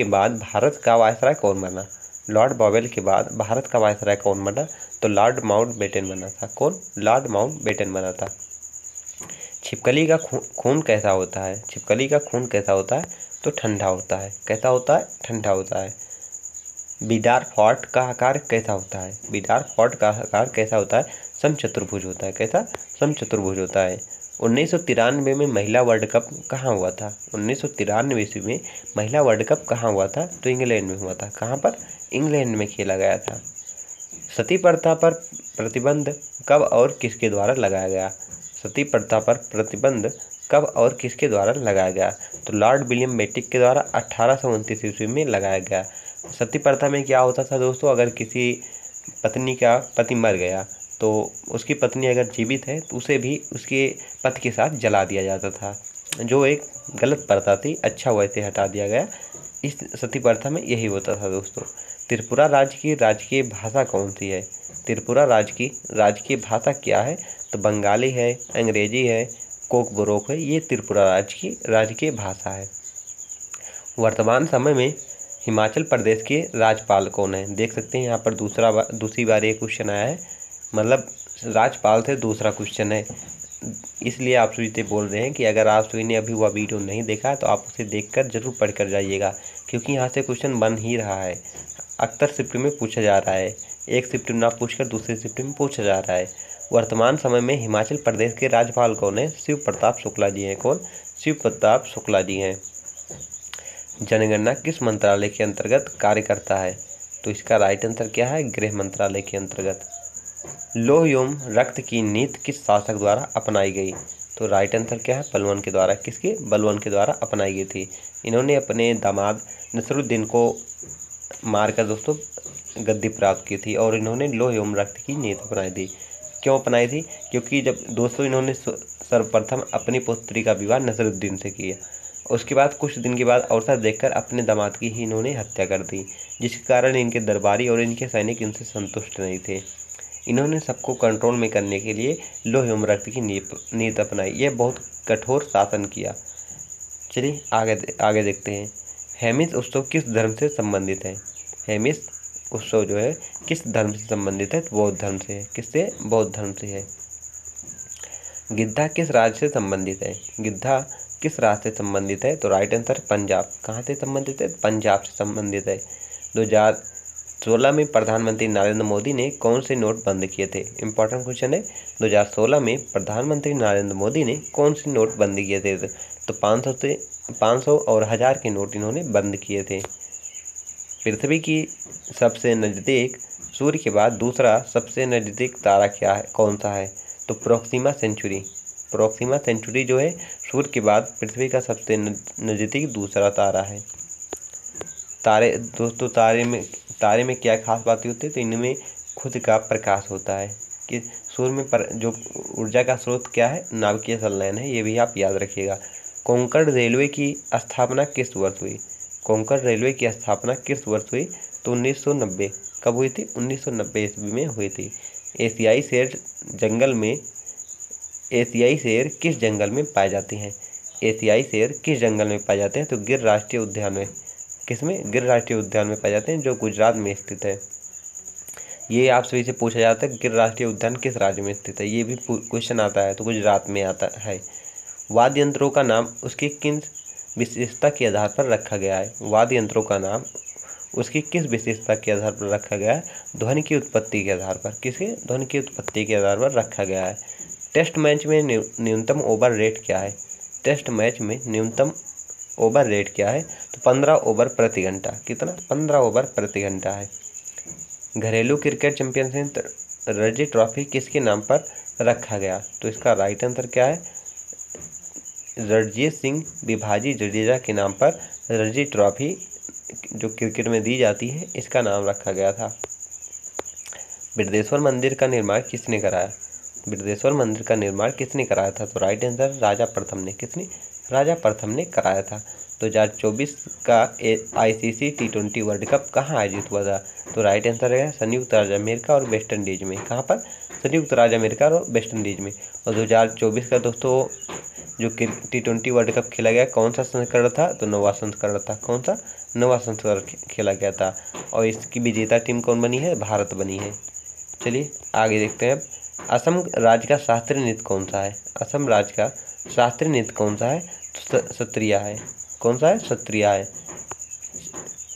बाद भारत का वायसराय कौन बना? लॉर्ड बॉवेल के बाद भारत का वायसराय कौन बना? तो लॉर्ड माउंटबेटन बना था। कौन? लॉर्ड माउंटबेटन बना था। छिपकली का खून कैसा होता है? छिपकली का खून कैसा होता है? तो ठंडा होता है। कैसा होता है? ठंडा होता है। बिडार फोर्ट का आकार कैसा होता है? बिडार फोर्ट का आकार कैसा होता है? समचतुर्भुज होता है। कैसा? समचतुर्भुज होता है। 1993 में महिला वर्ल्ड कप कहाँ हुआ था? 1993 ईस्वी में महिला वर्ल्ड कप कहाँ हुआ था? तो इंग्लैंड में हुआ था। कहाँ पर? इंग्लैंड में खेला गया था। सती प्रथा पर प्रतिबंध कब और किसके द्वारा लगाया गया? सती प्रथा पर प्रतिबंध कब और किसके द्वारा लगाया गया? तो लॉर्ड विलियम बेंटिक के द्वारा 1829 ईस्वी में लगाया गया। सती प्रथा में क्या होता था दोस्तों? अगर किसी पत्नी का पति मर गया तो उसकी पत्नी अगर जीवित है तो उसे भी उसके पति के साथ जला दिया जाता था, जो एक गलत प्रथा थी। अच्छा हुआ इसे हटा दिया गया। इस सती प्रथा में यही होता था दोस्तों। त्रिपुरा राज्य की राजकीय भाषा कौन सी है? त्रिपुरा राज्य की राजकीय भाषा क्या है? तो बंगाली है, अंग्रेजी है, कोकबोरोक है। ये त्रिपुरा राज्य की राजकीय भाषा है। वर्तमान समय में हिमाचल प्रदेश के राज्यपाल कौन है? देख सकते हैं यहाँ पर दूसरी बार ये क्वेश्चन आया है, मतलब राज्यपाल से दूसरा क्वेश्चन है। इसलिए आप सभी से बोल रहे हैं कि अगर आप सभी ने अभी वह वीडियो नहीं देखा तो आप उसे देखकर जरूर पढ़ कर जाइएगा, क्योंकि यहाँ से क्वेश्चन बन ही रहा है। अक्सर शिफ्ट में पूछा जा रहा है, एक शिफ्ट में ना पूछकर दूसरे शिफ्ट में पूछा जा रहा है। वर्तमान समय में हिमाचल प्रदेश के राज्यपाल कौन है? शिव प्रताप शुक्ला जी हैं। कौन? शिव प्रताप शुक्ला जी हैं। जनगणना किस मंत्रालय के अंतर्गत कार्य करता है? तो इसका राइट आंसर क्या है? गृह मंत्रालय के अंतर्गत। लौह एवं रक्त की नीति किस शासक द्वारा अपनाई गई? तो राइट आंसर क्या है? बलबन के द्वारा। किसके? बलबन के द्वारा अपनाई गई थी। इन्होंने अपने दामाद नसरुद्दीन को मारकर दोस्तों गद्दी प्राप्त की थी और इन्होंने लौह एवं रक्त की नीति अपनाई थी। क्यों अपनाई थी? क्योंकि जब दोस्तों इन्होंने सर्वप्रथम अपनी पुत्री का विवाह नसरुद्दीन से किया, उसके बाद कुछ दिन के बाद अवसर देखकर अपने दामाद की ही इन्होंने हत्या कर दी, जिसके कारण इनके दरबारी और इनके सैनिक इनसे संतुष्ट नहीं थे। इन्होंने सबको कंट्रोल में करने के लिए लौह एवं रक्त की नीति अपनाई। यह बहुत कठोर शासन किया। चलिए आगे देखते हैं। हेमिस उत्सव किस धर्म से संबंधित है? हेमिस उत्सव जो है किस धर्म से संबंधित है? बौद्ध धर्म से है। किससे? बौद्ध धर्म से है। गिद्धा किस राज्य से संबंधित है? गिद्धा किस राज्य से संबंधित है? तो राइट आंसर पंजाब। कहाँ से संबंधित है? पंजाब से संबंधित है। 2016 में प्रधानमंत्री नरेंद्र मोदी ने कौन से नोट बंद किए थे? इंपॉर्टेंट क्वेश्चन है। 2016 में प्रधानमंत्री नरेंद्र मोदी ने कौन से नोट बंद किए थे? तो 500 और 1000 के नोट इन्होंने बंद किए थे। पृथ्वी की सबसे नज़दीक सूर्य के बाद दूसरा सबसे नज़दीक तारा क्या है? कौन सा है? तो प्रोक्सिमा सेंचुरी जो है सूर्य के बाद पृथ्वी का सबसे नज़दीक दूसरा तारा है। तारे दोस्तों, तारे में क्या खास बातें होती है, तो इनमें खुद का प्रकाश होता है कि सूर्य में जो ऊर्जा का स्रोत क्या है, नाभिकीय संलयन है, ये भी आप याद रखिएगा। कोंकण रेलवे की स्थापना किस वर्ष हुई? कोंकण रेलवे की स्थापना किस वर्ष हुई? तो 1990। कब हुई थी? 1990 ईस्वी में हुई थी। एशियाई शेर किस जंगल में पाए जाते हैं? एशियाई शेर किस जंगल में पाए जाते हैं? तो गिर राष्ट्रीय उद्यान में। किसमें? गिर राष्ट्रीय उद्यान में पाए जाते हैं, जो गुजरात में स्थित है। ये आपसे इसे पूछा जाता है, गिर राष्ट्रीय उद्यान किस राज्य में स्थित है? ये भी क्वेश्चन आता है, तो गुजरात में आता है। वाद्य यंत्रों का नाम उसकी किन विशेषता के आधार पर रखा गया है? वाद्य यंत्रों का नाम उसकी किस विशेषता के आधार पर रखा गया है? ध्वनि की उत्पत्ति के आधार पर। किसके? ध्वनि की उत्पत्ति के आधार पर रखा गया है। टेस्ट मैच में न्यूनतम ओवर रेट क्या है? टेस्ट मैच में न्यूनतम ओवर रेट क्या है? तो 15 ओवर प्रति घंटा। कितना? 15 ओवर प्रति घंटा है। घरेलू क्रिकेट चैंपियनशिप रणजी ट्रॉफी किसके नाम पर रखा गया? तो इसका राइट आंसर क्या है? रणजीत सिंह बिभाजी जडेजा के नाम पर रणजी ट्रॉफी जो क्रिकेट में दी जाती है, इसका नाम रखा गया था। बृहदेश्वर मंदिर का निर्माण किसने कराया? बृहदेश्वर मंदिर का निर्माण किसने कराया था? तो राइट आंसर राजा प्रथम ने। किसने? राजा प्रथम ने कराया था। 2024 का ICC T20 वर्ल्ड कप कहाँ आयोजित हुआ था? तो राइट आंसर है संयुक्त राज्य अमेरिका और वेस्ट इंडीज में। कहाँ पर? संयुक्त राज्य अमेरिका और वेस्ट इंडीज में। और 2024 का दोस्तों जो T20 वर्ल्ड कप खेला गया, कौन सा संस्करण था? तो 9वां संस्करण था। कौन सा? 9वां संस्करण खेला गया था। और इसकी विजेता टीम कौन बनी है? भारत बनी है। चलिए आगे देखते हैं। असम राज्य का शास्त्रीय नृत्य कौन सा है? असम राज्य का शास्त्रीय नृत्य कौन सा है? सत्रिया है। कौन सा है? सत्रिया है।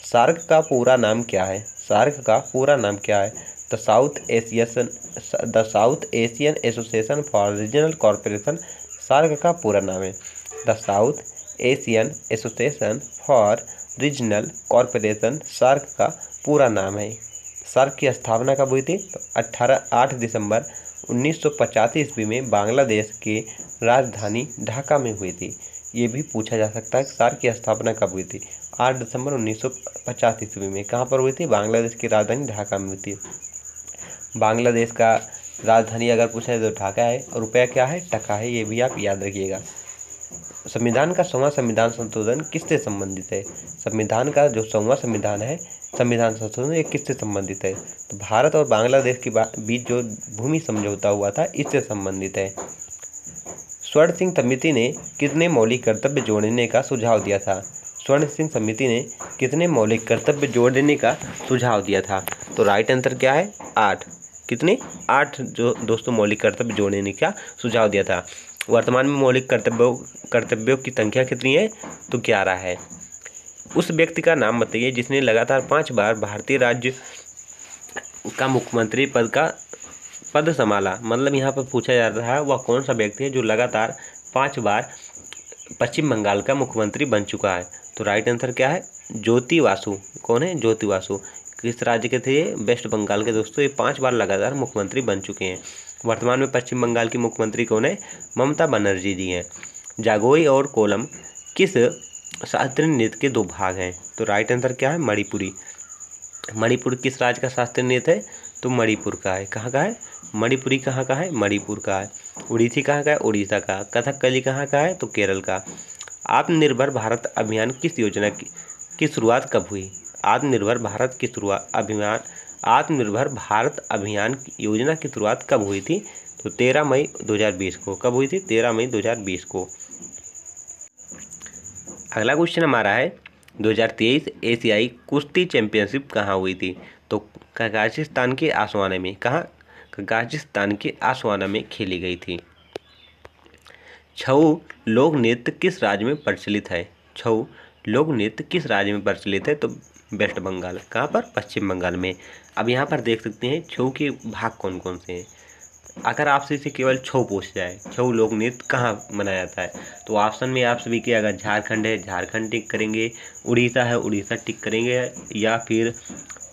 सार्क का पूरा नाम क्या है? सार्क का पूरा नाम क्या है? The South Asian Association for Regional Corporation. SAARC का पूरा नाम है the South Asian Association for Regional Corporation. SAARC का पूरा नाम है। सार्क की स्थापना कब हुई थी? तो 8 दिसंबर 1985 ईस्वी में बांग्लादेश की राजधानी ढाका में हुई थी। ये भी पूछा जा सकता है कि सार्क की स्थापना कब हुई थी? 8 दिसंबर 1985 ईस्वी में। कहाँ पर हुई थी? बांग्लादेश की राजधानी ढाका में हुई थी। बांग्लादेश का राजधानी अगर पूछा जाए तो ढाका है, और रुपया क्या है? टका है। ये भी आप याद रखिएगा। संविधान का 6वां संविधान संशोधन किससे संबंधित है? संविधान का जो 6वां संविधान है, संविधान संशोधन, ये किससे संबंधित है? तो भारत और बांग्लादेश के बीच जो भूमि समझौता हुआ था, इससे संबंधित है। स्वर्ण सिंह समिति ने कितने मौलिक कर्तव्य जोड़ने का सुझाव दिया था? स्वर्ण सिंह समिति ने कितने मौलिक कर्तव्य जोड़ने का सुझाव दिया था? तो राइट आंसर क्या है? 8। कितने? 8 जो दोस्तों मौलिक कर्तव्य जोड़ने का सुझाव दिया था। वर्तमान में मौलिक कर्तव्यों की संख्या कितनी है? तो 11 है। उस व्यक्ति का नाम बताइए जिसने लगातार 5 बार भारतीय राज्य का मुख्यमंत्री पद संभाला। मतलब यहाँ पर पूछा जा रहा है वह कौन सा व्यक्ति है जो लगातार 5 बार पश्चिम बंगाल का मुख्यमंत्री बन चुका है? तो राइट आंसर क्या है? ज्योति बासु। कौन है? ज्योति बासु। किस राज्य के थे ये? वेस्ट बंगाल के दोस्तों। ये 5 बार लगातार मुख्यमंत्री बन चुके हैं। वर्तमान में पश्चिम बंगाल की मुख्यमंत्री कौन है? ममता बनर्जी जी हैं। जागोई और कोलम किस शास्त्रीय नृत्य के 2 भाग हैं? तो राइट आंसर क्या है? मणिपुरी। मणिपुर किस राज्य का शास्त्रीय नृत्य है? तो मणिपुर का है। कहाँ का है? मणिपुरी कहाँ का है? मणिपुर का है। उड़ीसी कहाँ का है? उड़ीसा का। कथकली कहाँ का है? तो केरल का। आत्मनिर्भर भारत अभियान किस योजना की शुरुआत कब हुई? आत्मनिर्भर भारत अभियान योजना की शुरुआत कब हुई थी? तो 13 मई 2020 को। कब हुई थी? 13 मई 2020 को। अगला क्वेश्चन हमारा है 2023 एशियाई कुश्ती चैंपियनशिप कहाँ हुई थी? तो कजाकिस्तान के आसवाना में। कहाँ? कजाकिस्तान के आसवाना में खेली गई थी। छऊ लोक नृत्य किस राज्य में प्रचलित है? छऊ लोक नृत्य किस राज्य में प्रचलित है? तो वेस्ट बंगाल। कहाँ पर? पश्चिम बंगाल में। अब यहाँ पर देख सकते हैं छऊ के भाग कौन कौन से हैं। अगर आपसे इसे केवल छऊ पूछ जाए, छऊ लोक नृत्य कहाँ मनाया जाता है, तो ऑप्शन में आप सभी के अगर झारखंड है झारखंड टिक करेंगे, उड़ीसा है उड़ीसा टिक करेंगे, या फिर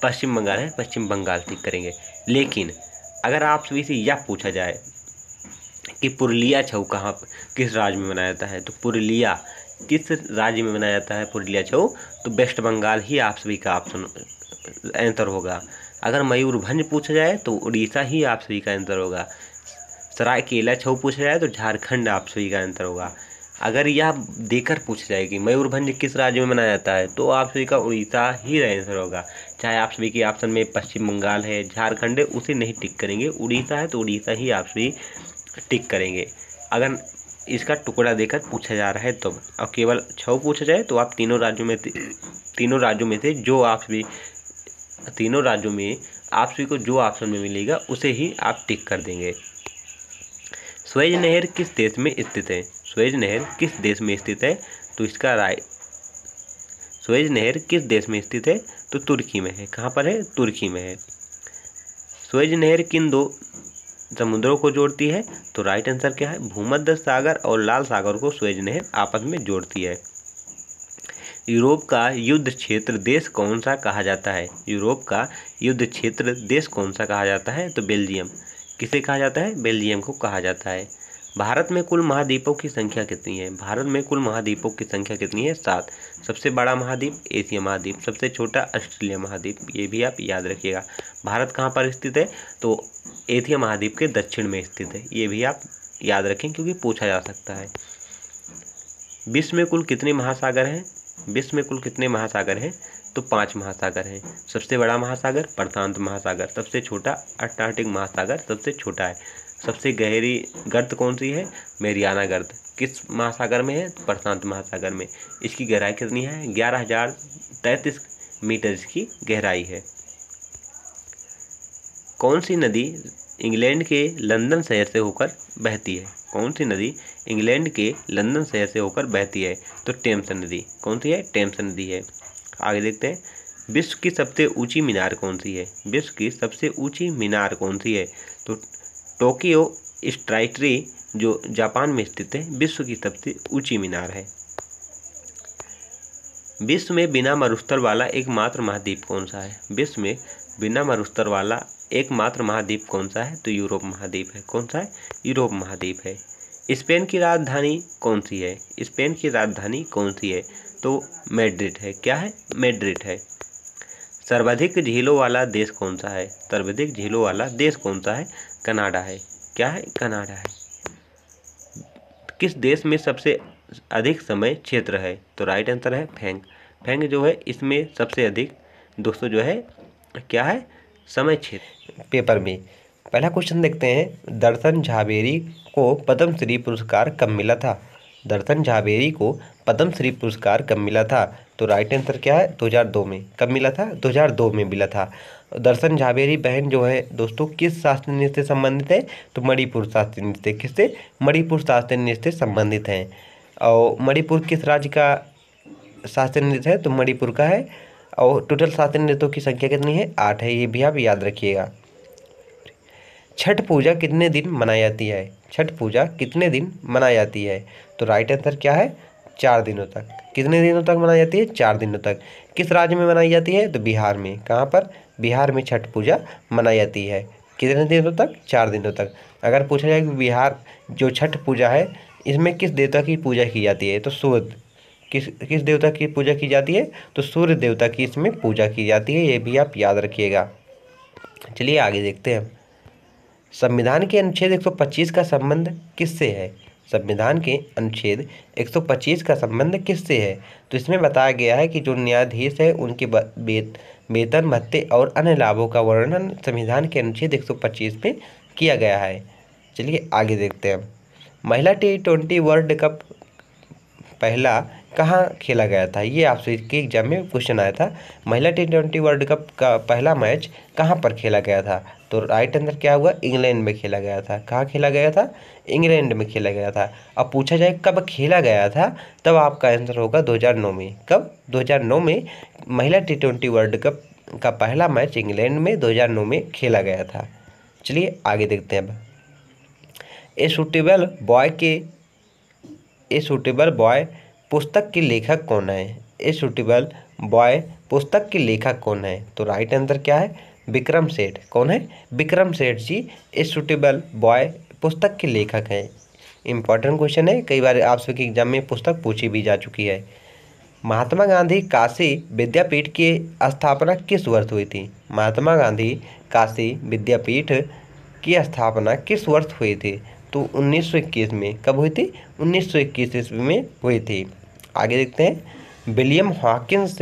पश्चिम बंगाल है पश्चिम बंगाल टिक करेंगे। लेकिन अगर आप सभी से यह पूछा जाए कि पुरुलिया छऊ कहाँ किस राज्य में मनाया जाता है। तो पुरुलिया किस राज्य में मनाया जाता है पुरुलिया छऊ, तो वेस्ट बंगाल ही आप सभी का ऑप्शन आंसर होगा। अगर मयूरभंज पूछा जाए तो उड़ीसा ही आप सभी का आंसर होगा। सरायकेला छऊ पूछा जाए तो झारखंड आप सभी का आंसर होगा। अगर यह देकर पूछा जाए कि मयूरभंज किस राज्य में मनाया जाता है तो आप सभी का उड़ीसा ही आंसर होगा। चाहे आप सभी के ऑप्शन में पश्चिम बंगाल है, झारखंड है, उसे नहीं टिक करेंगे। उड़ीसा है तो उड़ीसा ही आप सभी टिक करेंगे। अगर इसका टुकड़ा देकर पूछा जा रहा है तो, और केवल छऊ पूछा जाए तो आप तीनों राज्यों में से जो आप सभी तीनों राज्यों में आप सभी को जो ऑप्शन में मिलेगा उसे ही आप टिक कर देंगे। स्वेज नहर किस देश में स्थित है। स्वेज नहर किस देश में स्थित है, तो इसका राइट स्वेज नहर किस देश में स्थित है, तो तुर्की में है। कहाँ पर है, तुर्की में है। स्वेज नहर किन दो समुद्रों को जोड़ती है, तो राइट आंसर क्या है, भूमध्य सागर और लाल सागर को स्वेज नहर आपस में जोड़ती है। यूरोप का युद्ध क्षेत्र देश कौन सा कहा जाता है। यूरोप का युद्ध क्षेत्र देश कौन सा कहा जाता है, तो बेल्जियम। किसे कहा जाता है, बेल्जियम को कहा जाता है। भारत में कुल महाद्वीपों की संख्या कितनी है। भारत में कुल महाद्वीपों की संख्या कितनी है, 7। सबसे बड़ा महाद्वीप एशिया महाद्वीप, सबसे छोटा ऑस्ट्रेलिया महाद्वीप, ये भी आप याद रखिएगा। भारत कहाँ पर स्थित है, तो एशिया महाद्वीप के दक्षिण में स्थित है, ये भी आप याद रखें क्योंकि पूछा जा सकता है। विश्व में कुल कितने महासागर हैं। विश्व में कुल कितने महासागर हैं, तो 5 महासागर हैं। सबसे बड़ा महासागर प्रशांत महासागर, सबसे छोटा अटलांटिक महासागर, सबसे छोटा है। सबसे गहरी गर्त कौन सी है, मेरियाना गर्त। किस महासागर में है, प्रशांत महासागर में। इसकी गहराई कितनी है, 11,033 मीटर इसकी गहराई है। कौन सी नदी इंग्लैंड के लंदन शहर से होकर बहती है। कौन सी नदी इंग्लैंड के लंदन शहर से होकर बहती है, तो टेम्स नदी। कौन सी है, टेम्स नदी है। आगे देखते हैं, विश्व की सबसे ऊंची मीनार कौन सी है। विश्व की सबसे ऊंची मीनार कौन सी है, तो टोक्यो स्काईट्री जो जापान में स्थित है, विश्व की सबसे ऊंची मीनार है। विश्व में बिना मरुस्थल वाला एकमात्र महाद्वीप कौन सा है। विश्व में बिना मरुस्थल वाला एकमात्र महाद्वीप कौन सा है, तो यूरोप महाद्वीप है। कौन सा है, यूरोप महाद्वीप है। स्पेन की राजधानी कौन सी है। स्पेन की राजधानी कौन सी है, तो मैड्रिड है। क्या है, मैड्रिड है। सर्वाधिक झीलों वाला देश कौन सा है। सर्वाधिक झीलों वाला देश कौन सा है, कनाडा है। क्या है, कनाडा है। किस देश में सबसे अधिक समय क्षेत्र है, तो राइट आंसर है फेंग। फेंग जो है इसमें सबसे अधिक दोस्तों जो है क्या है, समय क्षेत्र। पेपर में पहला क्वेश्चन देखते हैं, दर्शन झावेरी को पद्मश्री पुरस्कार कब मिला था। दर्शन झावेरी को पद्मश्री पुरस्कार कब मिला था, तो राइट आंसर क्या है, 2002 में। कब मिला था, 2002 में मिला था। दर्शन झावेरी बहन जो है दोस्तों किस शास्त्रीय नृत्य से संबंधित है, तो मणिपुर शास्त्रीय नृत्य। किससे, मणिपुर शास्त्रीय नृत्य से संबंधित हैं। और मणिपुर किस राज्य का शास्त्रीय नृत्य है, तो मणिपुर का है। और टोटल शास्त्रीय नृत्यों की संख्या कितनी है, 8 है, ये भी आप याद रखिएगा। छठ पूजा कितने दिन मनाई जाती है। छठ पूजा कितने दिन मनाई जाती है, तो राइट आंसर क्या है, 4 दिनों तक। कितने दिनों तक मनाई जाती है, 4 दिनों तक। किस राज्य में मनाई जाती है, तो बिहार में। कहाँ पर, बिहार में छठ पूजा मनाई जाती है। कितने दिनों तक, 4 दिनों तक। अगर पूछा जाए कि बिहार जो छठ पूजा है इसमें किस देवता की पूजा की जाती है, तो सूर्य। किस देवता की पूजा की जाती है, तो सूर्य देवता की इसमें पूजा की जाती है, ये भी आप याद रखिएगा। चलिए आगे देखते हैं। संविधान के अनुच्छेद 125 का संबंध किससे है। संविधान के अनुच्छेद 125 का संबंध किससे है, तो इसमें बताया गया है कि जो न्यायाधीश है उनके वेतन भत्ते और अन्य लाभों का वर्णन संविधान के अनुच्छेद 125 में किया गया है। चलिए आगे देखते हैं। महिला T20 वर्ल्ड कप पहला कहाँ खेला गया था, ये आपसे के एग्जाम में क्वेश्चन आया था। महिला T20 वर्ल्ड कप का पहला मैच कहाँ पर खेला गया था, तो राइट आंसर क्या हुआ, इंग्लैंड में खेला गया था। कहाँ खेला गया था, इंग्लैंड में खेला गया था। अब पूछा जाए कब खेला गया था, तब आपका आंसर होगा 2009 में। कब, 2009 में महिला T20 वर्ल्ड कप का पहला मैच इंग्लैंड में 2009 में खेला गया था। चलिए आगे देखते हैं। अब ए सूटेबल बॉय पुस्तक के लेखक कौन है। ए सूटेबल बॉय पुस्तक के लेखक कौन है, तो राइट आंसर क्या है, विक्रम सेठ। कौन है, विक्रम सेठ जी ए सूटेबल बॉय पुस्तक के लेखक हैं? इम्पॉर्टेंट क्वेश्चन है, कई बार आप सभी के एग्जाम में पुस्तक पूछी भी जा चुकी है। महात्मा गांधी काशी विद्यापीठ की स्थापना किस वर्ष हुई थी? महात्मा गांधी काशी विद्यापीठ की स्थापना किस वर्ष हुई थी? तो 1921 में। कब हुई थी? 1921 ईस्वी में हुई थी। आगे देखते हैं, विलियम हॉकिंस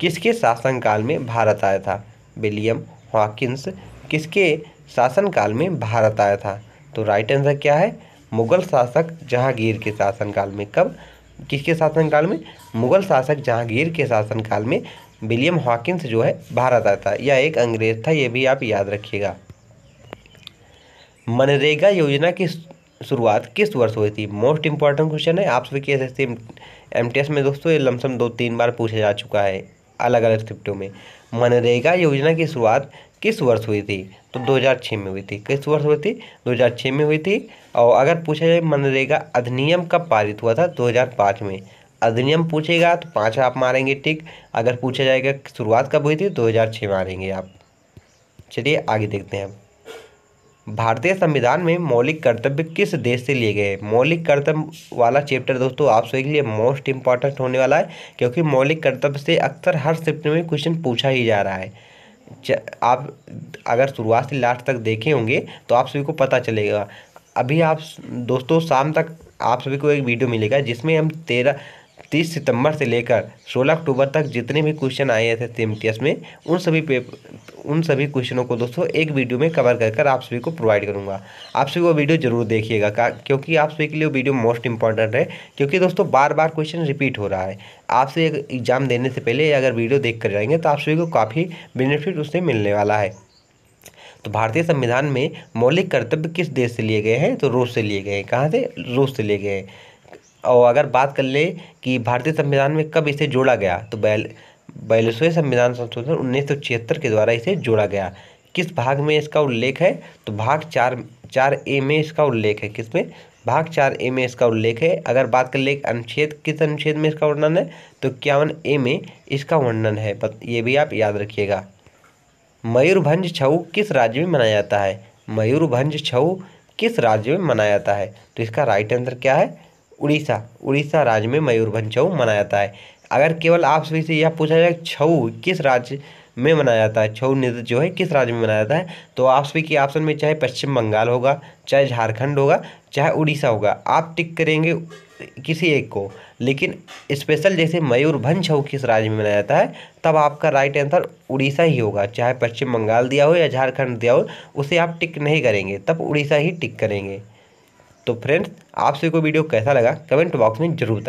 किसके शासनकाल में भारत आया था? विलियम हॉकिंस किसके शासनकाल में भारत आया था? तो राइट आंसर क्या है? मुगल शासक जहांगीर के शासनकाल में। कब? किसके शासनकाल में? मुगल शासक जहांगीर के शासनकाल में विलियम हॉकिंस जो है भारत आया था। यह एक अंग्रेज था, ये भी आप याद रखिएगा। मनरेगा योजना की शुरुआत किस वर्ष हुई थी? मोस्ट इंपॉर्टेंट क्वेश्चन है, आप सभी के एसएससी एमटीएस में दोस्तों ये लमसम 2-3 बार पूछा जा चुका है अलग अलग स्क्रिप्टों में। मनरेगा योजना की शुरुआत किस वर्ष हुई थी? तो 2006 में हुई थी। किस वर्ष हुई थी? 2006 में हुई थी। और अगर पूछा जाए मनरेगा अधिनियम कब पारित हुआ था? 2005 में। अधिनियम पूछेगा तो 5 आप मारेंगे टिक। अगर पूछा जाएगा शुरुआत कब हुई थी? 2006 मारेंगे आप। चलिए आगे देखते हैं। भारतीय संविधान में मौलिक कर्तव्य किस देश से लिए गए? मौलिक कर्तव्य वाला चैप्टर दोस्तों आप सभी के लिए मोस्ट इंपॉर्टेंट होने वाला है, क्योंकि मौलिक कर्तव्य से अक्सर हर शिफ्ट में क्वेश्चन पूछा ही जा रहा है। आप अगर शुरुआत से लास्ट तक देखे होंगे तो आप सभी को पता चलेगा। अभी आप दोस्तों शाम तक आप सभी को एक वीडियो मिलेगा जिसमें हम 30 सितंबर से लेकर 16 अक्टूबर तक जितने भी क्वेश्चन आए थे सीएमटीएस में उन सभी क्वेश्चनों को दोस्तों एक वीडियो में कवर कर आप सभी को प्रोवाइड करूंगा। आप सभी वो वीडियो जरूर देखिएगा क्योंकि आप सभी के लिए वीडियो मोस्ट इंपॉर्टेंट है, क्योंकि दोस्तों बार बार क्वेश्चन रिपीट हो रहा है। आपसे एक एग्जाम देने से पहले अगर वीडियो देख कर जाएंगे तो आप सभी को काफ़ी बेनिफिट उससे मिलने वाला है। तो भारतीय संविधान में मौलिक कर्तव्य किस देश से लिए गए हैं? तो रूस से लिए गए हैं। कहाँ से? रूस से लिए गए हैं। और अगर बात कर ले कि भारतीय संविधान में कब इसे जोड़ा गया, तो 42वें संविधान संशोधन 1976 के द्वारा इसे जोड़ा गया। किस भाग में इसका उल्लेख है? तो भाग 4A में इसका उल्लेख है। किसमें? भाग 4A में इसका उल्लेख है। अगर बात कर ले अनुच्छेद, किस अनुच्छेद में इसका वर्णन है? तो 51A में इसका वर्णन है। ये भी आप याद रखिएगा। मयूरभंज छऊ किस राज्य में मनाया जाता है? मयूरभंज छऊ किस राज्य में मनाया जाता है? तो इसका राइट आंसर क्या है? उड़ीसा राज्य में मयूरभंज छऊ मनाया जाता है। अगर केवल आप सभी से यह पूछा जाए छऊ किस राज्य में मनाया जाता है, छऊ नृत्य जो है किस राज्य में मनाया जाता है, तो आप सभी के ऑप्शन में चाहे पश्चिम बंगाल होगा, चाहे झारखंड होगा, चाहे उड़ीसा होगा, आप टिक करेंगे किसी एक को। लेकिन स्पेशल जैसे मयूरभंज छऊ किस राज्य में मनाया जाता है, तब आपका राइट आंसर उड़ीसा ही होगा। चाहे पश्चिम बंगाल दिया हो या झारखंड दिया हो, उसे आप टिक नहीं करेंगे, तब उड़ीसा ही टिक करेंगे। तो फ्रेंड्स, आप सभी को वीडियो कैसा लगा कमेंट बॉक्स में जरूर बताइए।